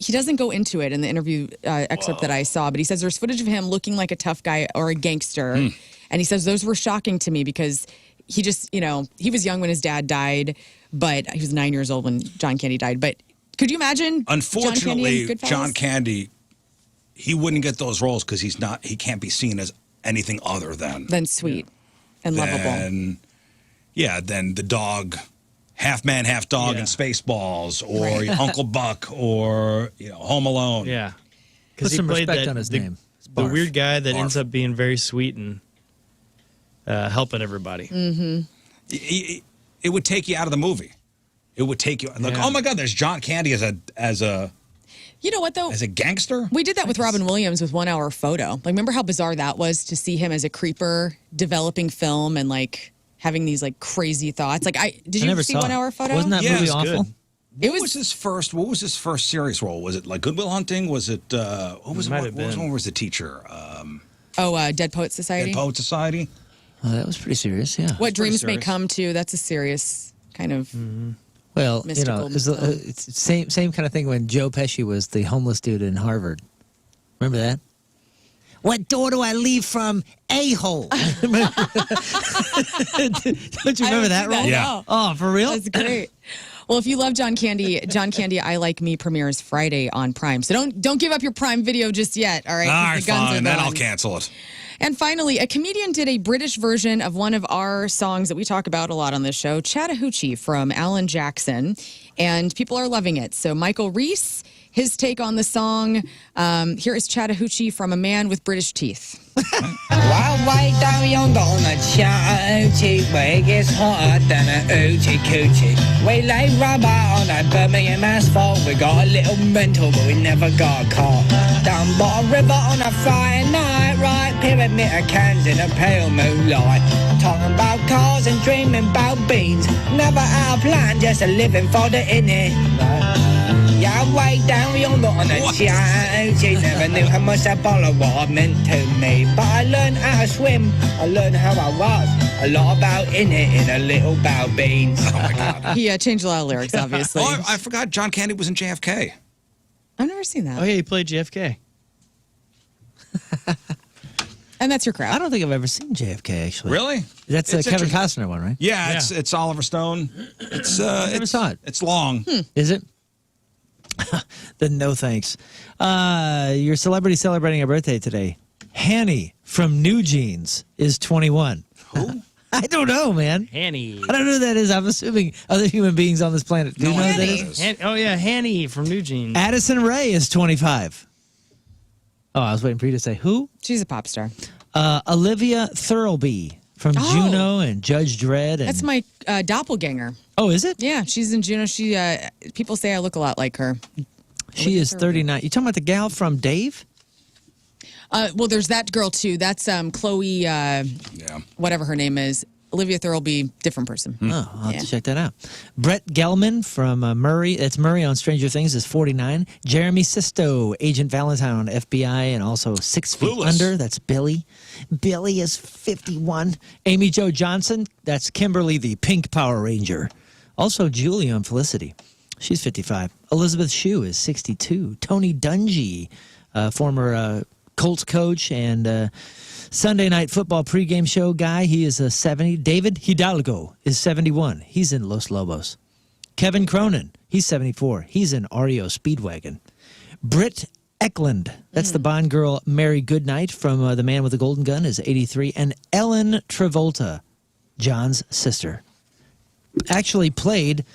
He doesn't go into it in the interview excerpt that I saw, but he says there's footage of him looking like a tough guy or a gangster, and he says those were shocking to me because he just, he was young when his dad died, but he was 9 years old when John Candy died. But could you imagine? Unfortunately, John Candy, he wouldn't get those roles because he can't be seen as anything other than sweet and lovable. than the dog, half man, half dog Yeah. in Spaceballs, or Uncle Buck, or Home Alone. Yeah. Put Because he some played respect that, on his the, name. It's the Barf. weird guy that ends Barf. up being very sweet and helping everybody. It would take you out of the movie. It would take you like, Yeah. oh my God, there's John Candy as a You know what though? gangster. We did that with Robin Williams with 1 Hour Photo. Like, remember how bizarre that was to see him as a creeper developing film and like having these like crazy thoughts. Like, did you never see saw 1 it. Hour Photo? Wasn't that Yeah, movie it's awful? good. It What was was his first serious role? Was it like Good Will Hunting? Was it what was Might what, have what was been. one? Was the teacher? Dead Poet Society. Dead Poet Society. Oh, that was pretty serious, yeah. What Dreams May serious. Come To. That's a serious kind of. Well, mystical it's film. it's same kind of thing when Joe Pesci was the homeless dude in Harvard. Remember that? What door do I leave from? A-hole. Don't you remember that role? Yeah. No. Oh, for real? That's great. Well, if you love John Candy, I Like Me premieres Friday on Prime. So don't give up your Prime Video just yet. All right. All 'Cause right, the guns are fine. Then I'll gone. cancel it. And finally, a comedian did a British version of one of our songs that we talk about a lot on this show, Chattahoochee from Alan Jackson, and people are loving it. So Michael Reese, his take on the song, here is Chattahoochee from a man with British teeth. Well, way down yonder on a Chattahoochee, where it gets hotter than a hoochie coochie. We lay rubber on a Birmingham asphalt. We got a little rental, but we never got a car. Down by a river on a Friday night, right? Pyramid of cans in a pale moonlight. Talking about cars and dreaming about beans. Never had a plan, just a living for the innit. Yeah, way down yonder on a Chattahoochee. Never knew how much that bottle of water meant to me. But I learned how to swim, I learned how I was. A lot about in it in a little about beans. Oh my God. He changed a lot of lyrics, obviously. Oh, I forgot John Candy was in JFK. I've never seen that. Oh, yeah, he played JFK. And that's your crowd. I don't think I've ever seen JFK, actually. Really? That's the It's Kevin interesting. Costner one, right? Yeah, Yeah. it's Oliver Stone. It's never saw it. It's long. Is it? Then no thanks. Your celebrity celebrating a birthday today. Hanny from New Jeans is 21. Who? I don't know, man. Hanny. I don't know who that is. I'm assuming other human beings on this planet. Do you No know who idea that who is? it is. Oh, yeah, Hanny from New Jeans. Addison Rae is 25. Oh, I was waiting for you to say who? She's a pop star. Olivia Thirlby from Juno and Judge Dredd. And, That's my doppelganger. Oh, is it? Yeah, she's in Juno. She people say I look a lot like her. She is 39. You talking about the gal from Dave? Well, there's that girl too. That's Chloe. Whatever her name is. Olivia Thirlby, different person. Oh, I'll have to check that out. Brett Gelman from Murray. That's Murray on Stranger Things is 49. Jeremy Sisto, Agent Valentine on FBI, and also 6 Feet Clueless. Under. That's Billy. Billy is 51. Amy Jo Johnson. That's Kimberly, the Pink Power Ranger. Also Julie on Felicity. She's 55. Elizabeth Shue is 62. Tony Dungy, former Colts coach and Sunday Night Football pregame show guy. He is 70. David Hidalgo is 71. He's in Los Lobos. Kevin Cronin, he's 74. He's in REO Speedwagon. Britt Eklund, that's the Bond girl Mary Goodnight from The Man with the Golden Gun, is 83. And Ellen Travolta, John's sister, actually played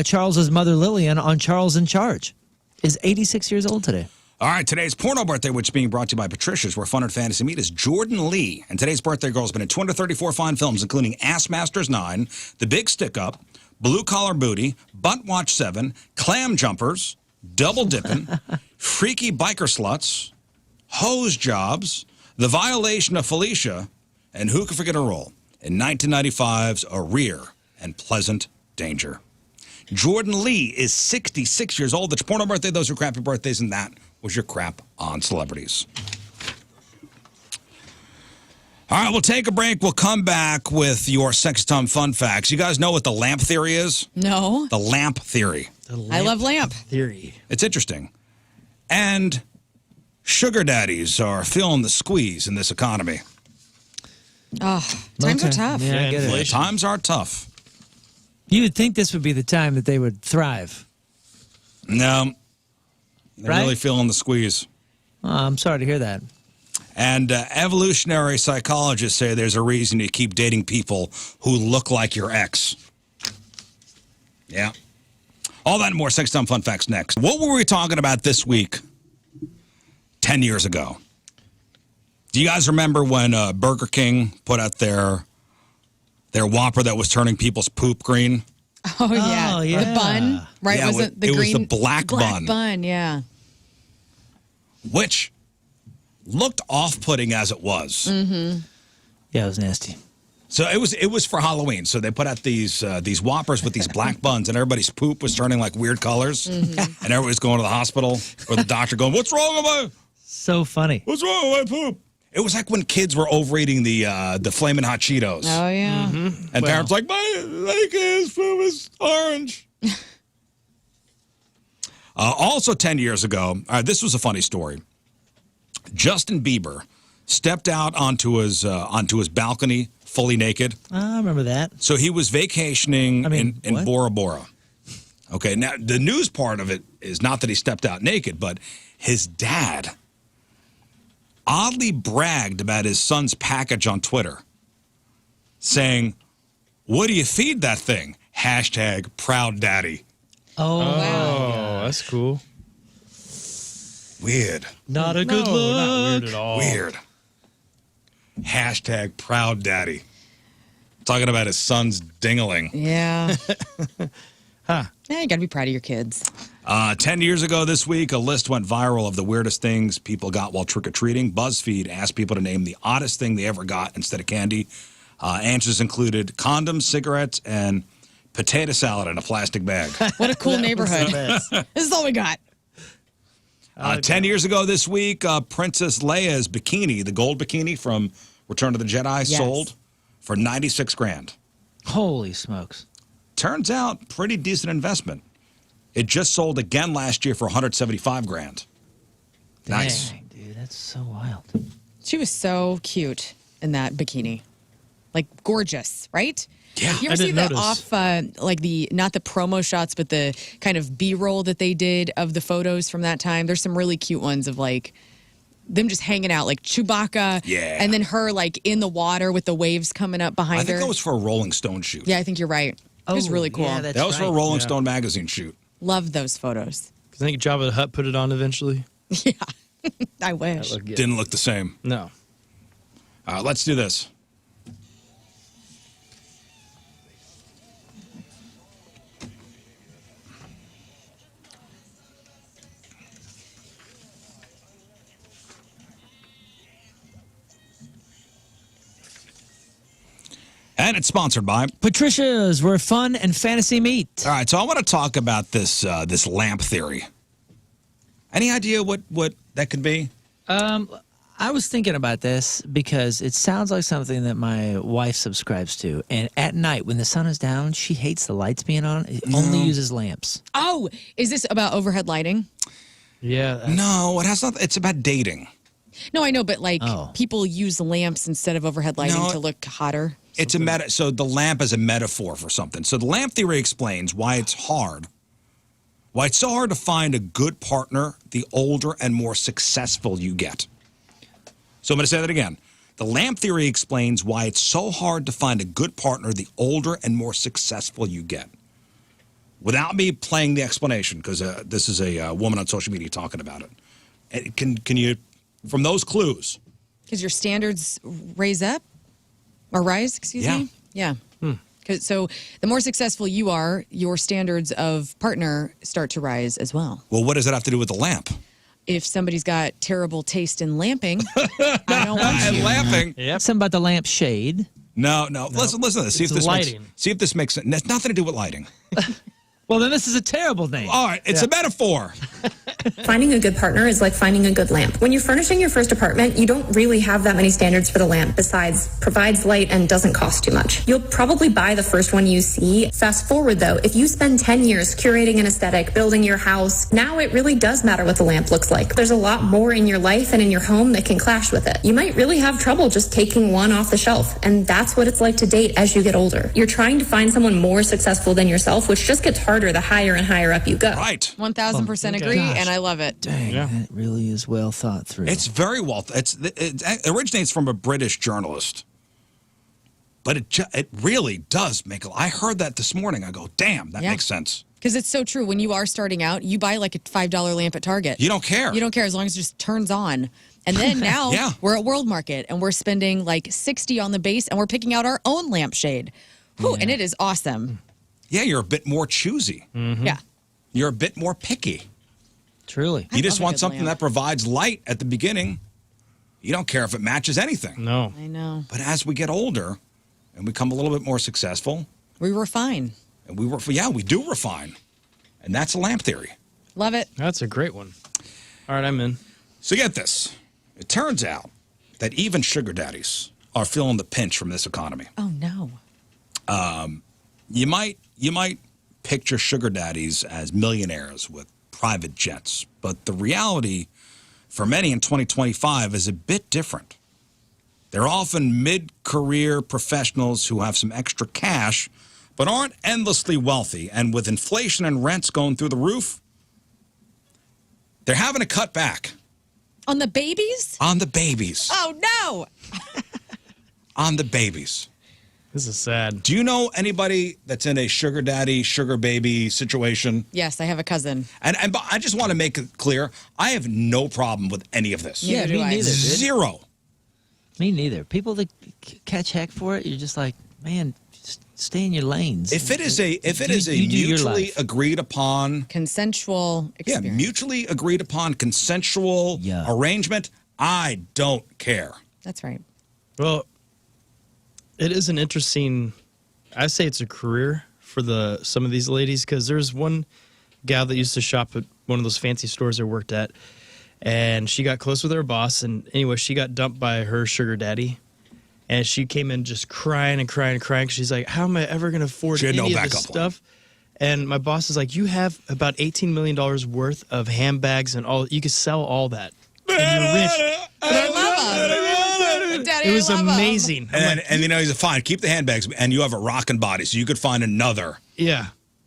Charles's mother Lillian on Charles in Charge, is 86 years old today. All right, today's porno birthday, which is being brought to you by Patricia's, where fun and fantasy meet, is Jordan Lee. And today's birthday girl has been in 234 fine films, including Ass Masters 9, The Big Stick Up, Blue Collar Booty, Butt Watch 7, Clam Jumpers, Double Dippin', Freaky Biker Sluts, Hose Jobs, The Violation of Felicia, and who can forget a role in 1995's A Rear and Pleasant Danger. Jordan Lee is 66 years old. It's porno birthday. Those are crappy birthdays, and that was your crap on celebrities. All right, we'll take a break. We'll come back with your Sex Tom fun facts. You guys know what the lamp theory is? No. The lamp theory. I love lamp theory. It's interesting. And sugar daddies are feeling the squeeze in this economy. Oh, times are tough. Yeah, I get it. Times are tough. You would think this would be the time that they would thrive. No. They're Right? really feeling the squeeze. Oh, I'm sorry to hear that. And evolutionary psychologists say there's a reason you keep dating people who look like your ex. Yeah. All that and more Sex Time Fun Facts next. What were we talking about this week 10 years ago? Do you guys remember when Burger King put out their Whopper that was turning people's poop green? Oh, yeah. Oh, yeah. The bun, right? Yeah, was it the it was green? the black bun. Black bun, yeah. Which looked off-putting as it was. Mm-hmm. Yeah, it was nasty. So it was for Halloween. So they put out these Whoppers with these black buns, and everybody's poop was turning like weird colors, and everybody's going to the hospital or the doctor going, "What's wrong with my? So funny. What's wrong with my poop?" It was like when kids were overeating the Flamin' Hot Cheetos. Oh, yeah. And parents like, my kid's poop is orange. Also 10 years ago, this was a funny story. Justin Bieber stepped out onto his balcony fully naked. I remember that. So he was vacationing in what? Bora Bora. Okay, now the news part of it is not that he stepped out naked, but his dad oddly bragged about his son's package on Twitter, saying, "What do you feed that thing? Hashtag proud daddy." Oh, Oh, that's cool. Weird. Not a good look. Not weird at all. Weird. Hashtag proud daddy. Talking about his son's dingling. Yeah. Yeah, you got to be proud of your kids. 10 years ago this week, a list went viral of the weirdest things people got while trick-or-treating. BuzzFeed asked people to name the oddest thing they ever got instead of candy. Answers included condoms, cigarettes, and potato salad in a plastic bag. What a cool neighborhood. This is all we got. 10 years ago this week, Princess Leia's bikini, the gold bikini from Return of the Jedi, sold for $96,000. holy smokes. Turns out, pretty decent investment. It just sold again last year for $175,000. Nice. Dang, dude, that's so wild. She was so cute in that bikini. Like, gorgeous, right? Yeah, You I ever see didn't the notice. off, like not the promo shots, but the kind of B-roll that they did of the photos from that time? There's some really cute ones of like them just hanging out, like Chewbacca. Yeah. And then her like in the water with the waves coming up behind I think her. that was for a Rolling Stone shoot. Yeah, I think you're right. It was really cool. Yeah, that's That was for a right. Rolling Stone magazine shoot. Love those photos. I think Jabba the Hutt put it on eventually. Yeah, I wish. Look good. Didn't look the same. No. Let's do this. And it's sponsored by Patricia's, where fun and fantasy meet. All right, so I want to talk about this this lamp theory. Any idea what that could be? I was thinking about this because it sounds like something that my wife subscribes to. And at night, when the sun is down, she hates the lights being on. It only uses lamps. Oh, is this about overhead lighting? Yeah. No, it has not. It's about dating. No, I know, but like people use lamps instead of overhead lighting to look hotter. It's a so the lamp is a metaphor for something. So the lamp theory explains why it's so hard to find a good partner the older and more successful you get. So I'm going to say that again. The lamp theory explains why it's so hard to find a good partner the older and more successful you get. Without me playing the explanation, because this is a woman on social media talking about it. Can you, from those clues? Because your standards rise, excuse me? Yeah. So the more successful you are, your standards of partner start to rise as well. Well, what does that have to do with the lamp? If somebody's got terrible taste in lamping, I don't want you. Lamping. Yep. Something about the lamp shade. No. Listen to this. See if this makes sense. It has nothing to do with lighting. Well, then this is a terrible name. All right, it's a metaphor. Finding a good partner is like finding a good lamp. When you're furnishing your first apartment, you don't really have that many standards for the lamp, besides provides light and doesn't cost too much. You'll probably buy the first one you see. Fast forward though, if you spend 10 years curating an aesthetic, building your house, now it really does matter what the lamp looks like. There's a lot more in your life and in your home that can clash with it. You might really have trouble just taking one off the shelf, and that's what it's like to date as you get older. You're trying to find someone more successful than yourself, which just gets harder the higher and higher up you go. Right. 1000% agree, and I love it. Dang, that really is well thought through. It's very well. It originates from a British journalist, but it really does make. I heard that this morning. I go, damn, that makes sense. Because it's so true. When you are starting out, you buy like a $5 lamp at Target. You don't care. You don't care as long as it just turns on. And then now we're at World Market and we're spending like $60 on the base and we're picking out our own lampshade. Whew, and it is awesome. Yeah, you're a bit more choosy. Mm-hmm. Yeah. You're a bit more picky. Truly. You just want something that provides light at the beginning. You don't care if it matches anything. No. I know. But as we get older and become a little bit more successful. We refine. And we do refine. And that's a lamp theory. Love it. That's a great one. All right, I'm in. So get this. It turns out that even sugar daddies are feeling the pinch from this economy. Oh, no. You might picture sugar daddies as millionaires with private jets, but the reality for many in 2025 is a bit different. They're often mid-career professionals who have some extra cash, but aren't endlessly wealthy. And with inflation and rents going through the roof, they're having to cut back. On the babies? On the babies. Oh, no. On the babies. This is sad. Do you know anybody that's in a sugar daddy, sugar baby situation? Yes, I have a cousin. And I just want to make it clear, I have no problem with any of this. Yeah, me neither. Dude. Zero. Me neither. People that catch heck for it, you're just like, man, just stay in your lanes. If it is a mutually agreed upon consensual experience. Yeah, mutually agreed upon consensual arrangement, I don't care. That's right. Well, it is an interesting, I say it's a career for some of these ladies, because there's one gal that used to shop at one of those fancy stores I worked at, and she got close with her boss, and anyway, she got dumped by her sugar daddy, and she came in just crying and crying and crying. She's like, how am I ever going to afford any of this stuff? And my boss is like, you have about $18 million worth of handbags and all, you could sell all that. And you're rich. But I love them. Daddy, it was amazing. And you know, he's fine. Keep the handbags, and you have a rockin' body, so you could find another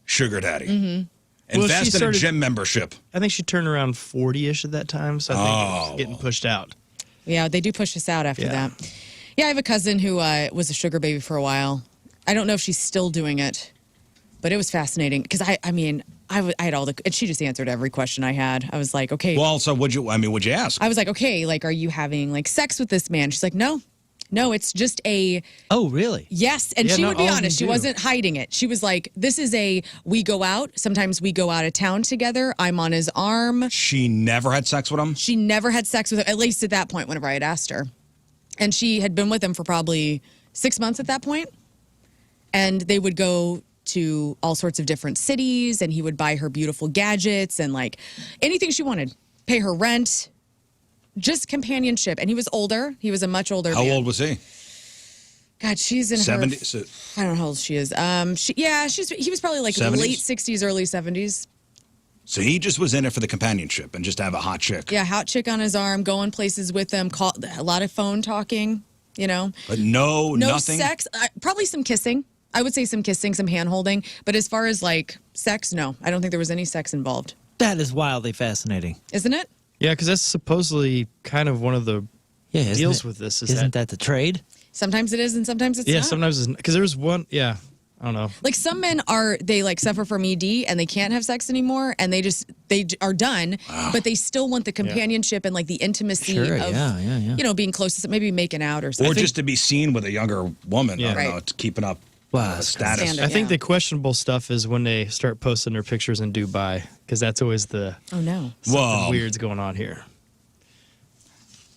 sugar daddy. Mm-hmm. Invest in a gym membership. I think she turned around 40-ish at that time, so I think it was getting pushed out. Yeah, they do push us out after that. Yeah, I have a cousin who was a sugar baby for a while. I don't know if she's still doing it, but it was fascinating because I had all the, and she just answered every question I had. I was like, okay. Well, so what'd you ask? I was like, okay, like, are you having like sex with this man? She's like, no, No, it's just a Oh, really? yes. And Yeah, she not would be all of them honest. She do. wasn't hiding it. She was like, this is we go out. Sometimes we go out of town together. I'm on his arm. She never had sex with him? She never had sex with him, at least at that point, whenever I had asked her. And she had been with him for probably 6 months at that point. And they would go to all sorts of different cities, and he would buy her beautiful gadgets and like anything she wanted, pay her rent, just companionship. And he was older. He was a much older How man. old was he? God, she's in 70? her. So, I don't know how old she is. He was probably like 70s? late 60s, early 70s. so he just was in it for the companionship and just to have a hot chick. Yeah, hot chick on his arm, going places with him, a lot of phone talking, you know. But no nothing? Sex, probably some kissing. I would say some kissing, some hand holding. But as far as like sex, no, I don't think there was any sex involved. That is wildly fascinating. Isn't it? Yeah, because that's supposedly kind of one of the Yeah, deals with this. Isn't that the trade? Sometimes it is and sometimes it's Yeah, not. sometimes it's because there was one. Yeah, I don't know. Like some men they like suffer from ED and they can't have sex anymore and they are done, but they still want the companionship and like the intimacy Sure, of, yeah. you know, being close to maybe making out or something. Or just to be seen with a younger woman. Yeah. I don't know, Right. to keeping up Wow, that's status. standard. I think Yeah. the questionable stuff is when they start posting their pictures in Dubai, because that's always the Oh no. Whoa. weird's going on here.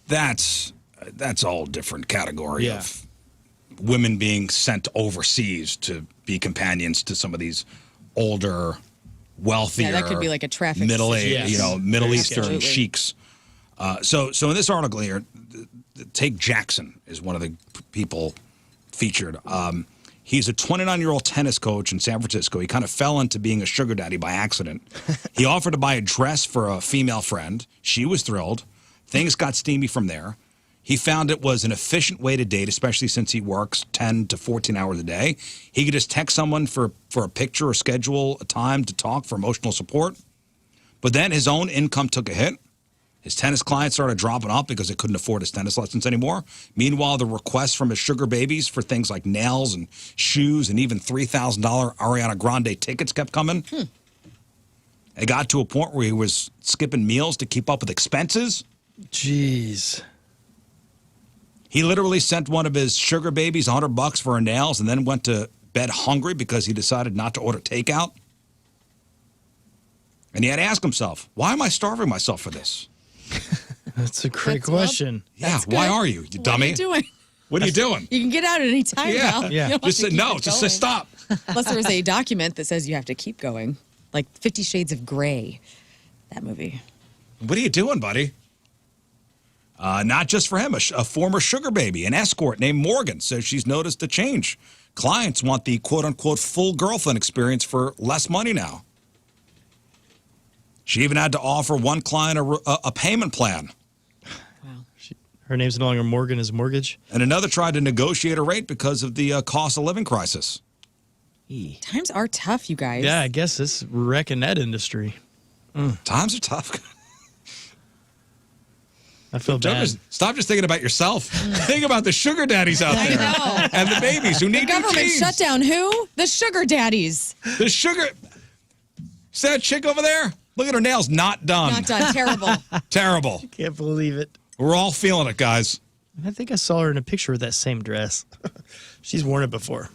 That's a whole different category Yeah. of women being sent overseas to be companions to some of these older, wealthier. Yeah, that could be like a traffic Middle Age, Yes. you know, Middle Very Eastern sketchy. sheiks. So in this article here, take Jackson is one of the people featured. He's a 29-year-old tennis coach in San Francisco. He kind of fell into being a sugar daddy by accident. He offered to buy a dress for a female friend. She was thrilled. Things got steamy from there. He found it was an efficient way to date, especially since he works 10 to 14 hours a day. He could just text someone for a picture or schedule a time to talk for emotional support. But then his own income took a hit. His tennis clients started dropping off because they couldn't afford his tennis lessons anymore. Meanwhile, the requests from his sugar babies for things like nails and shoes and even $3,000 Ariana Grande tickets kept coming. It got to a point where he was skipping meals to keep up with expenses. Jeez. He literally sent one of his sugar babies $100 for her nails and then went to bed hungry because he decided not to order takeout. And he had to ask himself, why am I starving myself for this? That's a great That's well- question. Yeah, That's why good. are you What dummy? are you doing? What are you doing? You can get out at any time Yeah, now. yeah. You don't Just have say to keep no, it just say going. stop. Unless there was a document that says you have to keep going. Like 50 Shades of Grey, that movie. What are you doing, buddy? Not just for him, a former sugar baby, an escort named Morgan, says she's noticed a change. Clients want the quote-unquote full girlfriend experience for less money now. She even had to offer one client a payment plan. Her name's no longer Morgan, is Mortgage. And another tried to negotiate a rate because of the cost of living crisis. Times are tough, you guys. Yeah, I guess it's wrecking that industry. Times are tough. I feel bad. Stop just thinking about yourself. Think about the sugar daddies out there. know. And the babies who need new Government teens. shutdown. Who? The sugar daddies. The sugar. See that chick over there? Look at her nails. Not done. Not done. Terrible. Terrible. Can't believe it. We're all feeling it, guys. I think I saw her in a picture with that same dress. She's worn it before.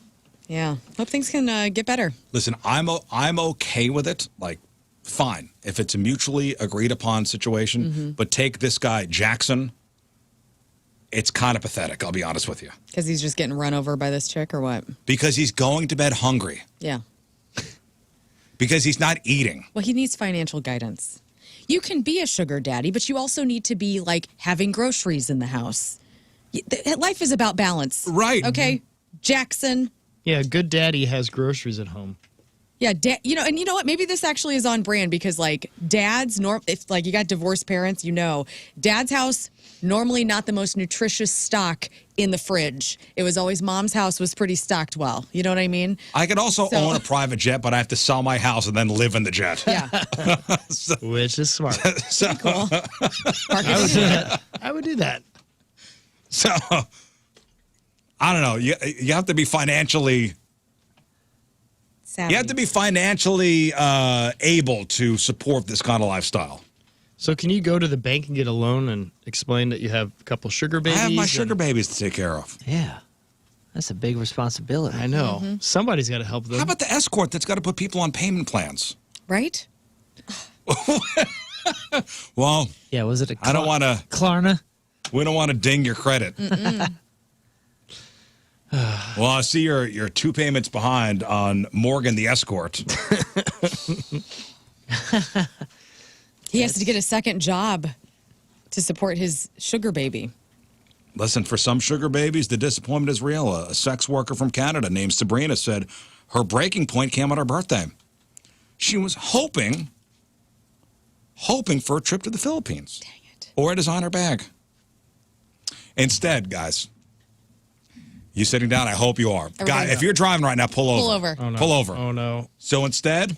Yeah. Hope things can get better. Listen, I'm okay with it. Like, fine. If it's a mutually agreed upon situation. But take this guy, Jackson. It's kind of pathetic, I'll be honest with you. Because he's just getting run over by this chick or what? Because he's going to bed hungry. Yeah. Because he's not eating. Well, he needs financial guidance. You can be a sugar daddy, but you also need to be like having groceries in the house. Life is about balance. Right. Okay. Jackson. Yeah, a good daddy has groceries at home. Yeah, you know, and you know what? Maybe this actually is on brand because, like, dads, if like you got divorced parents, you know, dad's house normally not the most nutritious stock in the fridge. It was always mom's house was pretty stocked well. You know what I mean? I could also own a private jet, but I have to sell my house and then live in the jet. Yeah. Which is smart. So, Cool. I would do that. so I don't know. You have to be financially. Savvy. You have to be financially able to support this kind of lifestyle. So can you go to the bank and get a loan and explain that you have a couple sugar babies? I have my sugar babies to take care of. Yeah. That's a big responsibility. I know. Somebody's got to help them. How about the escort that's got to put people on payment plans? Right? Well, Yeah, was it a I don't want to. Klarna? We don't want to ding your credit. Well, I see you're 2 payments behind on Morgan the escort. He has to get a second job to support his sugar baby. Listen, for some sugar babies, the disappointment is real. A sex worker from Canada named Sabrina said her breaking point came on her birthday. She was hoping for a trip to the Philippines. Dang it. Or a designer bag. Instead, guys, you sitting down, I hope you are. Guys, if you're driving right now, pull over. Pull over. Oh, no. Pull over. Oh, no. So instead,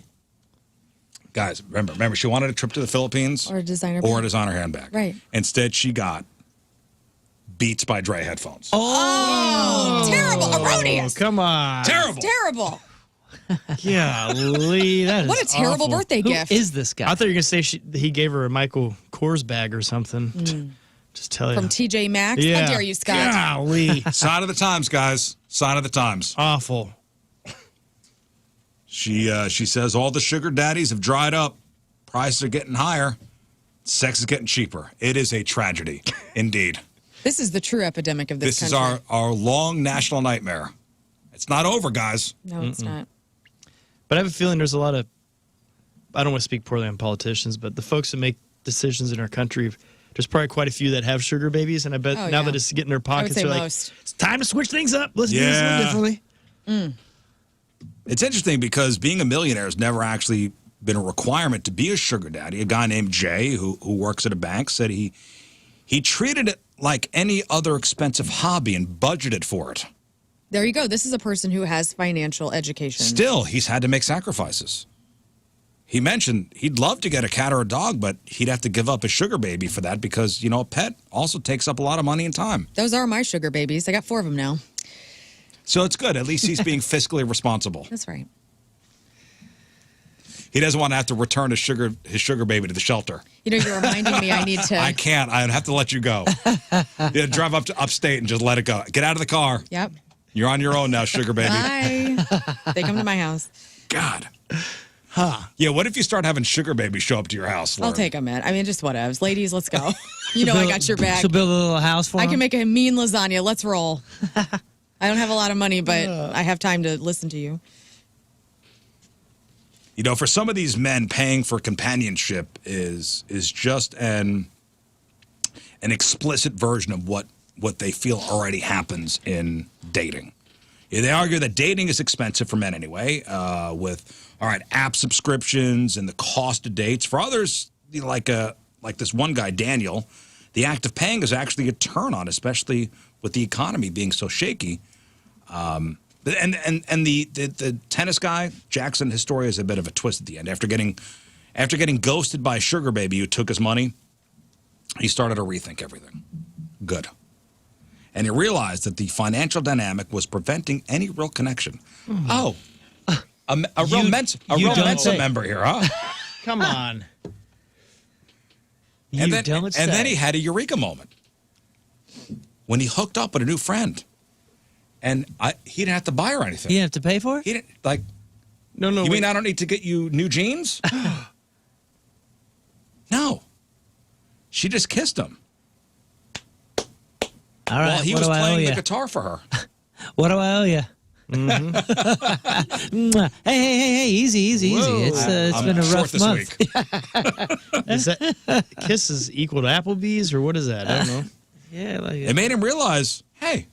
guys, remember, she wanted a trip to the Philippines. Or a designer Or a bag. designer handbag. Right. Instead, she got Beats by Dre headphones. Oh, terrible. Oh, Erroneous. come on. Terrible. Terrible. Golly, that is What a terrible awful. birthday Who gift. is this guy? I thought you were going to say he gave her a Michael Kors bag or something. Just tell you. From TJ Maxx? Yeah. How dare you, Scott? Golly. Sign of the times, guys. Sign of the times. Awful. She says all the sugar daddies have dried up. Prices are getting higher. Sex is getting cheaper. It is a tragedy, indeed. This is the true epidemic of this This country. is our long national nightmare. It's not over, guys. No, it's not. But I have a feeling there's a lot of, I don't want to speak poorly on politicians, but the folks that make decisions in our country, there's probably quite a few that have sugar babies, and I bet Oh, now yeah. that it's getting in their pockets, say they're like, most. it's time to switch things up. Let's do this a Yeah. little differently. It's interesting because being a millionaire has never actually been a requirement to be a sugar daddy. A guy named Jay, who works at a bank, said he treated it like any other expensive hobby and budgeted for it. There you go. This is a person who has financial education. Still, he's had to make sacrifices. He mentioned he'd love to get a cat or a dog, but he'd have to give up his sugar baby for that because, a pet also takes up a lot of money and time. Those are my sugar babies. I got 4 of them now. So it's good. At least he's being fiscally responsible. That's right. He doesn't want to have to return his sugar baby to the shelter. You're reminding me I need to. I can't. I'd have to let you go. Yeah, drive up to upstate and just let it go. Get out of the car. Yep. You're on your own now, sugar baby. Bye. They come to my house. God. Yeah, what if you start having sugar babies show up to your house, Lauren? I'll take them, man. I mean, just whatevs. Ladies, let's go. I got your back. So build a little house for I him? can make a mean lasagna. Let's roll. I don't have a lot of money, but I have time to listen to you. For some of these men, paying for companionship is just an explicit version of what they feel already happens in dating. They argue that dating is expensive for men anyway, with app subscriptions and the cost of dates. For others, like this one guy, Daniel, the act of paying is actually a turn on, especially with the economy being so shaky. And the tennis guy, Jackson, his story is a bit of a twist at the end. After getting ghosted by a sugar baby who took his money, he started to rethink everything. Good. And he realized that the financial dynamic was preventing any real connection. Oh, a real Mensa member here, huh? Come on. And then he had a eureka moment when he hooked up with a new friend. And he didn't have to buy her anything. You didn't have to pay for it? He didn't, No, you wait. mean I don't need to get you new jeans? No. She just kissed him. All right, While he what was do I owe playing the you? guitar for her. What do I owe you? hey, easy. It's I'm been a short rough this month. week. Is that kisses equal to Applebee's, or what is that? I don't know. Yeah, like It made him realize, hey,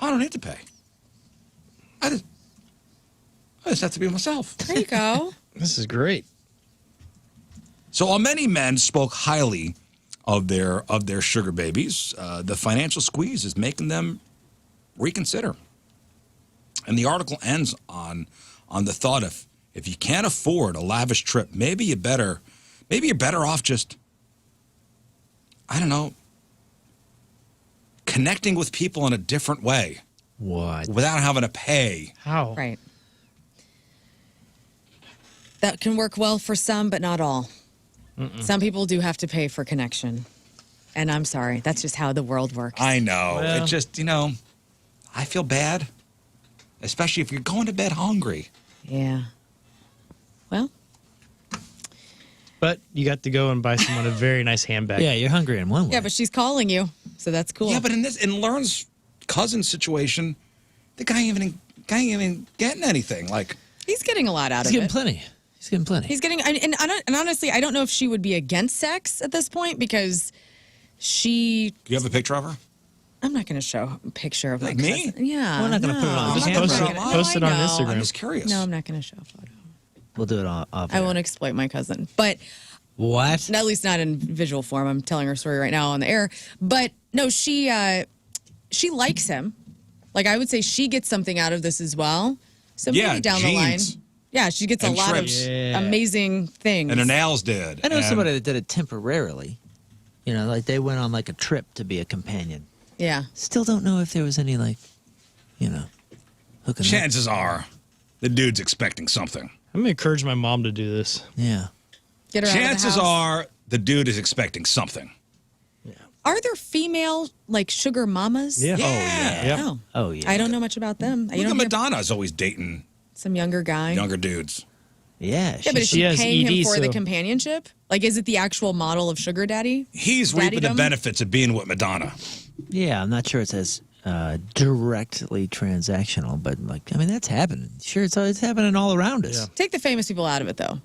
I don't need to pay. I just have to be myself. There you go. This is great. So while many men spoke highly of their sugar babies, the financial squeeze is making them reconsider. And the article ends on the thought of, if you can't afford a lavish trip, maybe you're better off just, I don't know, connecting with people in a different way. what? Without having to pay. How? Right. That can work well for some, but not all. Some people do have to pay for connection. And I'm sorry. That's just how the world works. I know. Well. It just, I feel bad, especially if you're going to bed hungry. Yeah. Well, But you got to go and buy someone a very nice handbag. Yeah, you're hungry in one way. yeah, but she's calling you. So that's cool. Yeah, but in Learn's cousin situation, the guy ain't even getting anything. Like, he's getting a lot out He's of getting it. plenty. He's getting plenty. He's getting, and honestly, I don't know if she would be against sex at this point because do you have a picture of her? I'm not going to show a picture of Like my me? cousin. Yeah. We're not gonna put it on no, Just I'm not post gonna it, bring up. post it on I know. Instagram. I'm just curious. No, I'm not going to show a photo. We'll do it off. I won't exploit my cousin, but What? at least not in visual form. I'm telling her story right now on the air. But no, she likes him. Like I would say, she gets something out of this as well. So Yeah, maybe down the line, jeans. yeah, she gets a And lot trips. of Yeah. amazing things. And her nails did. I know and somebody that did it temporarily. Like they went on like a trip to be a companion. Yeah. Still don't know if there was any hooking up. Chances are the dude's expecting something. I'm going to encourage my mom to do this. Yeah. Get her out of the Chances house. are the dude is expecting something. Are there female like sugar mamas? Yeah. Oh, yeah. Yep. Oh. Oh yeah. I don't know much about them. Look at Madonna's always dating Some younger guy. younger dudes. Yeah. Yeah, but is She she has paying him ED, for the so- companionship? Like, is it the actual model of sugar daddy? He's reaping the Daddydom? benefits of being with Madonna. Yeah, I'm not sure it's as directly transactional, but that's happening. Sure, it's happening all around us. Yeah. Take the famous people out of it, though.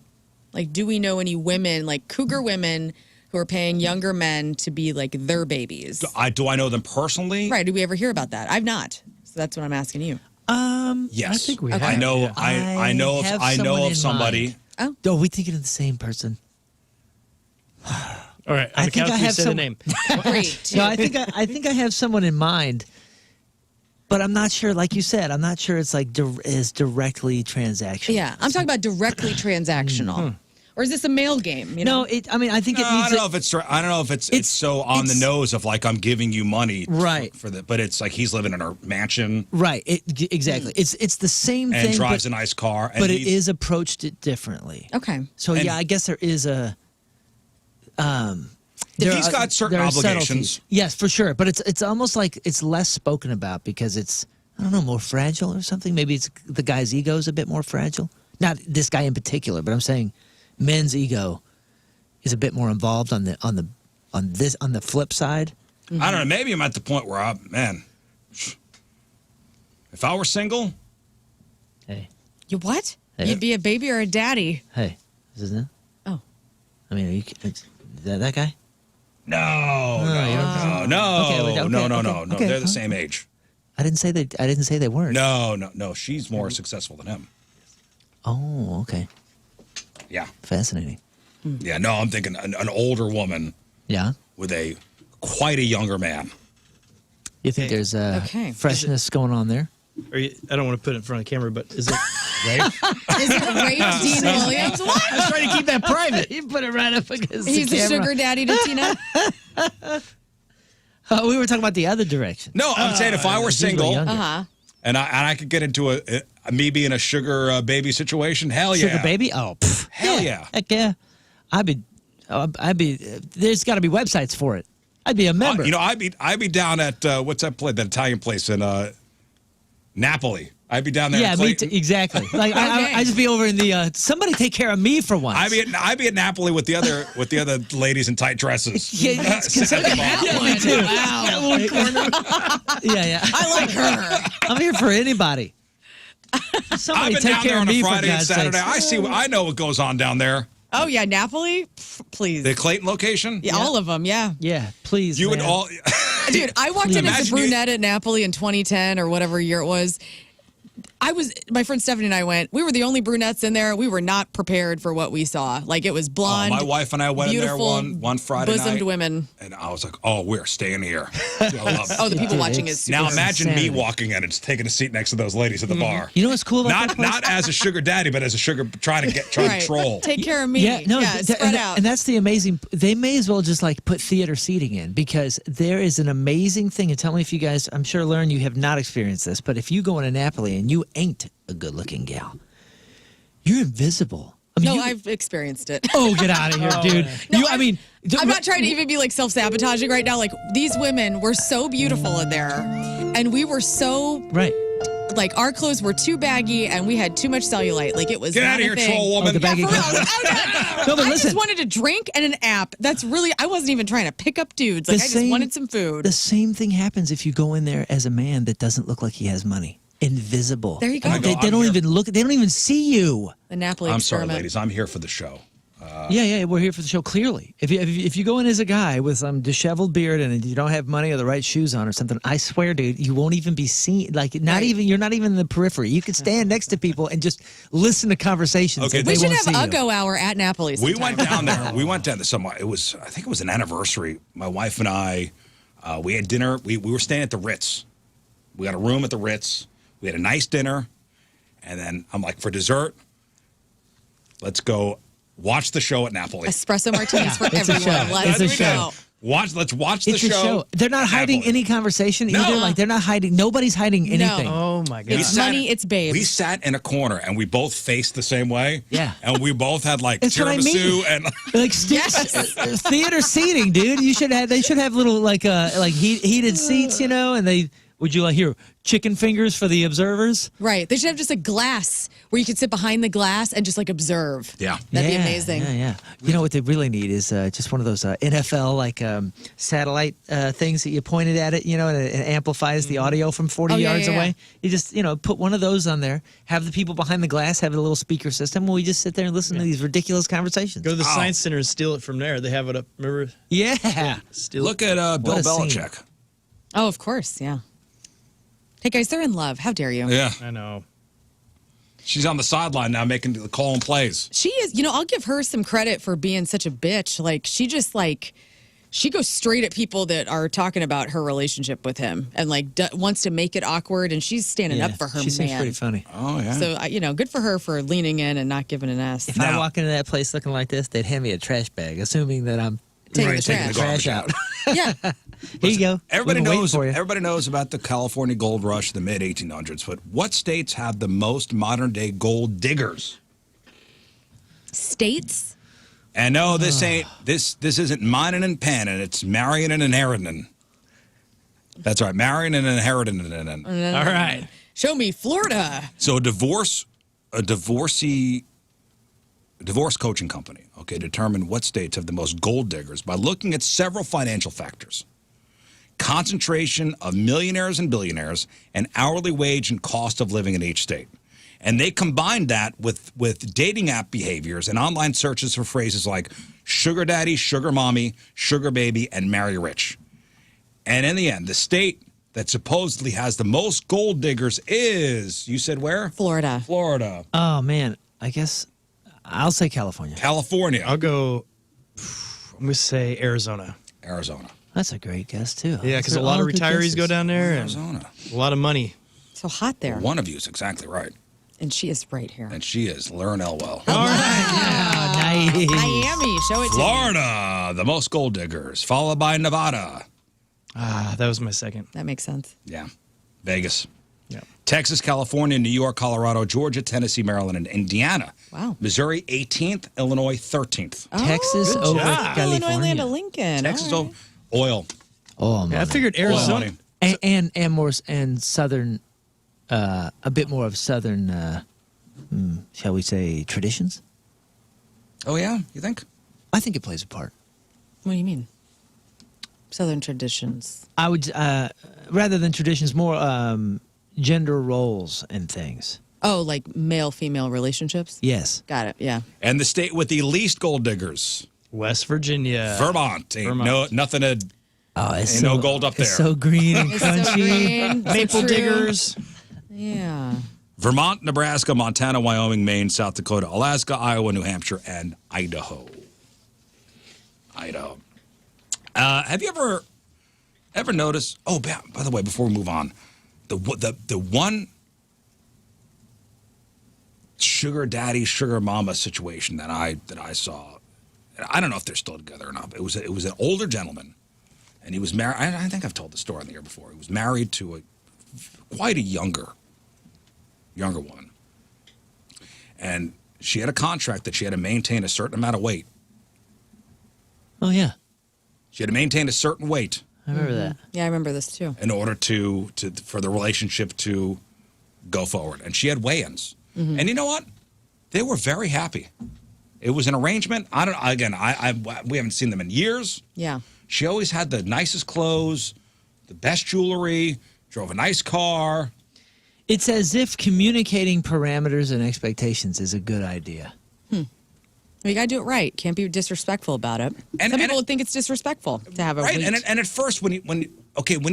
Like, do we know any women, like cougar women, who are paying younger men to be like their babies? Do I know them personally? Right. Do we ever hear about that? I've not. So that's what I'm asking you. Yes. I think we Okay. have. I know. Yeah. I know. have I know someone of in somebody. mind. Oh, we thinking of the same person? All right. On I the think count I of three, have say some- the name. Great. No, I think I have someone in mind, but I'm not sure. Like you said, I'm not sure it's like is directly transactional. Yeah. I'm talking about directly transactional. Or is this a male game? You know? No, I think it No, needs. I don't know if it's it's- so on the it's- nose of like I'm giving you money Right. for the, but it's like he's living in a mansion Right. Exactly. It's the same and thing, drives but, a nice car. And but it he's- is approached it differently. Okay. So And- yeah, I guess there is a. He's got certain there are obligations. subtleties. Yes, for sure. But it's almost like it's less spoken about because it's I don't know more fragile or something. Maybe it's the guy's ego is a bit more fragile. Not this guy in particular, but I'm saying men's ego is a bit more involved on the flip side. I don't know. Maybe I'm at the point where if I were single, Hey, You what? Hey. You'd be a baby or a daddy? hey, is this it? Oh. I mean, is that guy? no. Okay, No. okay, They're the fine. same age. I didn't say they weren't. No. She's more successful than him. Oh, okay. Yeah. Fascinating. Yeah. No, I'm thinking an older woman Yeah. with quite a younger man. You think there's Okay. freshness going on there? I don't want to put it in front of the camera, but is it Is it Rafe Dean Williams? What? I was trying to keep that private. You put it right up against He's the a camera. sugar daddy to Tina? We were talking about the other direction. No, I'm saying if I were he's way single younger. Uh-huh. and I could get into me being a sugar baby situation, hell yeah. Sugar baby? Oh, Hell yeah. Heck yeah. I'd be. There's got to be websites for it. I'd be a member. I'd be down at what's that place? That Italian place in Napoli. I'd be down there. yeah, in me Clayton. too. Exactly. Like I just be over in the. Somebody take care of me for once. I'd be at Napoli with the other ladies in tight dresses. Yeah, Setting them up. yeah, me too. Yeah. I like her. I'm here for anybody. I've Somebody been take down care there of on a me Friday for and God's Saturday. sakes. I know what goes on down there. Oh, yeah, Napoli? Please. The Clayton location. Yeah, all of them, yeah. Yeah, please. You would man. all. Dude, I walked in as a Imagine you- brunette at Napoli in 2010 or whatever year it was. My friend Stephanie and I went, we were the only brunettes in there. We were not prepared for what we saw. Like, it was blonde. my wife and I went in there beautiful, one Friday bosomed night. women. And I was like, oh, we're staying here. I love it. Oh, the people Dude, watching it's- is super. Now It's imagine me insanity. walking in and just taking a seat next to those ladies at the bar. You know what's cool about that place? Not as a sugar daddy, but as a sugar trying to Right. troll. Take care of me. Yeah, no, spread out. and that's the amazing. They may as well just like put theater seating in because there is an amazing thing. And tell me if you guys, I'm sure, Lauren, you have not experienced this, but if you go into Napoli and you ain't a good-looking gal, you're invisible. I mean, No, I've experienced it. Oh, get out of here, dude. No, I mean, I'm not trying to even be like self-sabotaging right now. Like, these women were so beautiful in there, and we were so right. like, our clothes were too baggy, and we had too much cellulite. Like, it was Get not out of a here, thing. troll woman. Oh, the baggy For real. clothes. No, but I listen. just wanted a drink and an app. That's really, I wasn't even trying to pick up dudes. Like, I just wanted some food. The same thing happens if you go in there as a man that doesn't look like he has money. Invisible. There you go. They don't even look. They don't even see you. The Napoli I'm sorry, experiment. ladies. I'm here for the show. Yeah, we're here for the show. Clearly, if you go in as a guy with some disheveled beard and you don't have money or the right shoes on or something, I swear, dude, you won't even be seen. Like, not even you're not even in the periphery. You could stand next to people and just listen to conversations. Okay, and We they should won't have see a you. go hour at Napoli. We sometime. went down there. We went down to some. It was. I think it was an anniversary. My wife and I. We had dinner. We were staying at the Ritz. We got a room at the Ritz. We had a nice dinner, and then I'm like, for dessert, let's go watch the show at Napoli. Espresso martinis for It's a everyone. show. Let's It's a go. show. Let's watch the It's a show. They're not at hiding Napoli. any conversation No. either. Like, they're not hiding. Nobody's hiding anything. Oh my god. It's money, it's babes. We sat in a corner and we both faced the same way. Yeah. And we both had like That's what I tiramisu mean. and Like theater seating, dude. They should have little like heated seats, you know, and they would you like here chicken fingers for the observers? Right. They should have just a glass where you could sit behind the glass and just like observe. Yeah. That'd be Yeah, amazing. Yeah. You know what they really need is just one of those NFL like satellite things that you pointed at it, you know, and it amplifies the audio from 40 Oh, yeah, yards yeah, yeah. away. You just, you know, put one of those on there, have the people behind the glass have a little speaker system, and we just sit there and listen to these ridiculous conversations. Go to the Science Center and steal it from there. They have it up. Remember? Yeah. Steal look at Bill What a scene. Belichick. Oh, of course. Yeah. Hey, guys, they're in love. How dare you? Yeah. I know. She's on the sideline now making the call and plays. She is, you know, I'll give her some credit for being such a bitch. Like, she just like, she goes straight at people that are talking about her relationship with him and like wants to make it awkward. And she's standing up for her She seems man. pretty funny. Oh, yeah. So, you know, good for her for leaning in and not giving an S. If I Now- walk into that place looking like this, they'd hand me a trash bag, assuming that I'm Taking Right, the taking the trash. trash out. Yeah. Here you go. Everybody We've been waiting knows. for you. Everybody knows about the California gold rush, the mid 1800s. But what states have the most modern day gold diggers? States? And no, this ain't this isn't mining and panning. It's marrying and inheriting. That's right, marrying and inheriting. All right. Show me Florida. So a divorce coaching company, okay, determined what states have the most gold diggers by looking at several financial factors. Concentration of millionaires and billionaires, and hourly wage and cost of living in each state. And they combined that with dating app behaviors and online searches for phrases like sugar daddy, sugar mommy, sugar baby, and marry rich. And in the end, the state that supposedly has the most gold diggers is, you said where? Florida. Florida. Oh, man. I guess I'll say California. California. I'll go. I'm gonna say Arizona. Arizona. That's a great guess, too. Yeah, because Those a are lot of all good retirees guesses. go down there and Arizona. a lot of money. So hot there. One of you is exactly right. And she is right here. And she is Lauren Elwell. Oh, nice. Miami. Show it to me. Florida, the most gold diggers, followed by Nevada. That was my second. That makes sense. Yeah. Vegas. Yeah. Texas, California, New York, Colorado, Georgia, Tennessee, Maryland, and Indiana. Wow. Missouri, 18th. Illinois, 13th. Texas Oh, over job. Illinois, California. Land of Lincoln. Texas, All right. oil. Oh, Yeah, I man. figured Oil Arizona. money. And more and southern, a bit more of southern, shall we say, traditions. Oh, yeah? You think? I think it plays a part. What do you mean? Southern traditions. I would rather than traditions, more gender roles and things. Oh, like male-female relationships? Yes. Got it. Yeah. And the state with the least gold diggers, West Virginia. Vermont. Ain't Vermont. nothing to... Oh, it's Ain't no gold up there. It's so green and It's so crunchy. green. Maple so true. diggers. Yeah. Vermont, Nebraska, Montana, Wyoming, Maine, South Dakota, Alaska, Iowa, New Hampshire, and Idaho. Idaho. Have you ever noticed? Oh, by the way, before we move on, the one sugar daddy, sugar mama situation that I saw. I don't know if they're still together or not. But it was an older gentleman, and he was married. I think I've told the story on the air before. He was married to quite a younger woman, and she had a contract that she had to maintain a certain amount of weight. Oh, yeah. She had to maintain a certain weight. I remember that. Yeah, I remember this too. In order for the relationship to go forward. And she had weigh-ins. And you know what? They were very happy. It was an arrangement. We haven't seen them in years. Yeah. She always had the nicest clothes, the best jewelry, drove a nice car. It's as if communicating parameters and expectations is a good idea. You got to do it right. Can't be disrespectful about it. Some people would think it's disrespectful to have a right. weight. And at first, when you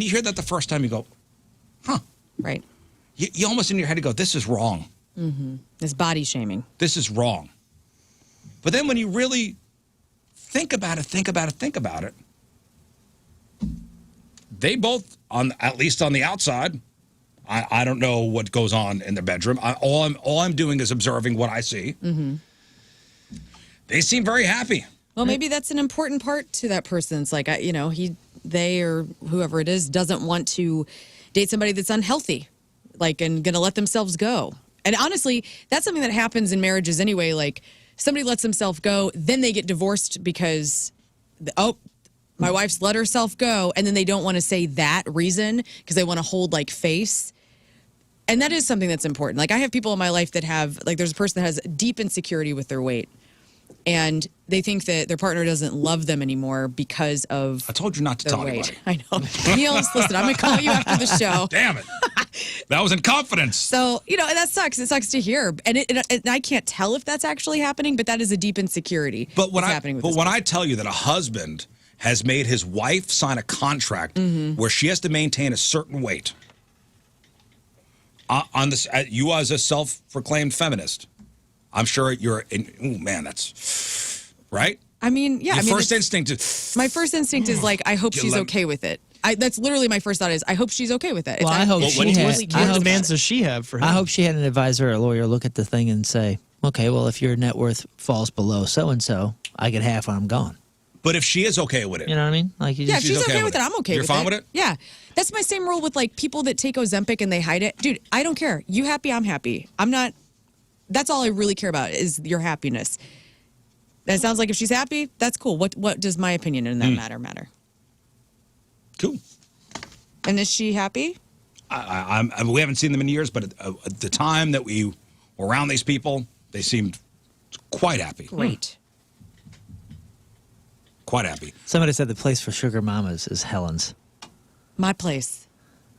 hear that the first time, you go, huh. Right. You almost in your head, you go, this is wrong. It's body shaming. This is wrong. But then when you really think about it, they both, at least on the outside, I don't know what goes on in their bedroom. All I'm doing is observing what I see. They seem very happy. Well, maybe that's an important part to that person. It's like, they or whoever it is doesn't want to date somebody that's unhealthy, and going to let themselves go. And honestly, that's something that happens in marriages anyway. Like, somebody lets themselves go, then they get divorced because, my wife's let herself go, and then they don't want to say that reason because they want to hold face. And that is something that's important. Like, I have people in my life that have, there's a person that has deep insecurity with their weight. And they think that their partner doesn't love them anymore because of I told you not to their tell weight. anybody. I know. Niels, listen, I'm going to call you after the show. Damn it. That was in confidence. So, and that sucks. It sucks to hear. And I can't tell if that's actually happening, but that is a deep insecurity. But when I I tell you that a husband has made his wife sign a contract where she has to maintain a certain weight, you as a self-proclaimed feminist, I'm sure you're that's right. I mean, yeah. My first instinct is I hope she's okay with it. That's literally my first thought is, I hope she's okay with it. Well, I hope she has. What demands does she have for him? I hope she had an advisor or a lawyer look at the thing and say, okay, well, if your net worth falls below so-and-so, I get half when I'm gone. But if she is okay with it. You know what I mean? If she's okay with it, I'm okay with it. You're fine with it? Yeah. That's my same rule with people that take Ozempic and they hide it. Dude, I don't care. You happy, I'm happy. I'm not. That's all I really care about is your happiness. And it sounds like if she's happy, that's cool. What does my opinion in that matter? Cool. And is she happy? We haven't seen them in years, but at the time that we were around these people, they seemed quite happy. Great. Quite happy. Somebody said the place for sugar mamas is Helen's. My place.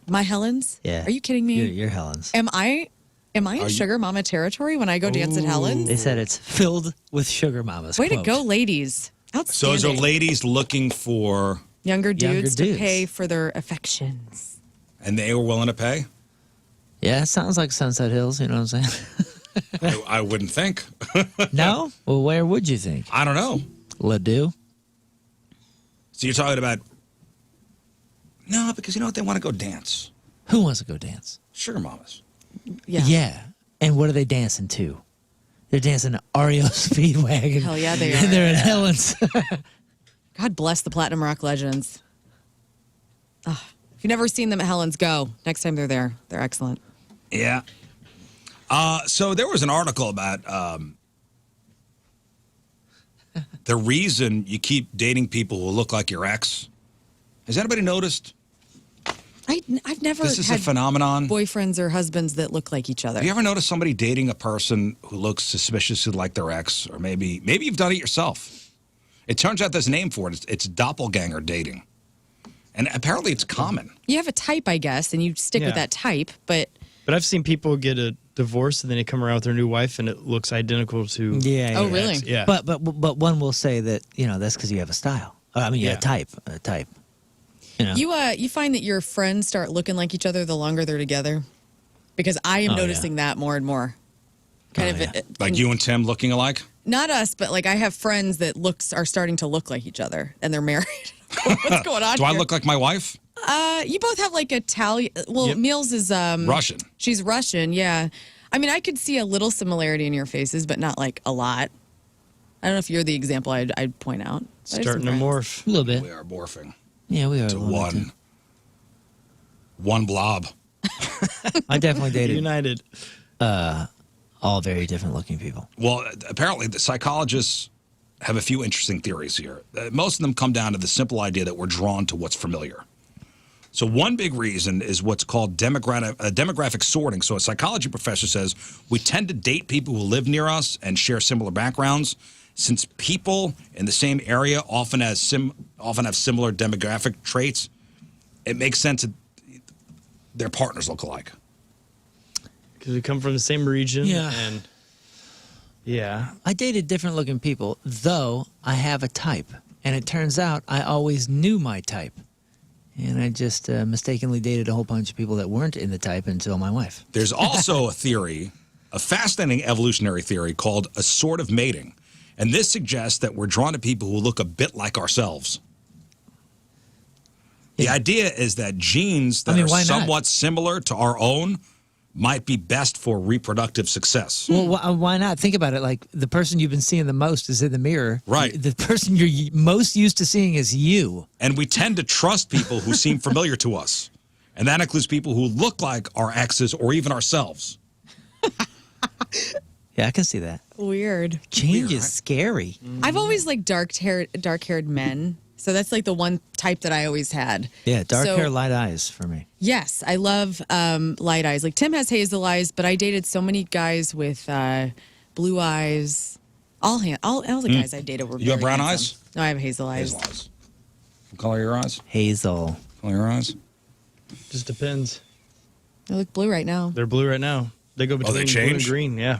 My Helen's? Yeah. Are you kidding me? You're Helen's. Am I in sugar mama territory when I go dance at Helen's? They said it's filled with sugar mamas. Way quote. to go, ladies. So Outstanding. those are ladies looking for... Younger dudes to dudes. pay for their affections. And they were willing to pay? Yeah, it sounds like Sunset Hills, you know what I'm saying? I wouldn't think. No? Well, where would you think? I don't know. Ladue? So you're talking about... No, because you know what? They want to go dance. Who wants to go dance? Sugar mamas. Yeah. And what are they dancing to? They're dancing to REO Speedwagon. Hell yeah, they And are. they're in Helen's. God bless the Platinum Rock legends. If you've never seen them at Helen's, go. Next time they're there. They're excellent. Yeah. So there was an article about the reason you keep dating people who look like your ex. Has anybody noticed? I've never This is had a phenomenon. boyfriends or husbands that look like each other. Have you ever noticed somebody dating a person who looks suspiciously like their ex? Or maybe you've done it yourself. It turns out there's a name for it. It's doppelganger dating. And apparently it's common. You have a type, I guess, and you stick with that type, but... But I've seen people get a divorce and then they come around with their new wife and it looks identical to... Yeah. Oh, really? ex. Yeah. But one will say that, that's because you have a style. I mean, you have a type. You find that your friends start looking like each other the longer they're together? Because I am noticing that more and more. Like you and Tim looking alike? Not us, but I have friends that are starting to look like each other, and they're married. What's going on? Do I look like my wife? You both have Italian. Well, Meals is Russian. She's Russian, yeah. I mean, I could see a little similarity in your faces, but not a lot. I don't know if you're the example I'd point out. Starting to morph. A little bit. We are morphing Yeah, we are. to one blob. I definitely dated United. a All very different looking people. Well, apparently the psychologists have a few interesting theories here. Most of them come down to the simple idea that we're drawn to what's familiar. So one big reason is what's called demographic sorting. So a psychology professor says we tend to date people who live near us and share similar backgrounds. Since people in the same area often have similar demographic traits, it makes sense that their partners look alike. Because we come from the same region. Yeah. And yeah. I dated different looking people, though I have a type. And it turns out I always knew my type. And I just mistakenly dated a whole bunch of people that weren't in the type until my wife. There's also a theory, a fascinating evolutionary theory called assortative mating. And this suggests that we're drawn to people who look a bit like ourselves. The idea is that genes that are somewhat similar to our own might be best for reproductive success. Well, why not? Think about it. Like, the person you've been seeing the most is in the mirror. Right. The person you're most used to seeing is you. And we tend to trust people who seem familiar to us. And that includes people who look like our exes or even ourselves. Yeah, I can see that. Weird. Change is scary. I've always liked dark-haired men. So that's like the one type that I always had. Yeah, dark hair, light eyes for me. Yes, I love light eyes. Like Tim has hazel eyes, but I dated so many guys with blue eyes. All the guys I dated were. You got very brown handsome. eyes? No, I have hazel eyes. Hazel eyes. What color are your eyes? Hazel. Color your eyes? Just depends. They look blue right now. They're blue right now. They go between they blue and change? green. Yeah.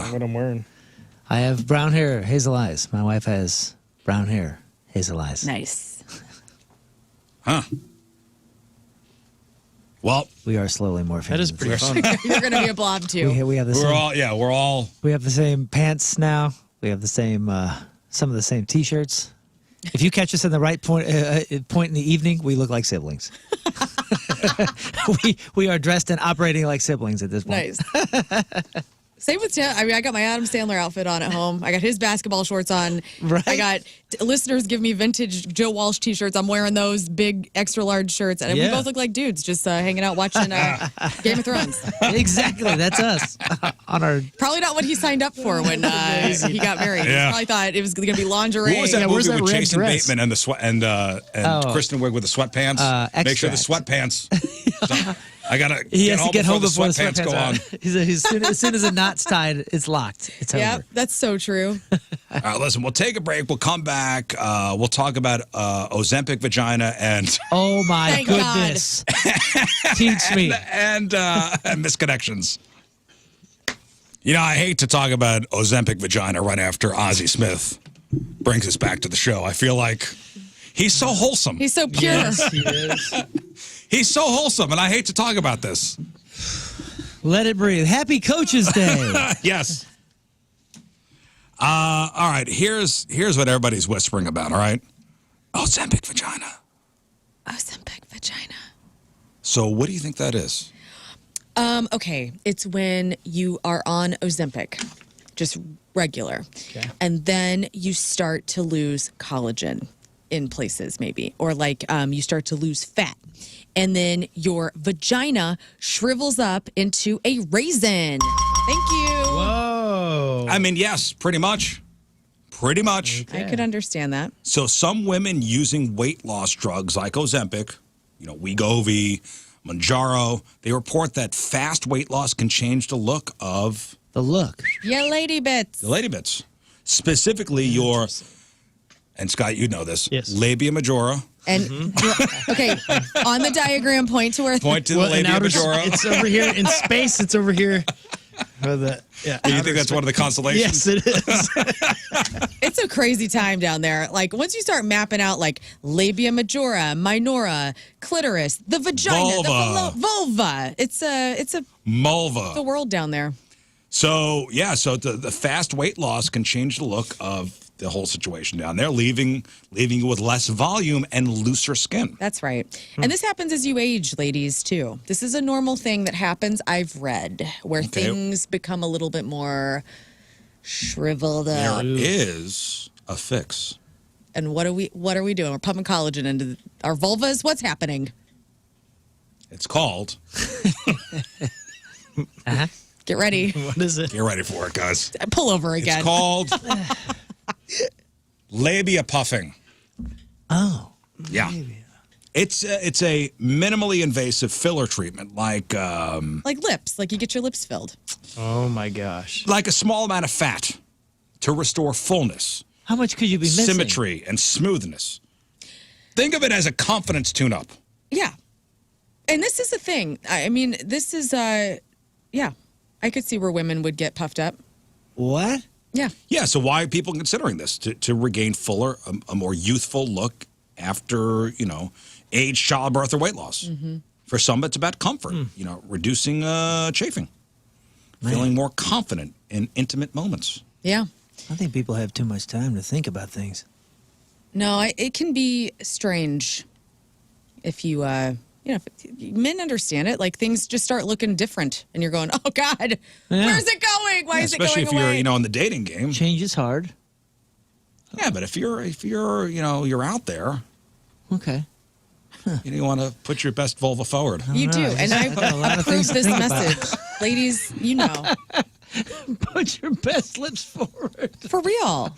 What I'm wearing. I have brown hair, hazel eyes. My wife has brown hair, hazel eyes. Nice. Huh. Well, we are slowly morphing. That is pretty fun. You're going to be a blob too. We have the same. We're all. We have the same pants now. We have the same, some of the same T-shirts. If you catch us in the right point in the evening, we look like siblings. we are dressed and operating like siblings at this point. Nice. Same with Tim. I mean, I got my Adam Sandler outfit on at home. I got his basketball shorts on. Right. I got listeners give me vintage Joe Walsh T-shirts. I'm wearing those big extra large shirts, and we both look like dudes just hanging out watching Game of Thrones. Exactly, that's us on our. Probably not what he signed up for when he got married. Yeah. He probably thought it was going to be lingerie. What was that movie with Jason dress? Bateman and the sweat and Kristen Wiig with the sweatpants? Make sure the sweatpants. I gotta get home before the sweatpants go on. As soon as the knot's tied, it's locked. It's Yeah, over. that's so true. All right, listen, we'll take a break. We'll come back. We'll talk about Ozempic vagina and oh my Thank goodness. Teach me. and misconnections. You know, I hate to talk about Ozempic vagina right after Ozzie Smith brings us back to the show. I feel like he's so wholesome. He's so pure. Yes, he is. He's so wholesome, and I hate to talk about this. Let it breathe. Happy Coaches Day. Yes. All right, here's what everybody's whispering about, all right? Ozempic vagina. Ozempic vagina. So what do you think that is? Okay, it's when you are on Ozempic, just regular. Okay. And then you start to lose collagen in places maybe, or like you start to lose fat. And then your vagina shrivels up into a raisin. Thank you. Whoa. I mean, yes, pretty much. Pretty much. I could understand that. So some women using weight loss drugs like Ozempic, Wegovy, Mounjaro, they report that fast weight loss can change the look of... The look. Yeah, lady bits. The lady bits. Specifically your... And Scott, you know this. Yes. Labia majora. And okay, on the diagram, point to where. Point to the labia majora. It's over here in space. It's over here. You think that's one of the constellations? Yes, it is. It's a crazy time down there. Like once you start mapping out like labia majora, minora, clitoris, the vagina, the vulva. It's a Mulva. the world down there. So the fast weight loss can change the look of the whole situation down there, leaving you with less volume and looser skin. That's right. And this happens as you age, ladies, too. This is a normal thing that happens, I've read, where things become a little bit more shriveled up. There is a fix. And what are we doing? We're pumping collagen into our vulvas? What's happening? It's called Uh-huh. Get ready. What is it? Get ready for it, guys. Pull over again. It's called labia puffing. Oh. Yeah. It's a minimally invasive filler treatment, like lips, like you get your lips filled. Oh my gosh. like a small amount of fat to restore fullness, How much could you be missing? symmetry, and smoothness. Think of it as a confidence tune-up. Yeah. And this is the thing. I mean, this is, yeah. I could see where women would get puffed up. What? Yeah. Yeah, so why are people considering this? To regain fuller, a more youthful look after, age, childbirth, or weight loss. Mm-hmm. For some, it's about comfort, reducing chafing, feeling more confident in intimate moments. Yeah. I think people have too much time to think about things. No, it can be strange if you, if men understand it. Like things just start looking different, and you're going, "Oh God, where's it going? Why is it going Especially if away?" you're, in the dating game. Change is hard. Yeah, but if you're, you're out there, Okay. you want to put your best vulva forward. You do, Right. and I got a lot of things approve to this think about. message, ladies. You know, Put your best lips forward. for real.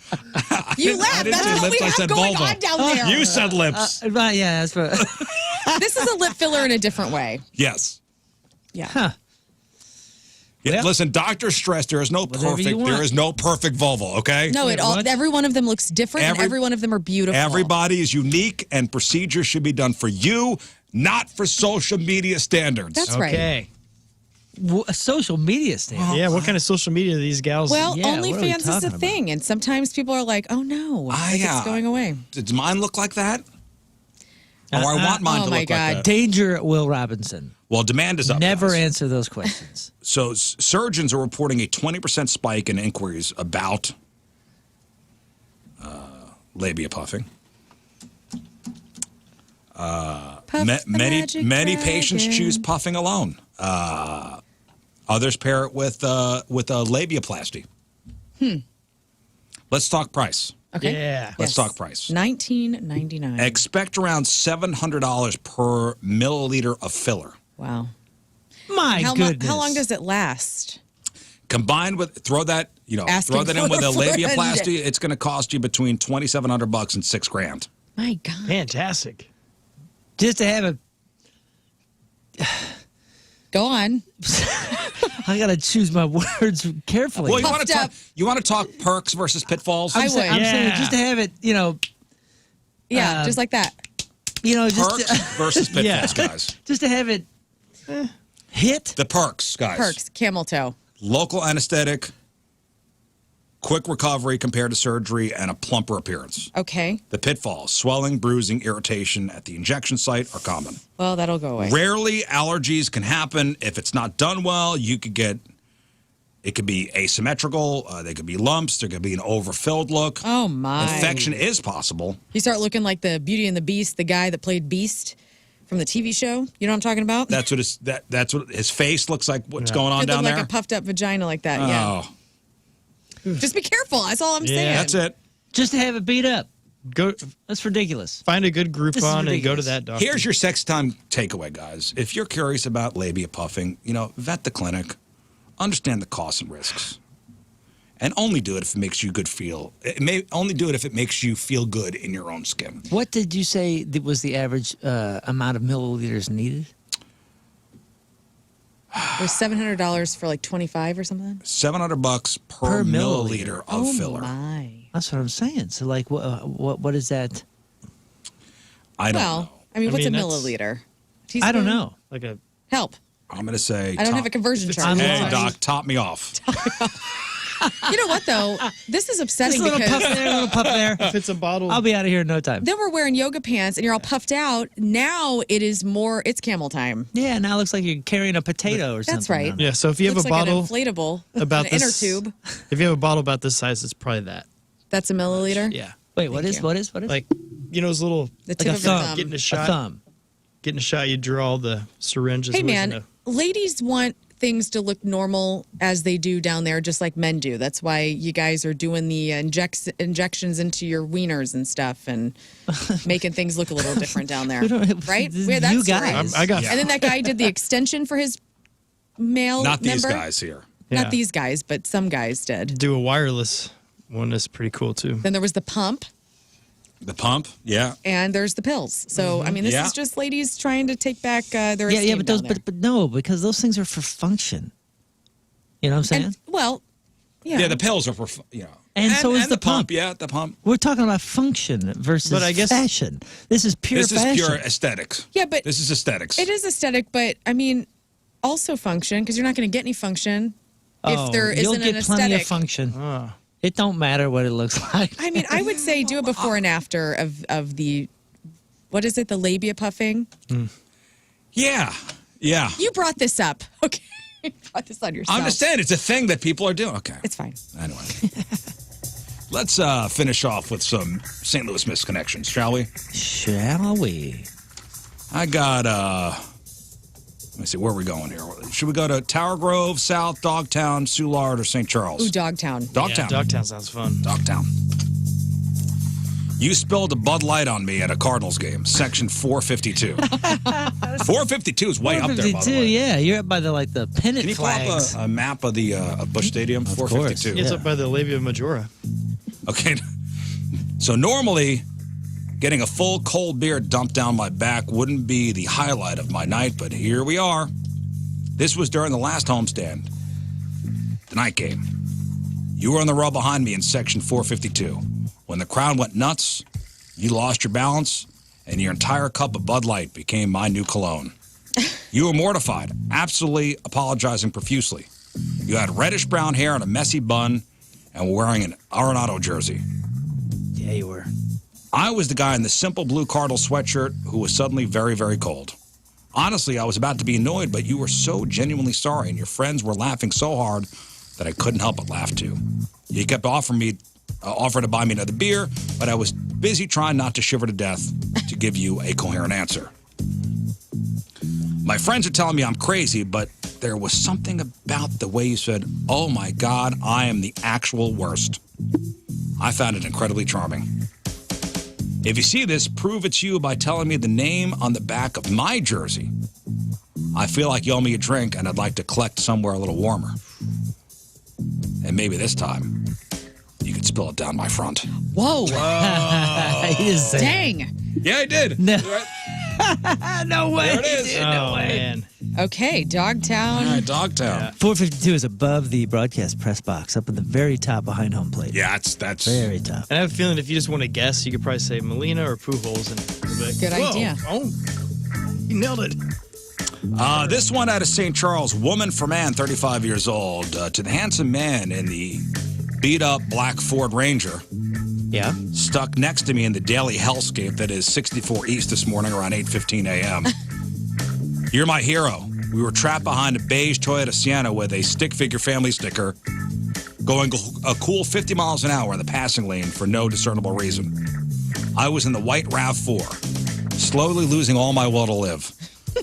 You laugh. didn't That's say what lips, we I have said going vulva. on down there. You said lips. Yeah, that's right. This is a lip filler in a different way. Yes. Yeah. Huh. Yeah, Well- listen, doctors stress there is no Whatever you want. there is no perfect vulva, okay? No, what? every one of them looks different, and every one of them are beautiful. Everybody is unique, and procedures should be done for you, not for social media standards. That's right. Okay. A social media stand. Yeah, what kind of social media do these gals? Well, Yeah, what are we OnlyFans is talking a about? thing, and sometimes people are like, "Oh no, it's going away." Does mine look like that? I want mine Oh, to my look God. like that. Danger, Will Robinson. Well, demand is up. Never guys. answer those questions. So surgeons are reporting a 20% spike in inquiries about labia puffing. Puff the magic Many patients dragon. choose puffing alone. Others pair it with a labiaplasty. Let's talk price. Okay. Yeah. Let's talk price. $19.99. Expect around $700 per milliliter of filler. Wow. My goodness. How long does it last? Combined with throw that Asking in with a for a friend. labiaplasty, it's going to cost you between $2,700 and $6,000. My God. Fantastic. Just to have a... Go on. I got to choose my words carefully. Well, Puffed up. you want to talk perks versus pitfalls? I would. I'm saying Yeah. just to have it, Yeah, just like that. just Perks versus pitfalls, guys. just to have it hit. The perks, guys. Perks, camel toe. Local anesthetic, quick recovery compared to surgery, and a plumper appearance. Okay. The pitfalls, swelling, bruising, irritation at the injection site are common. Well, that'll go away. Rarely, allergies can happen. If it's not done well, it could be asymmetrical. They could be lumps. There could be an overfilled look. Oh, my. Infection is possible. You start looking like the Beauty and the Beast, the guy that played Beast from the TV show. You know what I'm talking about? That's what his face looks like. What's going on Could look down like there? a puffed up vagina like that. Yeah. Oh, Just be careful. That's all I'm saying. that's it. Just to have it beat up. Go That's ridiculous. find a good This is Groupon and go to ridiculous. that doctor. Here's your sex time takeaway, guys. If you're curious about labia puffing, vet the clinic, understand the costs and risks, and only do it if it makes you only do it if it makes you feel good in your own skin. What did you say that was the average amount of milliliters needed? It was $700 for like 25 or something. $700 per milliliter of filler. My. That's what I'm saying. So, like, what is that? I don't Well, know. I mean, what's a mean, that's- milliliter? I don't Teaspoon? know. like a Help. I'm going to say. I don't have a conversion chart. online. Hey, doc, top me off. You know what, though? This is upsetting Just a little puff because there, a little puff there. if it's a bottle. I'll be out of here in no time. then we're wearing yoga pants and you're all puffed out. Now it's camel time. Yeah, now it looks like you're carrying a potato or something. That's right. around. yeah. So if you have Looks a like bottle an inflatable, about an inner this tube. if you have a bottle about this size, it's probably that. That's a milliliter. Yeah. Wait, what Thank is? you. What is? Like those little The tip a of your thumb. thumb. getting a a shot. thumb. Getting a shot. You draw the syringe. Hey, man, ladies want things to look normal as they do down there, just like men do. That's why you guys are doing the injections into your wieners and stuff and making things look a little different down there. We don't have- Right? this is We had that you story. guys. I got. And then that guy did the extension for his male Not these member. guys here. Yeah. Not these guys, but some guys did. Do a wireless one is pretty cool too. Then there was the pump, The pump, yeah. and there's the pills. So I mean, this Yeah. is just ladies trying to take back their Yeah, esteem but down those, there. but no, because those things are for function. You know what I'm saying? And, well, yeah. Yeah, the pills are for, And so is the pump. Yeah, the pump. We're talking about function versus But I guess- fashion. This is pure This fashion. is pure aesthetics. Yeah, but This is aesthetics. it is aesthetic. But I mean, also function because you're not going to get any function if there you'll isn't get an plenty aesthetic. of function. It don't matter what it looks like. I mean, I would say do a before and after of the, what is it, the labia puffing? Yeah. You brought this up. Okay. You brought this on yourself. I'm just saying, it's a thing that people are doing. Okay. It's fine. Anyway. Let's finish off with some St. Louis misconnections, shall we? Shall we? I got, let me see, where are we going here? Should we go to Tower Grove, South, Dogtown, Soulard, or St. Charles? Ooh, Dogtown. Dogtown. Yeah, Dogtown sounds fun. Dogtown. You spilled a Bud Light on me at a Cardinals game, section 452. 452 is way up there, by the 452, way. yeah. You're up by the pennant Can you pull flags. up a map of the of Busch Stadium? 452. It's up by the labia majora. Okay. So normally, getting a full cold beer dumped down my back wouldn't be the highlight of my night, but here we are. This was during the last homestand, the night game. You were on the row behind me in section 452. When the crowd went nuts, you lost your balance, and your entire cup of Bud Light became my new cologne. You were mortified, absolutely apologizing profusely. You had reddish-brown hair and a messy bun, and were wearing an Arenado jersey. Yeah, you were. I was the guy in the simple blue Cardinal sweatshirt who was suddenly very, very cold. Honestly, I was about to be annoyed, but you were so genuinely sorry, and your friends were laughing so hard that I couldn't help but laugh too. You kept offering to buy me another beer, but I was busy trying not to shiver to death to give you a coherent answer. My friends are telling me I'm crazy, but there was something about the way you said, "Oh my God, I am the actual worst." I found it incredibly charming. If you see this, prove it's you by telling me the name on the back of my jersey. I feel like you owe me a drink, and I'd like to collect somewhere a little warmer. And maybe this time, you could spill it down my front. Whoa. He is Dang. Yeah, I did. No. No way. There it is. Dude, Oh, no way. man. Okay, Dogtown. All right, Dogtown. 452 is above the broadcast press box, up at the very top behind home plate. Yeah, that's Very top. And I have a feeling if you just want to guess, you could probably say Molina or Pujols. And you'll be like, Good "Whoa, idea. Oh, you nailed it. This one out of St. Charles, woman for man, 35 years old, to the handsome man in the beat-up black Ford Ranger, Yeah. stuck next to me in the daily hellscape that is 64 East this morning around 8:15 a.m. You're my hero. We were trapped behind a beige Toyota Sienna with a stick figure family sticker, going a cool 50 miles an hour in the passing lane for no discernible reason. I was in the white RAV4, slowly losing all my will to live.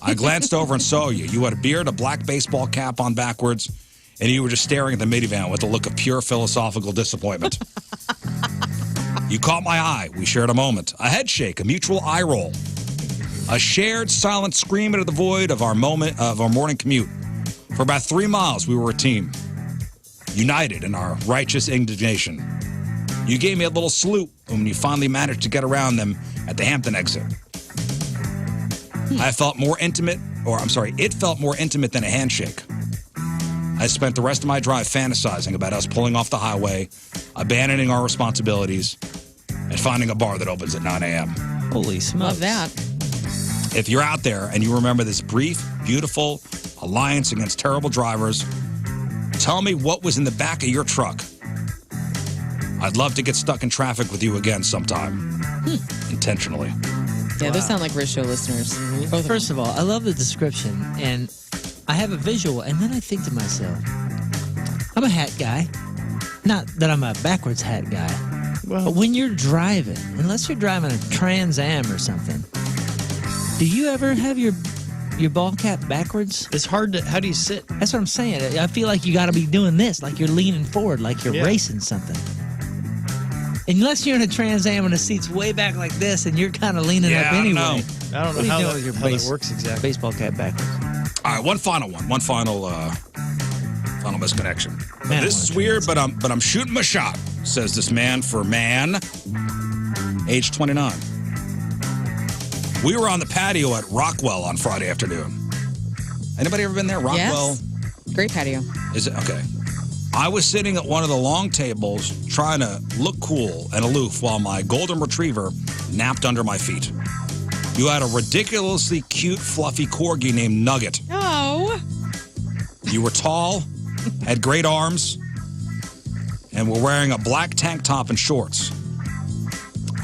I glanced over and saw you. You had a beard, a black baseball cap on backwards, and you were just staring at the minivan with a look of pure philosophical disappointment. You caught my eye. We shared a moment. A head shake, a mutual eye roll. A shared silent scream into the void of our morning commute. For about 3 miles, we were a team, united in our righteous indignation. You gave me a little salute when you finally managed to get around them at the Hampton exit. It felt more intimate than a handshake. I spent the rest of my drive fantasizing about us pulling off the highway, abandoning our responsibilities, and finding a bar that opens at 9 a.m. Holy smokes. Love that. If you're out there and you remember this brief, beautiful alliance against terrible drivers, tell me what was in the back of your truck. I'd love to get stuck in traffic with you again sometime. Intentionally. Yeah, those sound like Rizz Show listeners. Both of First of all, I love the description, and I have a visual, and then I think to myself, I'm a hat guy. Not that I'm a backwards hat guy. But when you're driving, unless you're driving a Trans Am or something, do you ever have your ball cap backwards? It's hard to. How do you sit? That's what I'm saying. I feel like you got to be doing this, like you're leaning forward, like you're Yeah. racing something. Unless you're in a Trans Am and the seat's way back like this, and you're kind of leaning Yeah, up I don't anyway. know. I don't What know are you how doing with your that works exactly. baseball cap backwards? All right, one final one. One final misconnection. Man, This is weird, but I'm shooting my shot, says this man, age 29. We were on the patio at Rockwell on Friday afternoon. Anybody ever been there? Rockwell? Yes. Great patio. Is it? Okay. I was sitting at one of the long tables trying to look cool and aloof while my golden retriever napped under my feet. You had a ridiculously cute, fluffy corgi named Nugget. Oh. You were tall, had great arms, and were wearing a black tank top and shorts.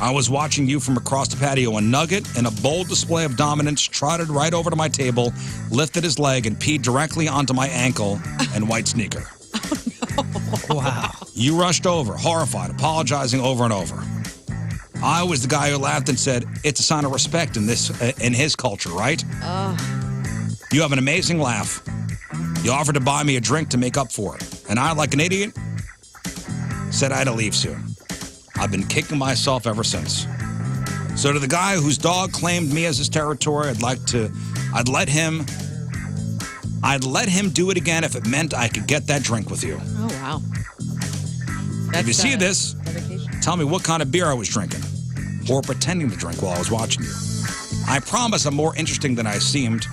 I was watching you from across the patio when Nugget, in a bold display of dominance, trotted right over to my table, lifted his leg, and peed directly onto my ankle and white sneaker. Wow. You rushed over, horrified, apologizing over and over. I was the guy who laughed and said, it's a sign of respect in his culture, right? You have an amazing laugh. You offered to buy me a drink to make up for it. And I, like an idiot, said I had to leave soon. I've been kicking myself ever since. So to the guy whose dog claimed me as his territory, I'd let him do it again if it meant I could get that drink with you. Oh, wow. If you see this, dedication. tell me what kind of beer I was drinking or pretending to drink while I was watching you. I promise I'm more interesting than I seemed,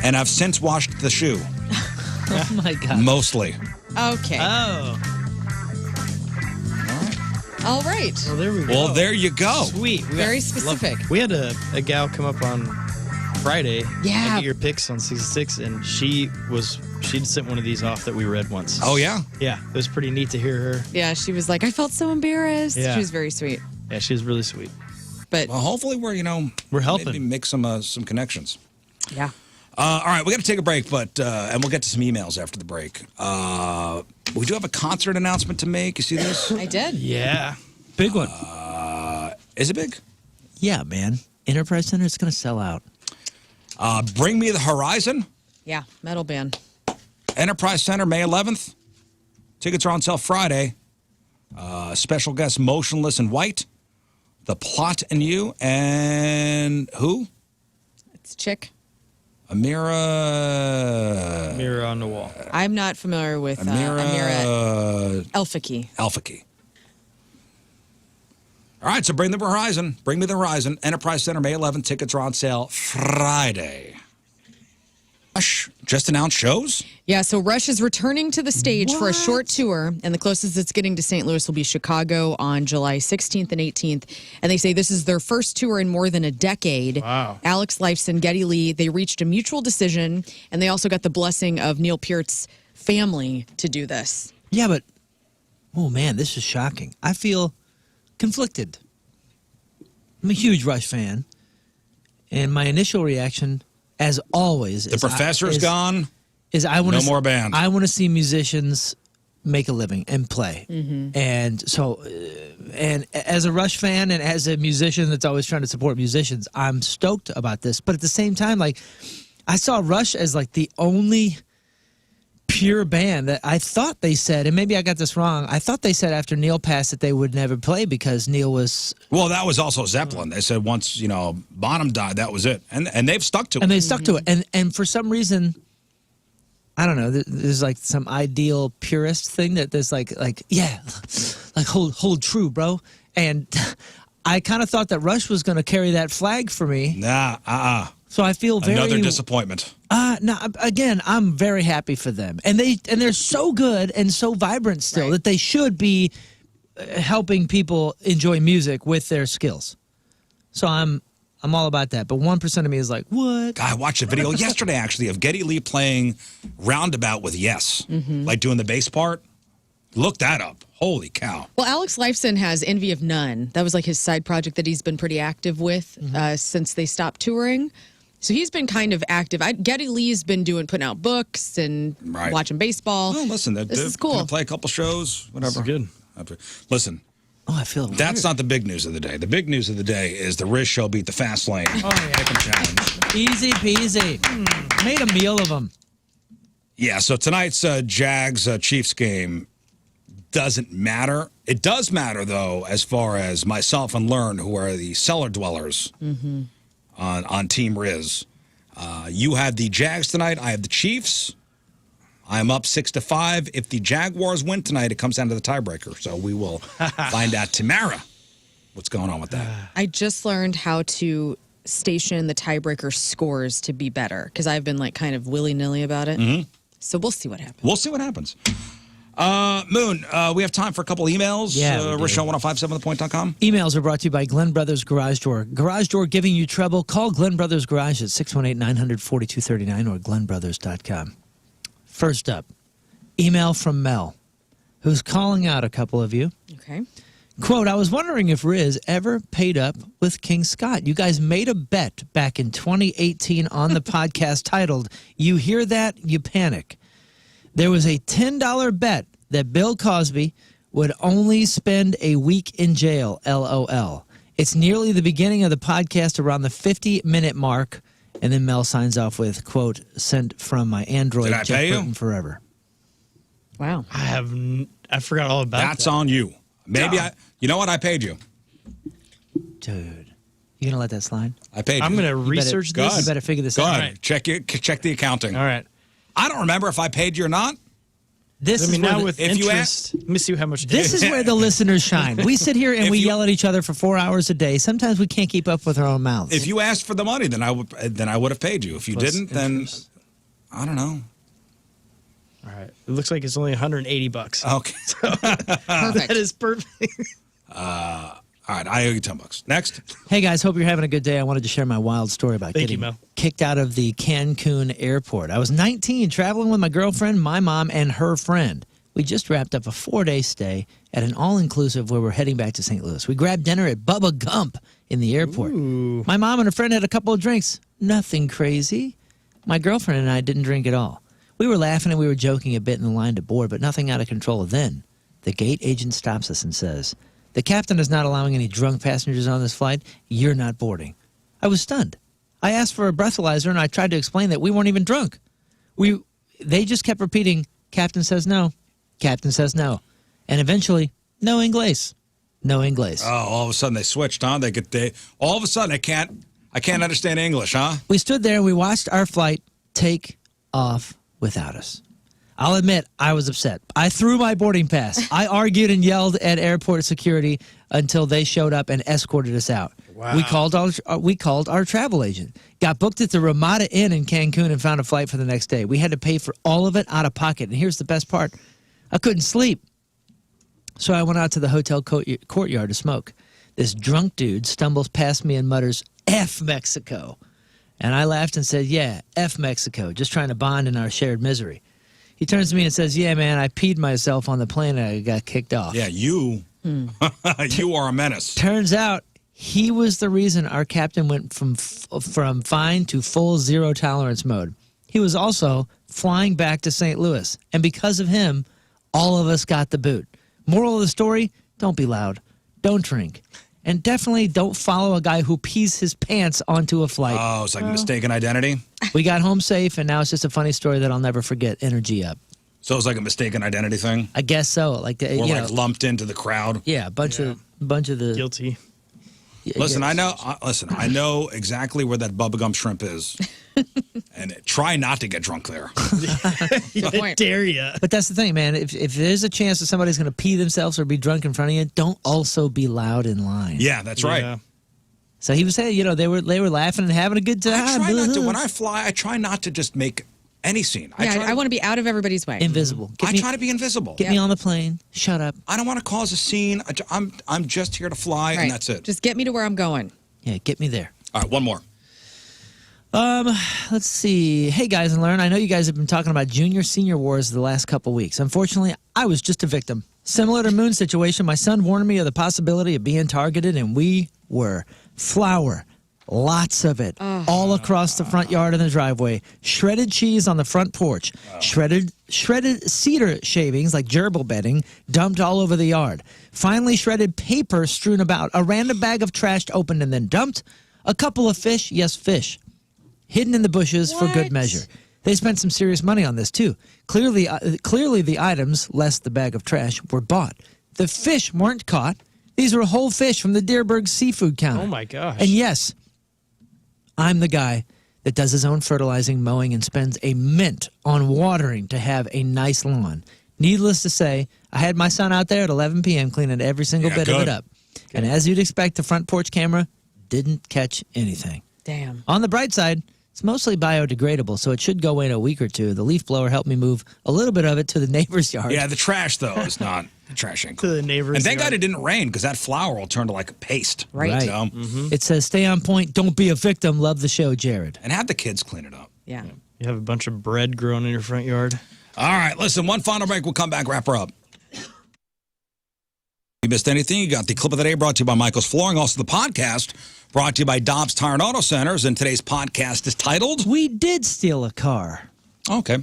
and I've since washed the shoe. Oh, my God. Mostly. Okay. Oh. All right. Well, there we go. Well, there you go. Sweet. Very specific. We had a gal come up on Friday. Yeah. And get your picks on season 6, and she'd sent one of these off that we read once. Oh, yeah? Yeah. It was pretty neat to hear her. Yeah, she was like, I felt so embarrassed. Yeah. She was very sweet. Yeah, she was really sweet. But Well, hopefully we're helping. Maybe make some connections. yeah. All right, we got to take a break, but and we'll get to some emails after the break. We do have a concert announcement to make. You see this? I did. Yeah. Big one. Is it big? Yeah, man. Enterprise Center is going to sell out. Bring Me the Horizon. Yeah, metal band. Enterprise Center, May 11th. Tickets are on sale Friday. Special guest Motionless in White, The Plot and You, and who? It's Chick. Amira. Mirror on the wall. I'm not familiar with Amira Elfaki. Elfaki. All right, so Bring Me the Horizon. Enterprise Center, May 11th. Tickets are on sale Friday. Rush just announced shows? Yeah, so Rush is returning to the stage for a short tour, and the closest it's getting to St. Louis will be Chicago on July 16th and 18th. And they say this is their first tour in more than a decade. Wow. Alex Lifeson, Geddy Lee, they reached a mutual decision, and they also got the blessing of Neil Peart's family to do this. Yeah, but, oh, man, this is shocking. I feel conflicted. I'm a huge Rush fan, and my initial reaction, as always, The Professor's gone. I want No more band. I want to see musicians make a living and play. And so, and as a Rush fan and as a musician that's always trying to support musicians, I'm stoked about this. But at the same time, like, I saw Rush as like the only pure band that I thought they said, and maybe I got this wrong, I thought they said after Neil passed that they would never play because Neil was... Well, that was also Zeppelin. They said once, Bonham died, that was it. And they've stuck to it. And they stuck to it. And for some reason, I don't know, there's like some ideal purist thing that there's like hold true, bro. And I kind of thought that Rush was going to carry that flag for me. Nah, So I feel very... Another disappointment. No, again, I'm very happy for them. And they're so good and so vibrant still that they should be helping people enjoy music with their skills. So I'm all about that. But 1% of me is like, what? I watched a video yesterday, actually, of Geddy Lee playing Roundabout with Yes. Like doing the bass part. Look that up. Holy cow. Well, Alex Lifeson has Envy of None. That was like his side project that he's been pretty active with since they stopped touring. So he's been kind of active. Geddy Lee's been putting out books and watching baseball. Well, listen, this is cool. Gonna play a couple shows, whatever. Good. Listen. Oh, I feel That's not the big news of the day. The big news of the day is the Rizz Show beat the Fast Lane. Oh, yeah. Challenge. Easy peasy. Made a meal of them. Yeah, so tonight's Jags-Chiefs game doesn't matter. It does matter, though, as far as myself and Learn, who are the cellar dwellers on Team Rizz. You have the Jags tonight. I have the Chiefs. I'm up 6-5. If the Jaguars win tonight, it comes down to the tiebreaker. So we will find out tomorrow what's going on with that. I just learned how to station the tiebreaker scores to be better because I've been like kind of willy-nilly about it. Mm-hmm. So we'll see what happens. We'll see what happens. Moon, we have time for a couple emails. Yeah, Rishon1057thepoint.com. Emails are brought to you by Glenn Brothers Garage Door. Garage Door giving you trouble? Call Glenn Brothers Garage at 618-900-4239 or glennbrothers.com. First up, email from Mel, who's calling out a couple of you. Okay. Quote, I was wondering if Rizz ever paid up with King Scott. You guys made a bet back in 2018 on the podcast titled, You Hear That? You Panic. There was a $10 bet that Bill Cosby would only spend a week in jail, LOL. It's nearly the beginning of the podcast around the 50-minute mark. And then Mel signs off with, quote, sent from my Android, Did I Jeff pay you? Burton forever. Wow. I forgot all about That's that. on you. Maybe you know what? I paid you. Dude, you going to let that slide? I paid you. I'm going to research Go this. ahead. You better figure this Go out. ahead. Check the accounting. All right. I don't remember if I paid you or not. This I is mean, where now the, with if you interest, let me see how much. this is where the listeners shine. We sit here and If we you- yell at each other for 4 hours a day. Sometimes we can't keep up with our own mouths. If you asked for the money, then I would have paid you. If you Plus didn't, interest. then I don't know. All right. It looks like it's only $180. Okay. Perfect. That is perfect. All right. I owe you $10. Next. Hey guys, hope you're having a good day. I wanted to share my wild story about Thank you, getting Mel. kicked out of the Cancun airport. I was 19, traveling with my girlfriend, my mom, and her friend. We just wrapped up a 4-day stay at an all-inclusive where we're heading back to St. Louis. We grabbed dinner at Bubba Gump in the airport. Ooh. My mom and her friend had a couple of drinks. Nothing crazy. My girlfriend and I didn't drink at all. We were laughing and we were joking a bit in the line to board, but nothing out of control. Then the gate agent stops us and says, "The captain is not allowing any drunk passengers on this flight. You're not boarding." I was stunned. I asked for a breathalyzer and I tried to explain that we weren't even drunk. They just kept repeating, "Captain says no. Captain says no." And eventually, no inglés. No inglés. Oh, all of a sudden they switched, huh? All of a sudden I can't understand English, huh? We stood there and we watched our flight take off without us. I'll admit, I was upset. I threw my boarding pass. I argued and yelled at airport security until they showed up and escorted us out. Wow. We called our travel agent, got booked at the Ramada Inn in Cancun, and found a flight for the next day. We had to pay for all of it out of pocket. And here's the best part. I couldn't sleep. So I went out to the hotel courtyard to smoke. This drunk dude stumbles past me and mutters, "F Mexico." And I laughed and said, "Yeah, F Mexico, just trying to bond in our shared misery." He turns to me and says, "Yeah, man, I peed myself on the plane and I got kicked off." Yeah, you are a menace. Turns out he was the reason our captain went from fine to full zero tolerance mode. He was also flying back to St. Louis. And because of him, all of us got the boot. Moral of the story, don't be loud. Don't drink. And definitely don't follow a guy who pees his pants onto a flight. Oh, it's like mistaken identity? We got home safe, and now it's just a funny story that I'll never forget. Energy up. So it's like a mistaken identity thing? I guess so. Like, Or you like know, lumped into the crowd? yeah, a bunch of the. Guilty. Listen, yeah. I know exactly where that Bubba Gump shrimp is. And try not to get drunk there. I dare you. But that's the thing, man. If there's a chance that somebody's going to pee themselves or be drunk in front of you, don't also be loud in line. Yeah, that's right. Yeah. So he was saying, you know, they were laughing and having a good time. I try not to, when I fly, I try not to just make any scene. I want to be out of everybody's way. Invisible. I try to be invisible. Get me on the plane. Shut up. I don't want to cause a scene. I'm just here to fly, Right. and that's it. Just get me to where I'm going. Yeah, get me there. All right, one more. Let's see. Hey, guys and Learn. I know you guys have been talking about junior-senior wars the last couple weeks. Unfortunately, I was just a victim. Similar to Moon's situation, my son warned me of the possibility of being targeted, and we were. Flour. Lots of it. All across the front yard and the driveway. Shredded cheese on the front porch. Shredded cedar shavings, like gerbil bedding, dumped all over the yard. Finally, shredded paper strewn about. A random bag of trash opened and then dumped. A couple of fish, yes, fish, hidden in the bushes for good measure. They spent some serious money on this, too. Clearly the items, less the bag of trash, were bought. The fish weren't caught. These were whole fish from the Deerberg seafood counter. Oh, my gosh. And yes, I'm the guy that does his own fertilizing, mowing, and spends a mint on watering to have a nice lawn. Needless to say, I had my son out there at 11 p.m. cleaning every single bit of it up. And as you'd expect, the front porch camera didn't catch anything. Damn. On the bright side, it's mostly biodegradable, so it should go away in a week or two. The leaf blower helped me move a little bit of it to the neighbor's yard. Yeah, the trash, though, is not. The trash ain't cool. To the neighbor's And thank yard. God it didn't rain, because that flour will turn to like paste. Right. You know? It says, stay on point, don't be a victim. Love the show, Jared. And have the kids clean it up. Yeah. You have a bunch of bread growing in your front yard. All right, listen, one final break. We'll come back, wrap her up. You missed anything? You got the clip of the day brought to you by Michael's Flooring. Also, the podcast brought to you by Dobbs Tire and Auto Centers. And today's podcast is titled... We did steal a car. Okay.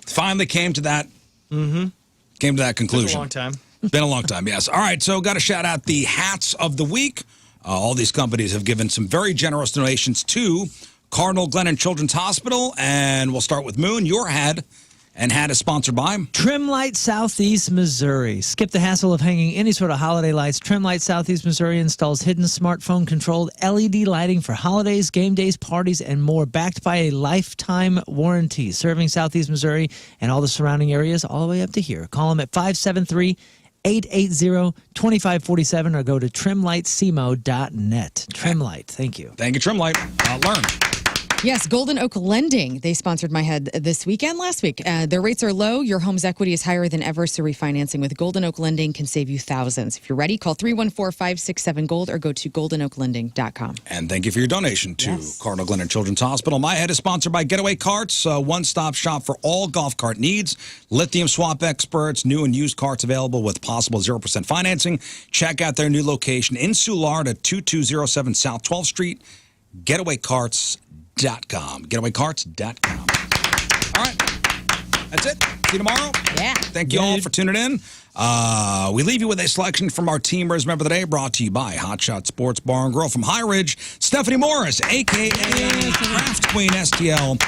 Finally came to that. Came to that conclusion. It's a long time. Been a long time, yes. All right, so got to shout out the hats of the week. All these companies have given some very generous donations to Cardinal Glennon Children's Hospital. And we'll start with Moon, your hat. And hat is sponsored by Trimlight Southeast Missouri. Skip the hassle of hanging any sort of holiday lights. Trimlight Southeast Missouri installs hidden smartphone-controlled LED lighting for holidays, game days, parties, and more, backed by a lifetime warranty, serving Southeast Missouri and all the surrounding areas all the way up to here. Call them at 573-880-2547 or go to trimlightsemo.net. Trimlight, thank you. Thank you, Trimlight. Learn. Yes, Golden Oak Lending. They sponsored my head this week and last week. Their rates are low. Your home's equity is higher than ever, so refinancing with Golden Oak Lending can save you thousands. If you're ready, call 314-567-GOLD or go to goldenoaklending.com. And thank you for your donation to Cardinal Glennon Children's Hospital. My head is sponsored by Getaway Carts, a one-stop shop for all golf cart needs. Lithium swap experts, new and used carts available with possible 0% financing. Check out their new location in Soulard at 2207 South 12th Street. GetawayCarts.com. GetawayCarts.com. All right. That's it. See you tomorrow. Yeah. Thank you all for tuning in. We leave you with a selection from our Teamers Member of the Day, brought to you by Hot Shot Sports Bar and Grill from High Ridge, Stephanie Morris, a.k.a. Craft Queen STL.